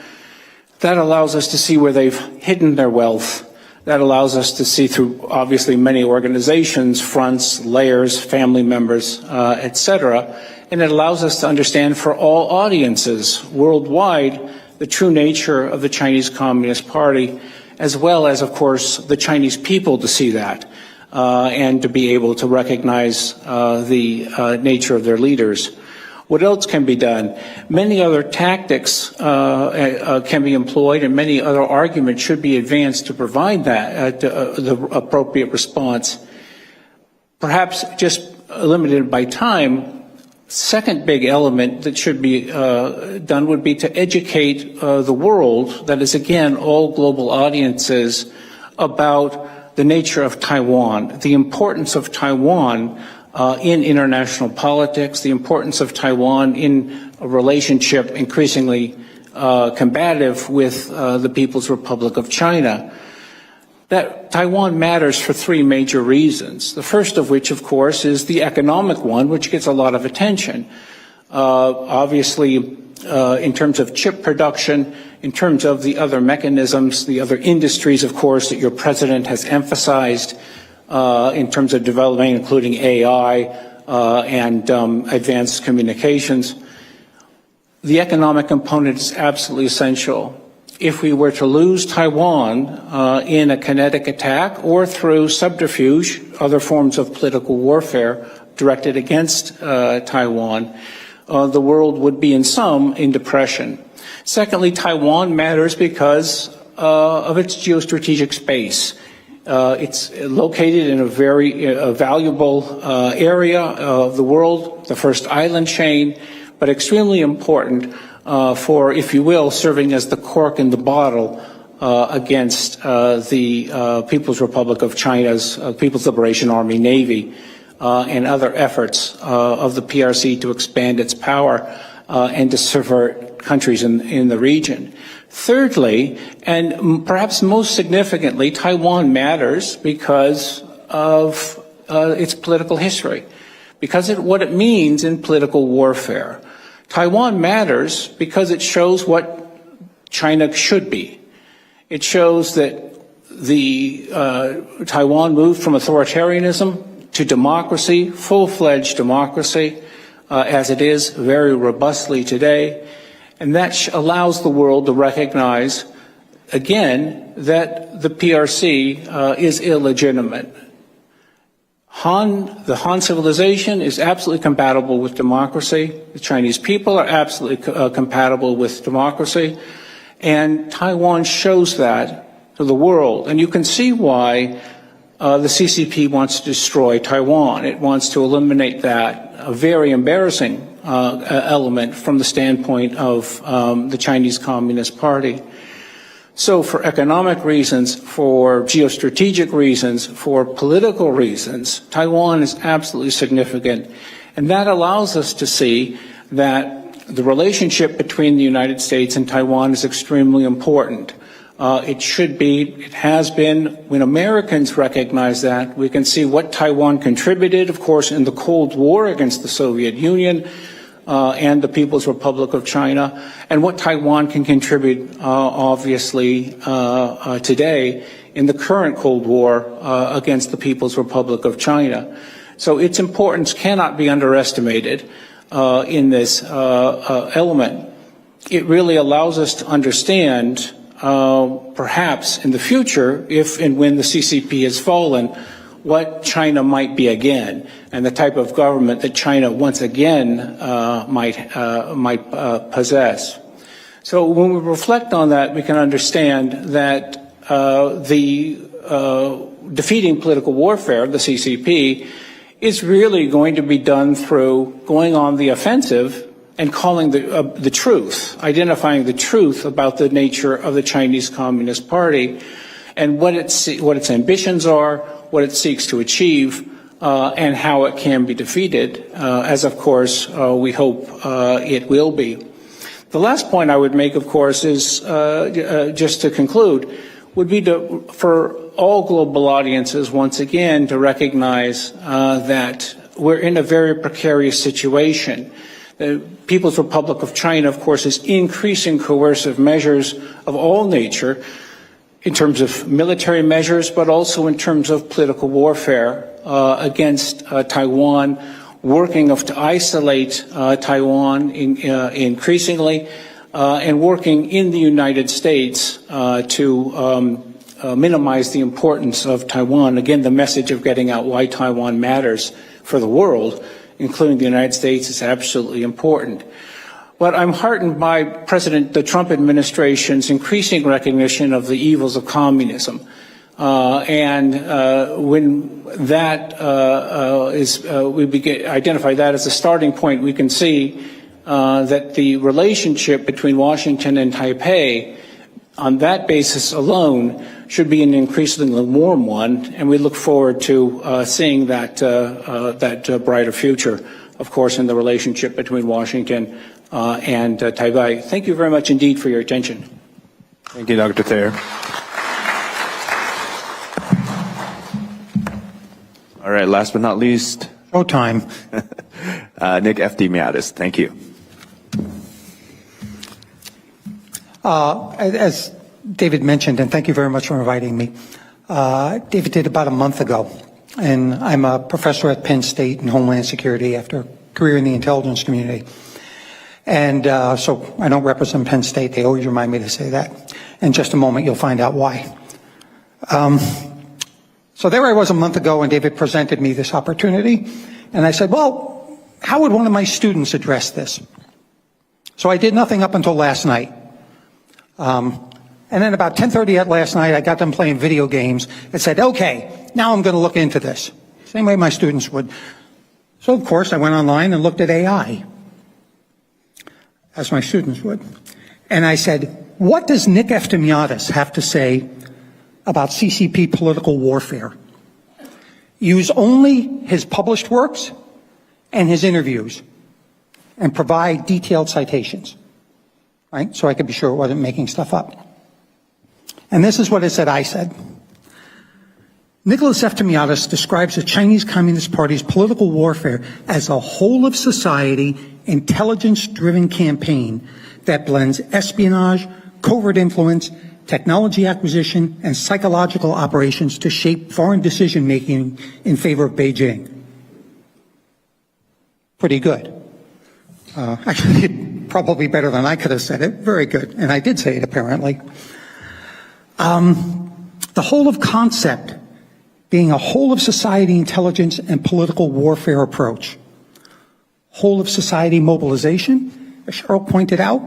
That allows us to see where they've hidden their wealth. That allows us to see through, obviously, many organizations, fronts, layers, family members, etc. And it allows us to understand for all audiences worldwide the true nature of the Chinese Communist Party, as well as, of course, the Chinese people to see that and to be able to recognize the nature of their leaders. What else can be done? Many other tactics can be employed, and many other arguments should be advanced to provide that the appropriate response. Perhaps just limited by time, second big element that should be done would be to educate the world, that is again all global audiences, about the nature of Taiwan, the importance of Taiwan in international politics, the importance of Taiwan in a relationship increasingly combative with the People's Republic of China. That Taiwan matters for 3 major reasons. The first of which, of course, is the economic one, which gets a lot of attention. Obviously, in terms of chip production, in terms of the other mechanisms, the other industries, of course, that your president has emphasized, in terms of development, including AI and advanced communications. The economic component is absolutely essential. If we were to lose Taiwan in a kinetic attack or through subterfuge, other forms of political warfare directed against Taiwan, the world would be in depression. Secondly, Taiwan matters because of its geostrategic space. It's located in a very valuable area of the world, the first island chain, but extremely important for, if you will, serving as the cork in the bottle against the People's Republic of China's People's Liberation Army Navy and other efforts of the PRC to expand its power and to subvert countries in the region. Thirdly, and perhaps most significantly, Taiwan matters because of its political history, because of what it means in political warfare. Taiwan matters because it shows what China should be. It shows that Taiwan moved from authoritarianism to democracy, full-fledged democracy, as it is very robustly today. And that allows the world to recognize, again, that the PRC is illegitimate. The Han civilization is absolutely compatible with democracy. The Chinese people are absolutely compatible with democracy. And Taiwan shows that to the world. And you can see why the CCP wants to destroy Taiwan. It wants to eliminate that, a very embarrassing element from the standpoint of the Chinese Communist Party. So for economic reasons, for geostrategic reasons, for political reasons, Taiwan is absolutely significant. And that allows us to see that the relationship between the United States and Taiwan is extremely important. It should be, it has been. When Americans recognize that, we can see what Taiwan contributed, of course, in the Cold War against the Soviet Union and the People's Republic of China, and what Taiwan can contribute, obviously, today in the current Cold War against the People's Republic of China. So its importance cannot be underestimated in this element. It really allows us to understand perhaps in the future, if and when the CCP has fallen, what China might be again, and the type of government that China once again might possess. So when we reflect on that, we can understand that defeating political warfare, the CCP, is really going to be done through going on the offensive and calling the truth, identifying the truth about the nature of the Chinese Communist Party and what its ambitions are, what it seeks to achieve, and how it can be defeated, as of course we hope it will be. The last point I would make, of course, is just to conclude, would be for all global audiences once again to recognize that we're in a very precarious situation. The People's Republic of China, of course, is increasing coercive measures of all nature in terms of military measures, but also in terms of political warfare against Taiwan, working to isolate Taiwan increasingly, and working in the United States to minimize the importance of Taiwan. Again, the message of getting out why Taiwan matters for the world, including the United States, is absolutely important. But I'm heartened by the Trump administration's increasing recognition of the evils of communism. When that we identify that as a starting point, we can see that the relationship between Washington and Taipei, on that basis alone, should be an increasingly warm one, and we look forward to seeing that brighter future, of course, in the relationship between Washington and Taipei. Thank you very much indeed for your attention. Thank you, Dr. Thayer. All right, last but not least. Showtime. Nick F. DeMatteis, thank you. As David mentioned, and thank you very much for inviting me, David did about a month ago, and I'm a professor at Penn State in Homeland Security after a career in the intelligence community. And so I don't represent Penn State. They always remind me to say that. In just a moment, you'll find out why. So there I was a month ago, and David presented me this opportunity, and I said, well, how would one of my students address this? So I did nothing up until last night. And then about 10:30 at last night, I got them playing video games and said, okay, now I'm going to look into this. Same way my students would. So, of course, I went online and looked at AI, as my students would. And I said, what does Nick F. DeMatteis have to say about CCP political warfare? Use only his published works and his interviews and provide detailed citations, right? So I could be sure it wasn't making stuff up. And this is what it said I said. Nicholas F. DeMatteis describes the Chinese Communist Party's political warfare as a whole-of-society, intelligence-driven campaign that blends espionage, covert influence, technology acquisition, and psychological operations to shape foreign decision-making in favor of Beijing. Pretty good. Actually, probably better than I could have said it. Very good. And I did say it, apparently. The whole of concept being a whole of society intelligence and political warfare approach. Whole of society mobilization, as Cheryl pointed out,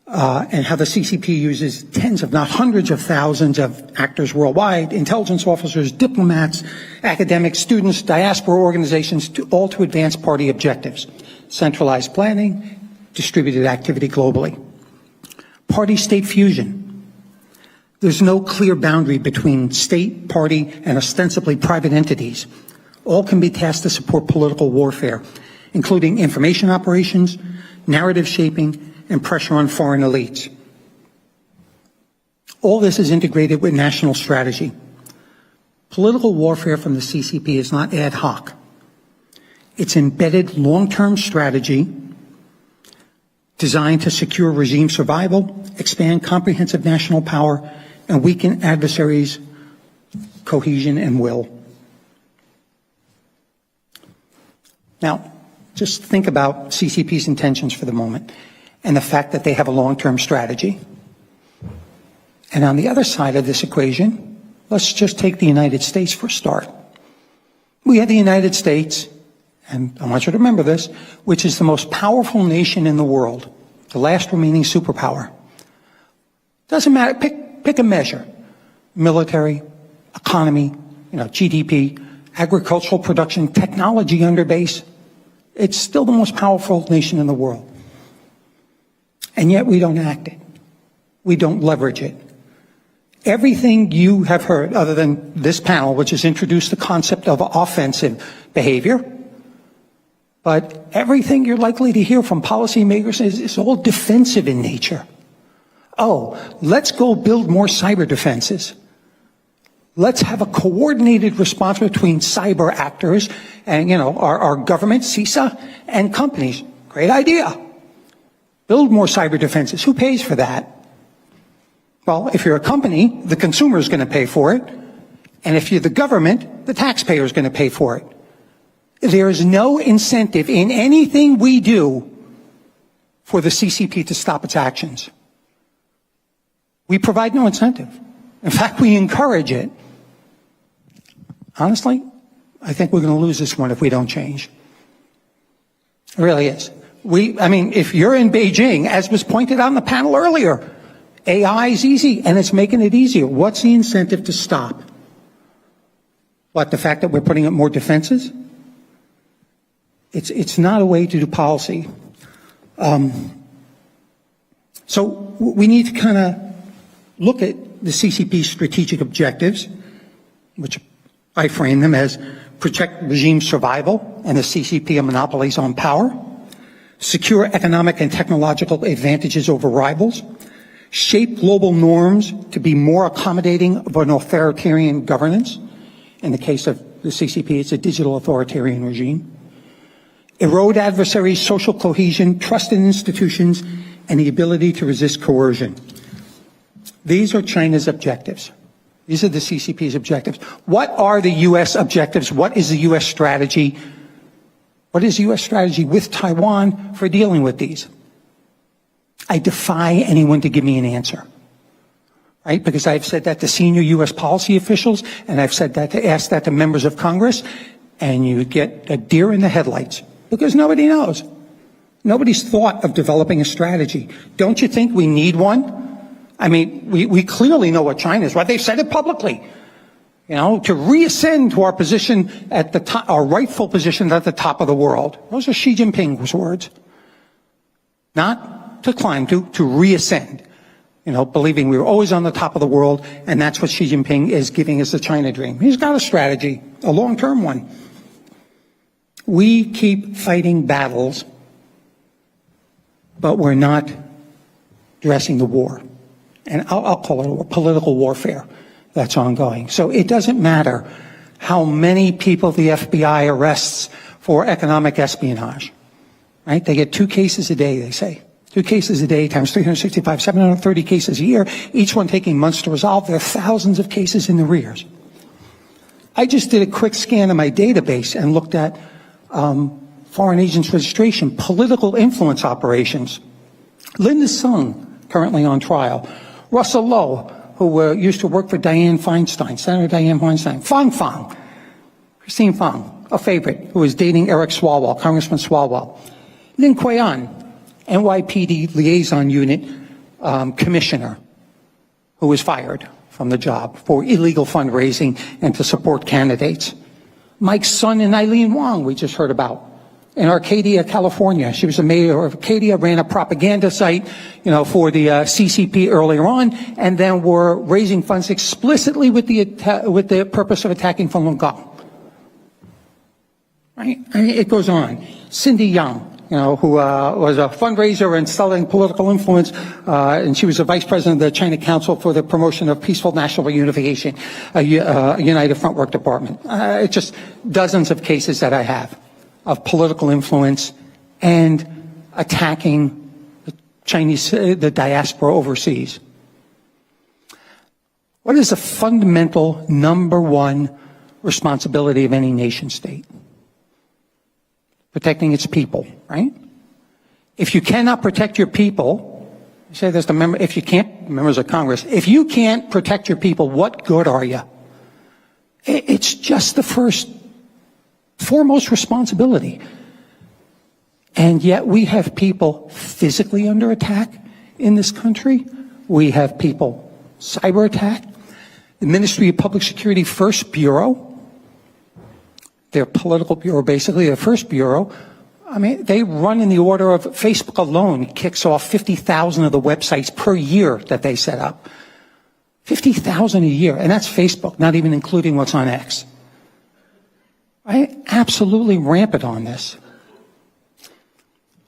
and how the CCP uses tens, if not hundreds of thousands of actors worldwide, intelligence officers, diplomats, academics, students, diaspora organizations, all to advance party objectives. Centralized planning, distributed activity globally. Party-state fusion. There's no clear boundary between state, party, and ostensibly private entities. All can be tasked to support political warfare, including information operations, narrative shaping, and pressure on foreign elites. All this is integrated with national strategy. Political warfare from the CCP is not ad hoc. It's embedded long-term strategy designed to secure regime survival, expand comprehensive national power, and weaken adversaries' cohesion and will. Now, just think about CCP's intentions for the moment and the fact that they have a long-term strategy. And on the other side of this equation, let's just take the United States for a start. We have the United States, and I want you to remember this, which is the most powerful nation in the world, the last remaining superpower. Doesn't matter, pick a measure. Military, economy, GDP, agricultural production, technology under base. It's still the most powerful nation in the world. And yet we don't act it. We don't leverage it. Everything you have heard, other than this panel, which has introduced the concept of offensive behavior, but everything you're likely to hear from policymakers is all defensive in nature. Oh, let's go build more cyber defenses. Let's have a coordinated response between cyber actors and, our government, CISA, and companies. Great idea. Build more cyber defenses. Who pays for that? Well, if you're a company, the consumer is going to pay for it. And if you're the government, the taxpayer is going to pay for it. There is no incentive in anything we do for the CCP to stop its actions. We provide no incentive. In fact, we encourage it. Honestly, I think we're going to lose this one if we don't change. It really is. If you're in Beijing, as was pointed out in the panel earlier, AI is easy and it's making it easier. What's the incentive to stop? What, the fact that we're putting up more defenses? It's not a way to do policy. So we need to kind of look at the CCP's strategic objectives, which I frame them as protect regime survival and the CCP monopolies on power, secure economic and technological advantages over rivals, shape global norms to be more accommodating of an authoritarian governance. In the case of the CCP, it's a digital authoritarian regime. Erode adversaries' social cohesion, trust in institutions, and the ability to resist coercion. These are China's objectives. These are the CCP's objectives. What are the U.S. objectives? What is the U.S. strategy? What is the U.S. strategy with Taiwan for dealing with these? I defy anyone to give me an answer, right? Because I've said that to senior U.S. policy officials, and I've said that asked that to members of Congress, and you get a deer in the headlights because nobody knows. Nobody's thought of developing a strategy. Don't you think we need one? We clearly know what China is, right? They've said it publicly. To reascend to our position at the top, our rightful position at the top of the world. Those are Xi Jinping's words. Not to climb, to reascend. Believing we were always on the top of the world, and that's what Xi Jinping is giving us the China dream. He's got a strategy, a long-term one. We keep fighting battles, but we're not addressing the war. And I'll call it a political warfare that's ongoing. So it doesn't matter how many people the FBI arrests for economic espionage, right? They get 2 cases a day, they say. 2 cases a day times 365, 730 cases a year, each one taking months to resolve. There are thousands of cases in the rears. I just did a quick scan of my database and looked at foreign agents registration, political influence operations. Linda Sung, currently on trial. Russell Lowe, who used to work for Dianne Feinstein, Senator Dianne Feinstein. Christine Fang, a favorite, who was dating Eric Swalwell, Congressman Swalwell. Lin Kuei-an, NYPD Liaison Unit Commissioner, who was fired from the job for illegal fundraising and to support candidates. Mike's son and Eileen Wong, we just heard about, in Arcadia, California. She was the mayor of Arcadia, ran a propaganda site, for the CCP earlier on, and then were raising funds explicitly with the purpose of attacking Falun Gong. Right? I mean, it goes on. Cindy Yang, who was a fundraiser and selling political influence, and she was the vice president of the China Council for the Promotion of Peaceful National Reunification, a United Front Work Department. It's just dozens of cases that I have of political influence and attacking the diaspora overseas. What is the fundamental number one responsibility of any nation state? Protecting its people, right? If you cannot protect your people, say this to members of Congress, if you can't protect your people, what good are you? It's just the foremost responsibility. And yet we have people physically under attack in this country. We have people cyber attacked. The Ministry of Public Security First Bureau, their political bureau, basically, their first bureau, I mean, they run in the order of, Facebook alone kicks off 50,000 of the websites per year that they set up. 50,000 a year, and that's Facebook, not even including what's on X. Right? Absolutely rampant on this.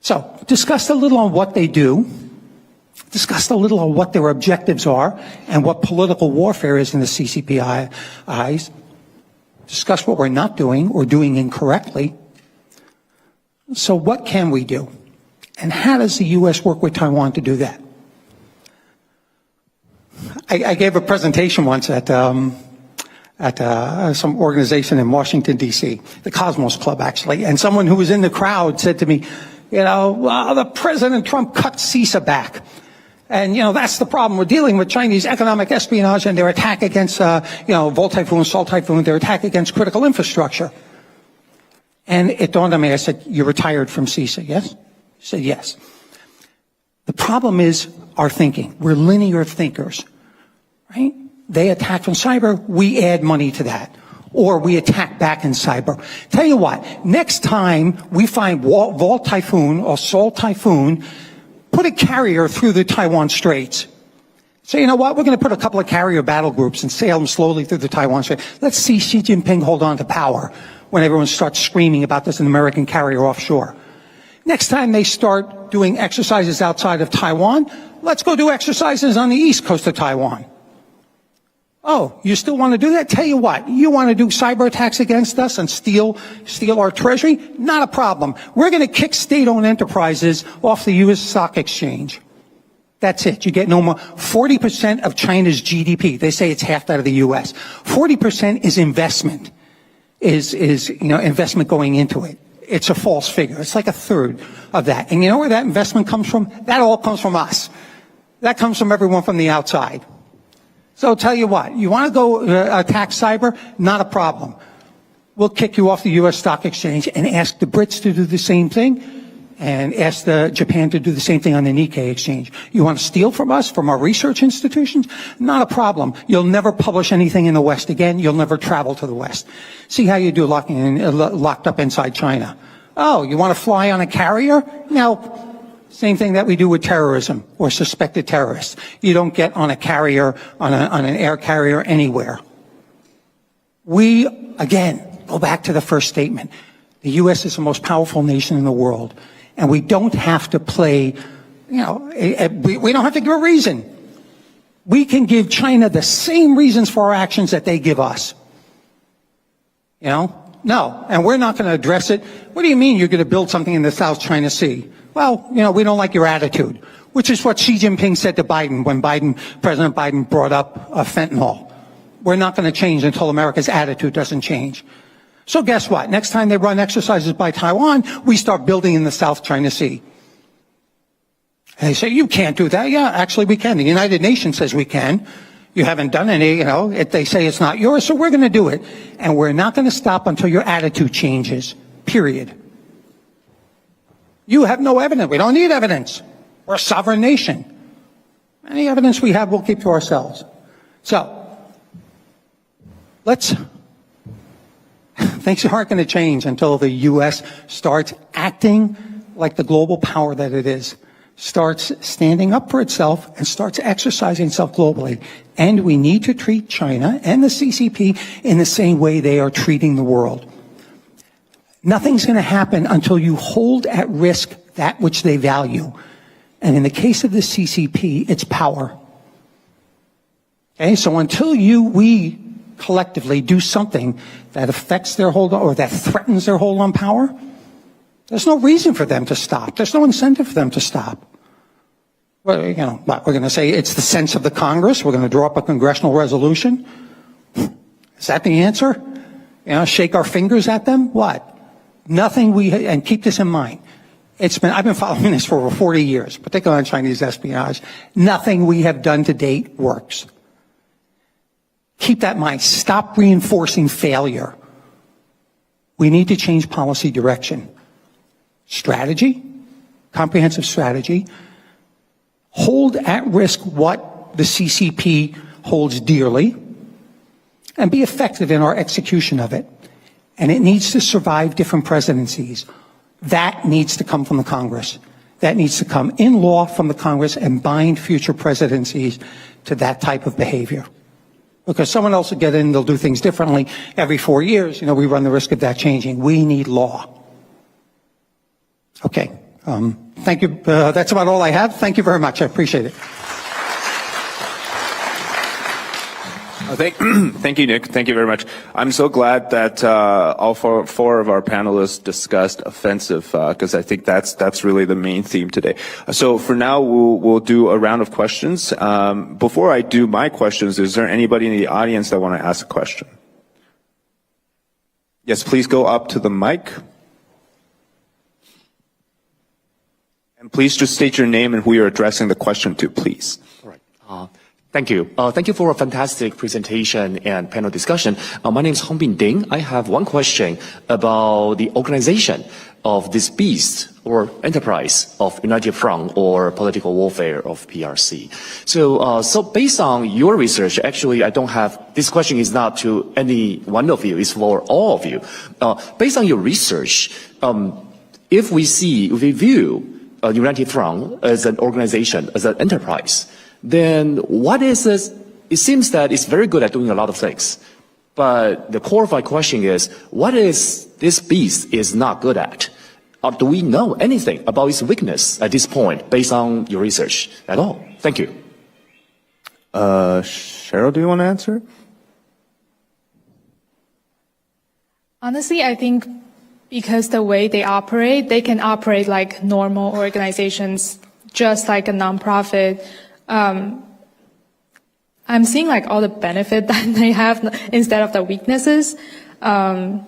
So, discussed a little on what they do, discussed a little on what their objectives are, and what political warfare is in the CCP eyes. Discuss what we're not doing or doing incorrectly. So what can we do? And how does the U.S. work with Taiwan to do that? I gave a presentation once at some organization in Washington, D.C., the Cosmos Club, actually, and someone who was in the crowd said to me, the President Trump cut CISA back. And, that's the problem. We're dealing with Chinese economic espionage and their attack against, Volt Typhoon, Salt Typhoon, their attack against critical infrastructure. And it dawned on me, I said, you retired from CISA, yes? He said, yes. The problem is our thinking. We're linear thinkers, right? They attack from cyber, we add money to that. Or we attack back in cyber. Tell you what, next time we find Volt Typhoon or Salt Typhoon, put a carrier through the Taiwan Straits. So you know what? We're going to put a couple of carrier battle groups and sail them slowly through the Taiwan Strait. Let's see Xi Jinping hold on to power when everyone starts screaming about this an American carrier offshore. Next time they start doing exercises outside of Taiwan, let's go do exercises on the east coast of Taiwan. Oh, you still want to do that? Tell you what, you want to do cyber attacks against us and steal our treasury? Not a problem. We're going to kick state-owned enterprises off the U.S. stock exchange. That's it. You get no more. 40% of China's GDP. They say it's half that of the U.S. 40% is investment, investment going into it. It's a false figure. It's like a third of that. And you know where that investment comes from? That all comes from us. That comes from everyone from the outside. So tell you what, you want to go attack cyber? Not a problem. We'll kick you off the U.S. stock exchange and ask the Brits to do the same thing and ask Japan to do the same thing on the Nikkei exchange. You want to steal from us, from our research institutions? Not a problem. You'll never publish anything in the West again. You'll never travel to the West. See how you do locked up inside China. Oh, you want to fly on a carrier? No. Same thing that we do with terrorism or suspected terrorists. You don't get on a carrier, on an air carrier anywhere. We, again, go back to the first statement. The U.S. is the most powerful nation in the world. And we don't have to play, we don't have to give a reason. We can give China the same reasons for our actions that they give us. No, and we're not going to address it. What do you mean you're going to build something in the South China Sea? Well, we don't like your attitude, which is what Xi Jinping said to Biden when President Biden brought up fentanyl. We're not going to change until America's attitude doesn't change. So guess what? Next time they run exercises by Taiwan, we start building in the South China Sea. And they say, you can't do that. Yeah, actually we can. The United Nations says we can. You haven't done any, they say it's not yours, so we're going to do it. And we're not going to stop until your attitude changes. Period. You have no evidence. We don't need evidence. We're a sovereign nation. Any evidence we have, we'll keep to ourselves. So, things aren't going to change until the U.S. starts acting like the global power that it is, starts standing up for itself, and starts exercising itself globally. And we need to treat China and the CCP in the same way they are treating the world. Nothing's going to happen until you hold at risk that which they value. And in the case of the CCP, it's power. Okay, so until we collectively do something that affects their hold or that threatens their hold on power, there's no reason for them to stop. There's no incentive for them to stop. Well, we're going to say it's the sense of the Congress. We're going to draw up a congressional resolution. Is that the answer? Shake our fingers at them? What? Nothing and keep this in mind. I've been following this for over 40 years, particularly on Chinese espionage. Nothing we have done to date works. Keep that in mind. Stop reinforcing failure. We need to change policy direction. Strategy, comprehensive strategy. Hold at risk what the CCP holds dearly, and be effective in our execution of it. And it needs to survive different presidencies. That needs to come from the Congress. That needs to come in law from the Congress and bind future presidencies to that type of behavior. Because someone else will get in, they'll do things differently. Every 4 years, we run the risk of that changing. We need law. Okay. Thank you. That's about all I have. Thank you very much. I appreciate it. Thank you, Nick. Thank you very much. I'm so glad that all four of our panelists discussed offensive, because I think that's really the main theme today. So for now, we'll do a round of questions. Before I do my questions, is there anybody in the audience that want to ask a question? Yes, please go up to the mic. And please just state your name and who you're addressing the question to, please. All right. Thank you. Thank you for a fantastic presentation and panel discussion. My name is Hongbin Ding. I have one question about the organization of this beast or enterprise of United Front or political warfare of PRC. So based on your research, actually, I don't have, this question is not to any one of you, it's for all of you. Based on your research, if we view United Front as an organization, as an enterprise, then what is this? It seems that it's very good at doing a lot of things. But the core of my question is, what is this beast is not good at? Or do we know anything about its weakness at this point based on your research at all? Thank you. Cheryl, do you want to answer? Honestly, I think because the way they can operate like normal organizations, just like a nonprofit. I'm seeing like all the benefit that they have instead of the weaknesses. I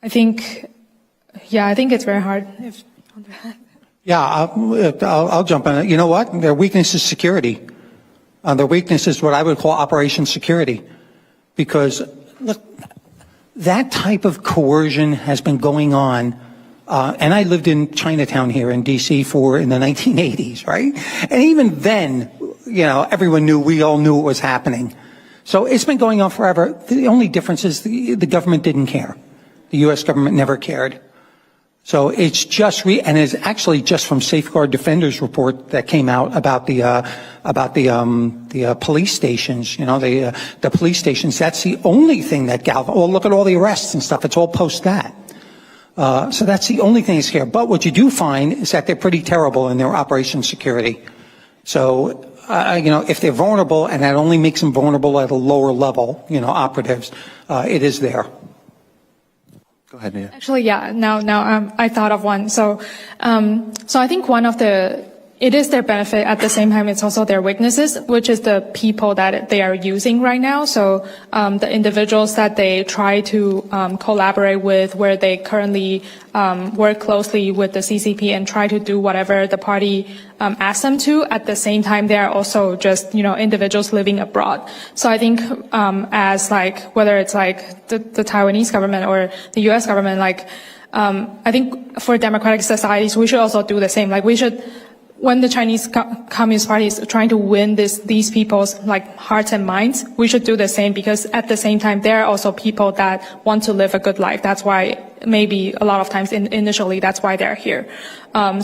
think it's very hard. I'll jump on it. You know what? Their weakness is security. Their weakness is what I would call operation security. Because, look, that type of coercion has been going on. And I lived in Chinatown here in D.C. in the 1980s, right? And even then, we all knew it was happening. So it's been going on forever. The only difference is the government didn't care. The U.S. government never cared. So it's and it's actually just from Safeguard Defenders report that came out about the police stations, the police stations. That's the only thing that look at all the arrests and stuff. It's all post that. So that's the only thing that's here. But what you do find is that they're pretty terrible in their operation security. So, if they're vulnerable, and that only makes them vulnerable at a lower level, operatives, it is there. Go ahead, Nia. Actually, yeah. Now, I thought of one. So I think one of the it is their benefit. At the same time, it's also their weaknesses, which is the people that they are using right now. So the individuals that they try to collaborate with, where they currently work closely with the CCP and try to do whatever the party asks them to. At the same time, they are also just, individuals living abroad. So I think as whether it's the Taiwanese government or the U.S. government, I think for democratic societies, we should also do the same. When the Chinese Communist Party is trying to win these people's hearts and minds, we should do the same, because at the same time, there are also people that want to live a good life. That's why maybe a lot of times initially that's why they're here. I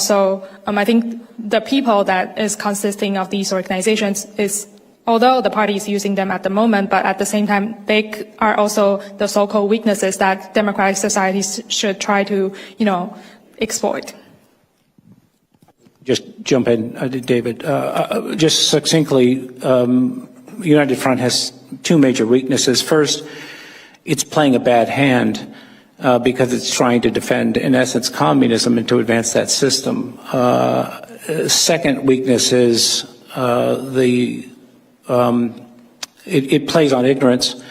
think the people that is consisting of these organizations is, although the party is using them at the moment, but at the same time, they are also the so-called weaknesses that democratic societies should try to, exploit. Just jump in, David. Just succinctly, United Front has two major weaknesses. First, it's playing a bad hand because it's trying to defend, in essence, communism and to advance that system. Second weakness is it plays on ignorance.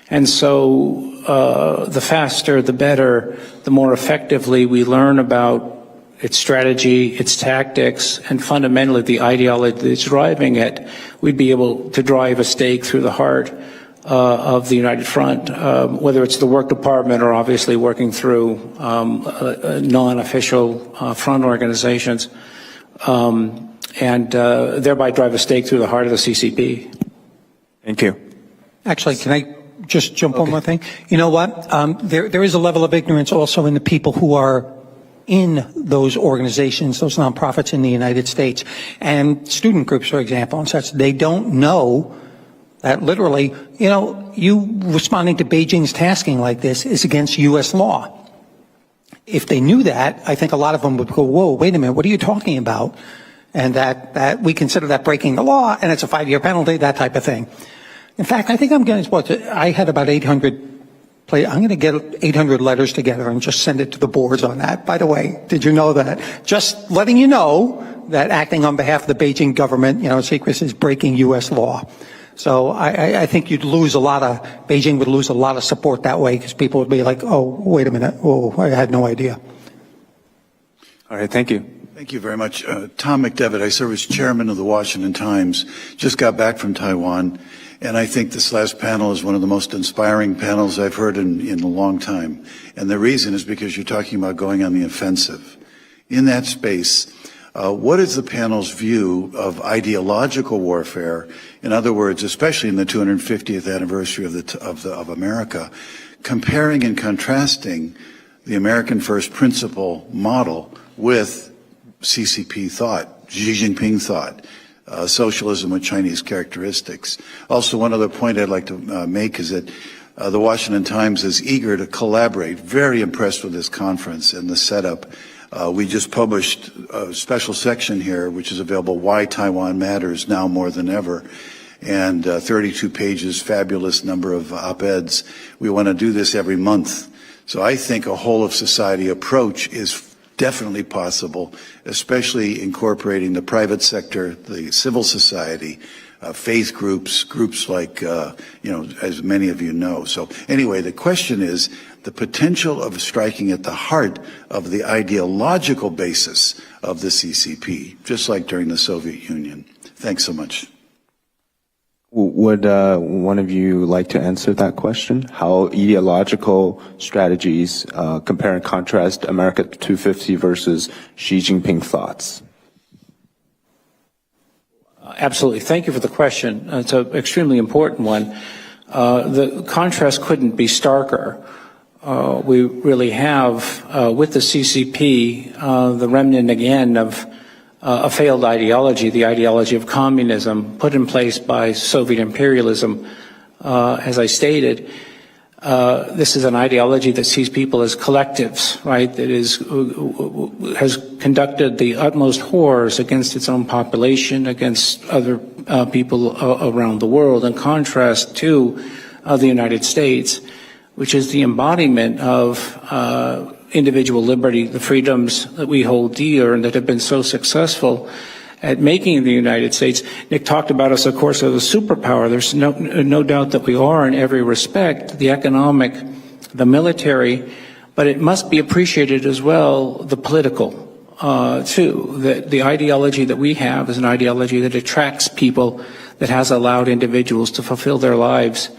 And so the faster, the better, the more effectively we learn about its strategy, its tactics, and fundamentally the ideology that's driving it, we'd be able to drive a stake through the heart of the United Front, whether it's the work department or obviously working through non-official front organizations, and thereby drive a stake through the heart of the CCP. Thank you. Actually, can I just jump on one thing? You know what? There is a level of ignorance also in the people who are in those organizations, those nonprofits in the United States, and student groups, for example, and such. They don't know that literally, you responding to Beijing's tasking like this is against U.S. law. If they knew that, I think a lot of them would go, whoa, wait a minute, what are you talking about? And that we consider that breaking the law, and it's a 5-year penalty, that type of thing. In fact, I think I'm going to, I had about 800 I'm going to get 800 letters together and just send it to the boards on that. By the way, did you know that? Just letting you know that acting on behalf of the Beijing government, secrecy is breaking U.S. law. So I think Beijing would lose a lot of support that way, because people would be like, oh, wait a minute. Oh, I had no idea. All right, thank you. Thank you very much. Tom McDevitt, I serve as chairman of the Washington Times, just got back from Taiwan. And I think this last panel is one of the most inspiring panels I've heard in a long time. And the reason is because you're talking about going on the offensive. In that space, what is the panel's view of ideological warfare? In other words, especially in the 250th anniversary of America, comparing and contrasting the American first principle model with CCP thought, Xi Jinping thought, socialism with Chinese characteristics. Also, one other point I'd like to make is that the Washington Times is eager to collaborate, very impressed with this conference and the setup. We just published a special section here, which is available, Why Taiwan Matters Now More Than Ever, and 32 pages, fabulous number of op-eds. We want to do this every month. So I think a whole-of-society approach is definitely possible, especially incorporating the private sector, the civil society, faith groups like, as many of you know. So anyway, the question is the potential of striking at the heart of the ideological basis of the CCP, just like during the Soviet Union. Thanks so much. Would one of you like to answer that question? How ideological strategies compare and contrast America 250 versus Xi Jinping thoughts? Absolutely. Thank you for the question. It's an extremely important one. The contrast couldn't be starker. We really have, with the CCP, the remnant again of a failed ideology, the ideology of communism put in place by Soviet imperialism. As I stated, this is an ideology that sees people as collectives, right? That has conducted the utmost horrors against its own population, against other people around the world, in contrast to the United States, which is the embodiment of individual liberty, the freedoms that we hold dear and that have been so successful at making the United States. Nick talked about us, of course, as a superpower. There's no doubt that we are in every respect, the economic, the military, but it must be appreciated as well, the political, too. The ideology that we have is an ideology that attracts people, that has allowed individuals to fulfill their lives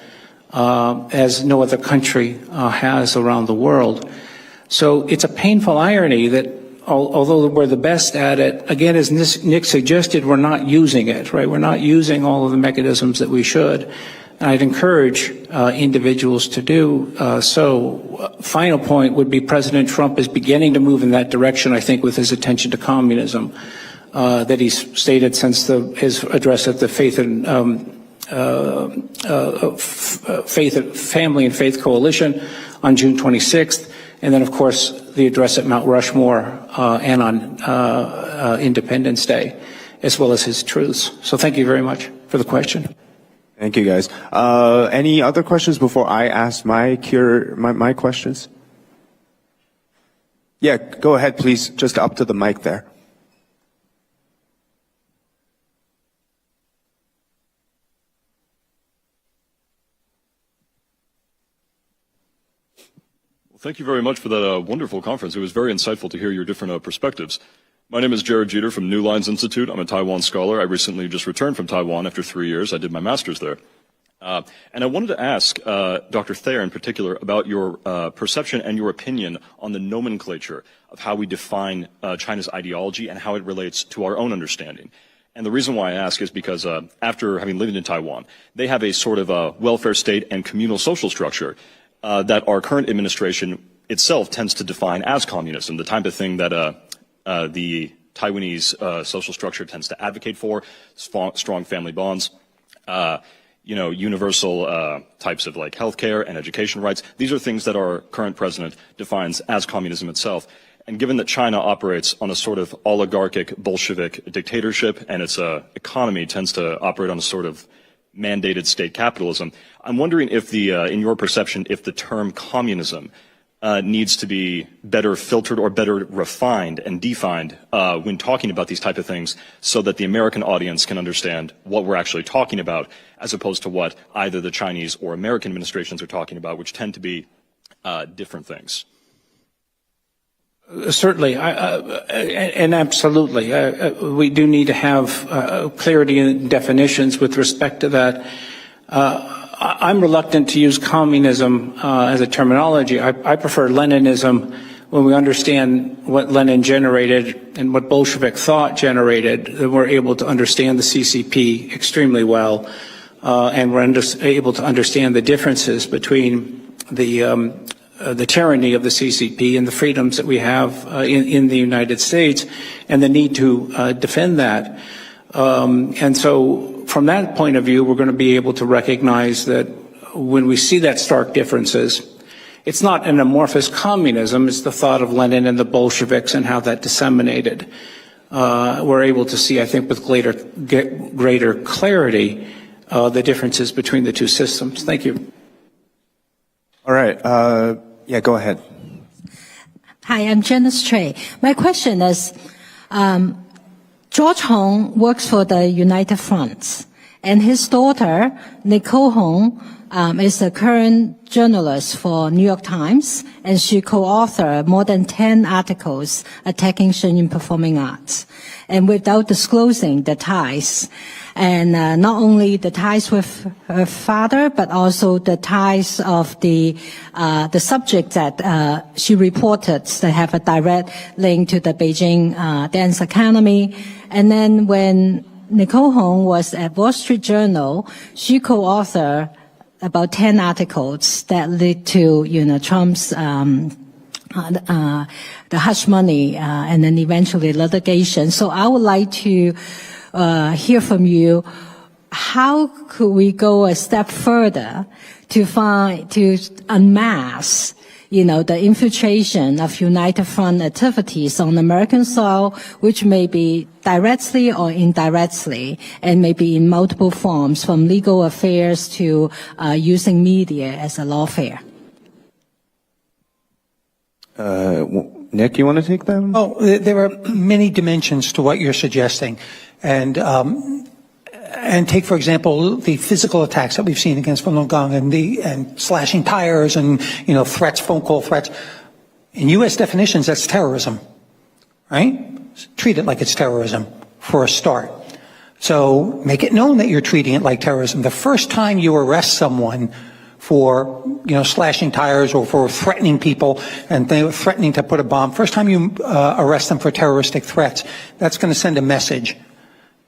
as no other country has around the world. So it's a painful irony that although we're the best at it, again, as Nick suggested, we're not using it, right? We're not using all of the mechanisms that we should. And I'd encourage individuals to do so. Final point would be President Trump is beginning to move in that direction, I think, with his attention to communism that he's stated since his address at the Family and Faith Coalition on June 26th. And then, of course, the address at Mount Rushmore and on Independence Day, as well as his truths. So thank you very much for the question. Thank you, guys. Any other questions before I ask my questions? Yeah, go ahead, please. Just up to the mic there. Thank you very much for that wonderful conference. It was very insightful to hear your different perspectives. My name is Jared Jeter from New Lines Institute. I'm a Taiwan scholar. I recently just returned from Taiwan after 3 years. I did my master's there. And I wanted to ask Dr. Thayer in particular about your perception and your opinion on the nomenclature of how we define China's ideology and how it relates to our own understanding. And the reason why I ask is because after having lived in Taiwan, they have a sort of welfare state and communal social structure that our current administration itself tends to define as communism, the type of thing that the Taiwanese social structure tends to advocate for, strong family bonds, universal types of like healthcare and education rights. These are things that our current president defines as communism itself. And given that China operates on a sort of oligarchic Bolshevik dictatorship and its economy tends to operate on a sort of mandated state capitalism, I'm wondering if in your perception, if the term communism needs to be better filtered or better refined and defined when talking about these type of things so that the American audience can understand what we're actually talking about as opposed to what either the Chinese or American administrations are talking about, which tend to be different things. Certainly, and absolutely. We do need to have clarity in definitions with respect to that. I'm reluctant to use communism as a terminology. I prefer Leninism when we understand what Lenin generated and what Bolshevik thought generated, then we're able to understand the CCP extremely well, and we're able to understand the differences between the tyranny of the CCP and the freedoms that we have in the United States and the need to defend that. And so from that point of view, we're going to be able to recognize that when we see that stark differences, it's not an amorphous communism, it's the thought of Lenin and the Bolsheviks and how that disseminated. We're able to see, I think, with greater clarity, the differences between the two systems. Thank you. All right. Yeah, go ahead. Hi, I'm Janice Choi. My question is, George Hong works for the United Front, and his daughter, Nicole Hong, is a current journalist for New York Times, and she co-authored more than 10 articles attacking Shenyang Performing Arts, and without disclosing the ties. And not only the ties with her father, but also the ties of the subject that she reported that have a direct link to the Beijing Dance Academy. And then when Nicole Hong was at Wall Street Journal, she co-authored about 10 articles that lead to, Trump's the hush money and then eventually litigation. So I would like to hear from you, how could we go a step further to unmask, the infiltration of United Front activities on American soil, which may be directly or indirectly, and maybe in multiple forms, from legal affairs to using media as a lawfare? Nick, you want to take that? Oh, there are many dimensions to what you're suggesting. And take, for example, the physical attacks that we've seen against Falun Gong and slashing tires and, threats, phone call threats. In U.S. definitions, that's terrorism, right? Treat it like it's terrorism for a start. So make it known that you're treating it like terrorism. The first time you arrest someone for, slashing tires or for threatening people and they were threatening to put a bomb, first time you arrest them for terroristic threats, that's going to send a message.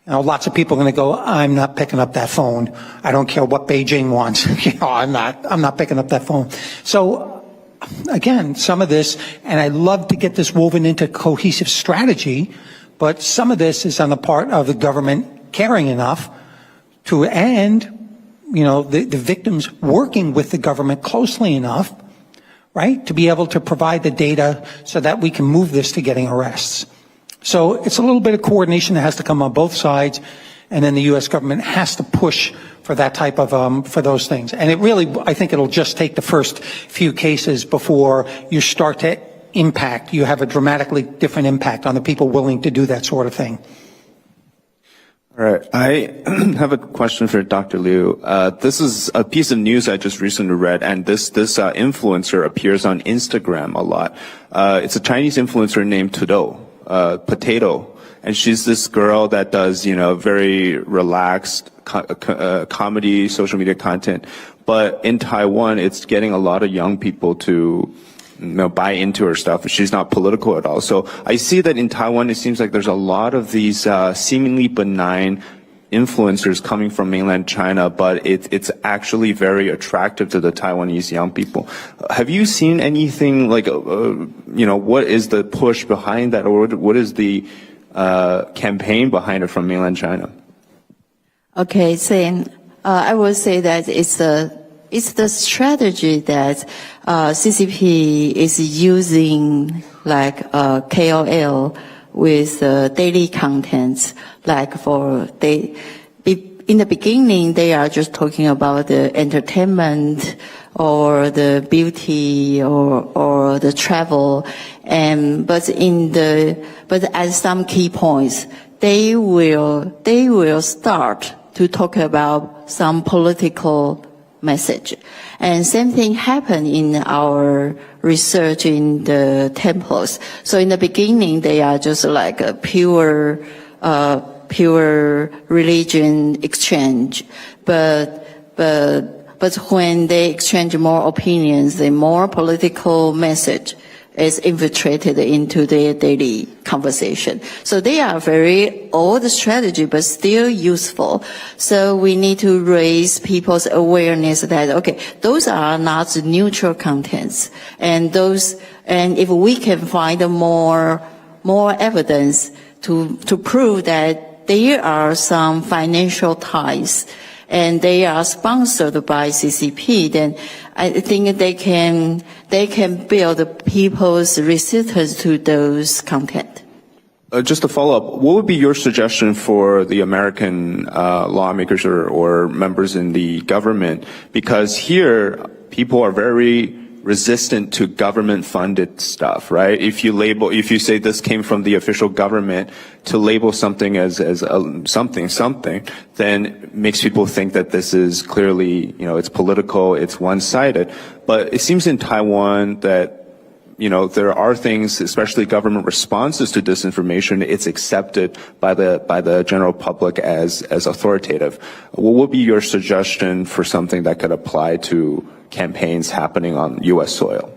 Lots of people are going to go, I'm not picking up that phone. I don't care what Beijing wants. I'm not picking up that phone. So again, some of this, and I love to get this woven into cohesive strategy, but some of this is on the part of the government caring enough to, and, the victims working with the government closely enough, right, to be able to provide the data so that we can move this to getting arrests. So it's a little bit of coordination that has to come on both sides, and then the U.S. government has to push for that type of, for those things. And it really, I think it'll just take the first few cases before you start to impact. You have a dramatically different impact on the people willing to do that sort of thing. All right. I have a question for Dr. Liu. This is a piece of news I just recently read, and this influencer appears on Instagram a lot. It's a Chinese influencer named Potato. And she's this girl that does, very relaxed comedy, social media content. But in Taiwan, it's getting a lot of young people to, buy into her stuff. She's not political at all. So I see that in Taiwan, it seems like there's a lot of these seemingly benign influencers coming from mainland China, but it's actually very attractive to the Taiwanese young people. Have you seen anything like, what is the push behind that, or what is the campaign behind it from mainland China? Okay, so I would say that it's the strategy that CCP is using, like KOL with daily contents, like in the beginning they are just talking about the entertainment or the beauty or the travel, but at some key points they will start to talk about some political message. And same thing happened in our research in the temples. So in the beginning, they are just like a pure religion exchange. But when they exchange more opinions, the more political message is infiltrated into their daily conversation. So they are very old strategy, but still useful. So we need to raise people's awareness that, okay, those are not neutral contents. And if we can find more evidence to prove that there are some financial ties and they are sponsored by CCP, then I think they can build people's resistance to those content. Just to follow up, what would be your suggestion for the American lawmakers or members in the government? Because here, people are very resistant to government-funded stuff, right? If you say this came from the official government, to label something as something, then makes people think that this is clearly, it's political, it's one-sided. But it seems in Taiwan that, there are things, especially government responses to disinformation, it's accepted by the general public as authoritative. What would be your suggestion for something that could apply to campaigns happening on U.S. soil?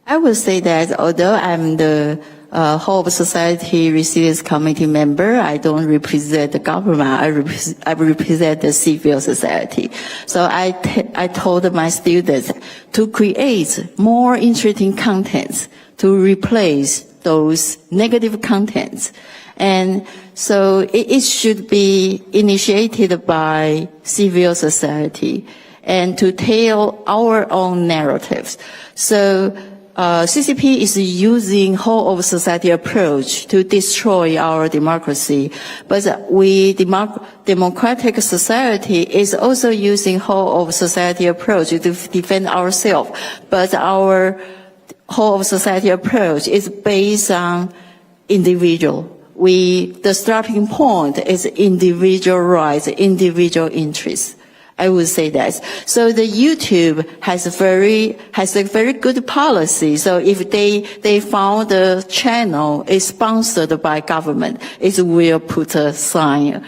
I would say that although I'm the Hope Society Resilience Committee member, I don't represent the government. I represent the civil society. So I told my students to create more interesting contents to replace those negative contents. And so it should be initiated by civil society and to tell our own narratives. So CCP is using whole of society approach to destroy our democracy, but democratic society is also using whole of society approach to defend ourselves. But our whole of society approach is based on individual. the starting point is individual rights, individual interests. I would say that. So the YouTube has a very good policy. So if they found the channel is sponsored by government, it will put a sign,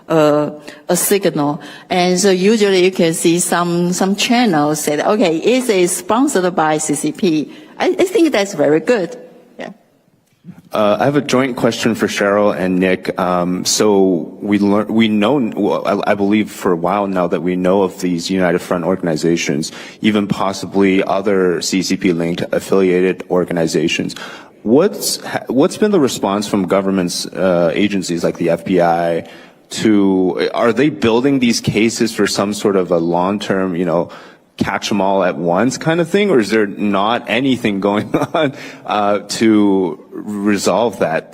a signal. And so usually you can see some channels say, okay, it is sponsored by CCP. I think that's very good. Yeah. I have a joint question for Cheryl and Nick. So we know, I believe for a while now that we know of these United Front organizations, even possibly other CCP-linked affiliated organizations. What's been the response from governments, agencies like the FBI are they building these cases for some sort of a long-term, catch them all at once kind of thing, or is there not anything going on to resolve that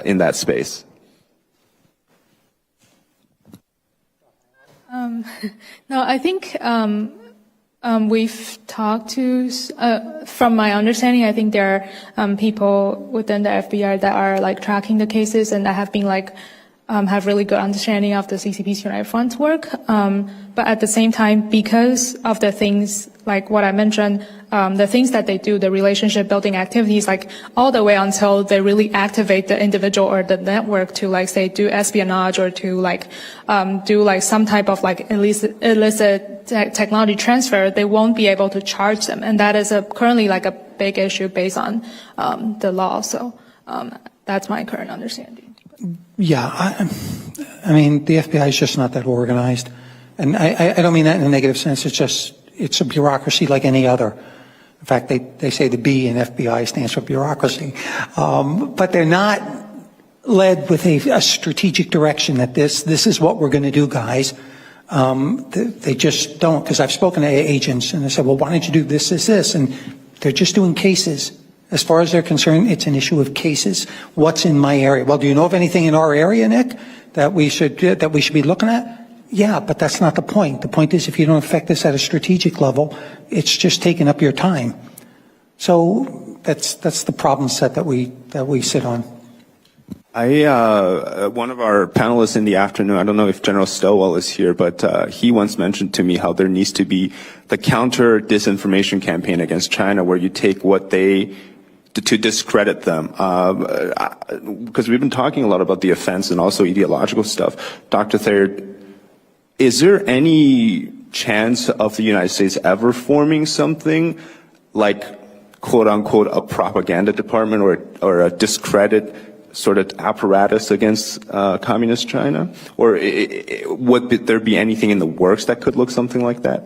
in that space? No, I think we've talked to, from my understanding, I think there are people within the FBI that are tracking the cases and that have been have really good understanding of the CCP's United Front's work. But at the same time, because of the things like what I mentioned, the things that they do, the relationship building activities, all the way until they really activate the individual or the network to say do espionage or to do some type of illicit technology transfer, they won't be able to charge them. And that is currently a big issue based on the law. So that's my current understanding. Yeah, I mean, the FBI is just not that organized. And I don't mean that in a negative sense. It's a bureaucracy like any other. In fact, they say the B in FBI stands for bureaucracy. But they're not led with a strategic direction that this is what we're going to do, guys. They just don't, because I've spoken to agents and they said, well, why don't you do this, this, this? And they're just doing cases. As far as they're concerned, it's an issue of cases. What's in my area? Well, do you know of anything in our area, Nick, that we should be looking at? Yeah, but that's not the point. The point is if you don't affect this at a strategic level, it's just taking up your time. So that's the problem set that we sit on. One of our panelists in the afternoon, I don't know if General Stowell is here, but he once mentioned to me how there needs to be the counter disinformation campaign against China where you take what to discredit them. Because we've been talking a lot about the offense and also ideological stuff. Dr. Thayer, is there any chance of the United States ever forming something like, quote unquote, a propaganda department or a discredit sort of apparatus against communist China? Or would there be anything in the works that could look something like that?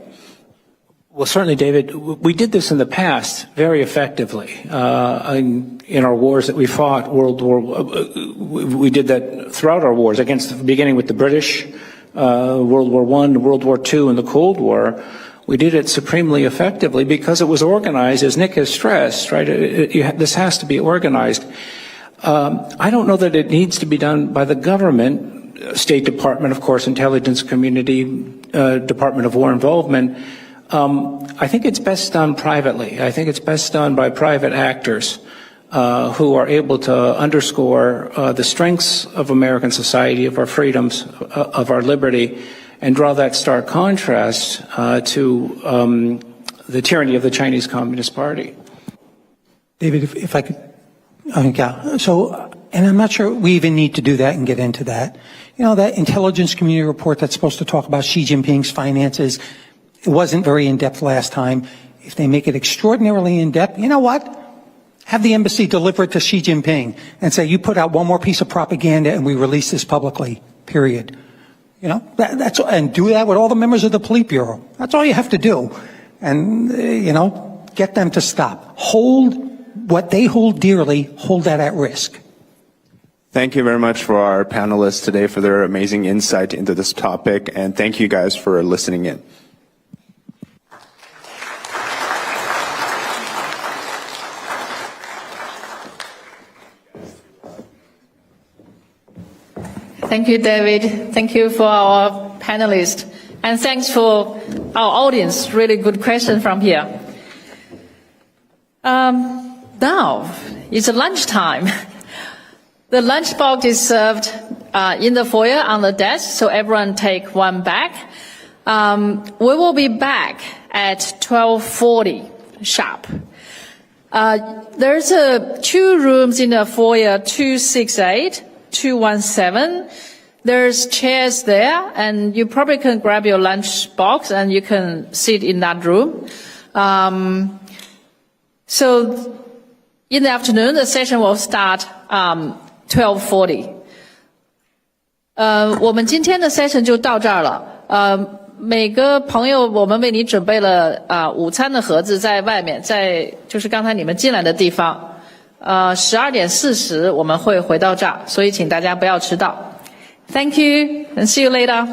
Well, certainly, David, we did this in the past very effectively. In our wars that we fought, we did that throughout our wars, beginning with the British, World War I, World War II, and the Cold War. We did it supremely effectively because it was organized, as Nick has stressed, right? This has to be organized. I don't know that it needs to be done by the government, State Department, of course, intelligence community, Department of War involvement. I think it's best done privately. I think it's best done by private actors who are able to underscore the strengths of American society, of our freedoms, of our liberty, and draw that stark contrast to the tyranny of the Chinese Communist Party. David, if I could, yeah. So, and I'm not sure we even need to do that and get into that. That intelligence community report that's supposed to talk about Xi Jinping's finances, it wasn't very in-depth last time. If they make it extraordinarily in-depth, you know what? Have the embassy deliver it to Xi Jinping and say, you put out one more piece of propaganda and we release this publicly, period. And do that with all the members of the Politburo. That's all you have to do. And, get them to stop. Hold what they hold dearly, hold that at risk. Thank you very much for our panelists today for their amazing insight into this topic, and thank you guys for listening in. Thank you, David. Thank you for our panelists. And thanks for our audience. Really good question from here. Now, it's lunchtime. The lunchbox is served in the foyer on the desk, so everyone take one bag. We will be back at 12:40 sharp. There's two rooms in the foyer, 268, 217. There's chairs there, and you probably can grab your lunch box and you can sit in that room. So in the afternoon, the session will start 12:40. 我们今天的 session 就到这儿了。每个朋友，我们为你准备了午餐的盒子在外面，在就是刚才你们进来的地方。12:40我们会回到这儿，所以请大家不要迟到。Thank you and see you later.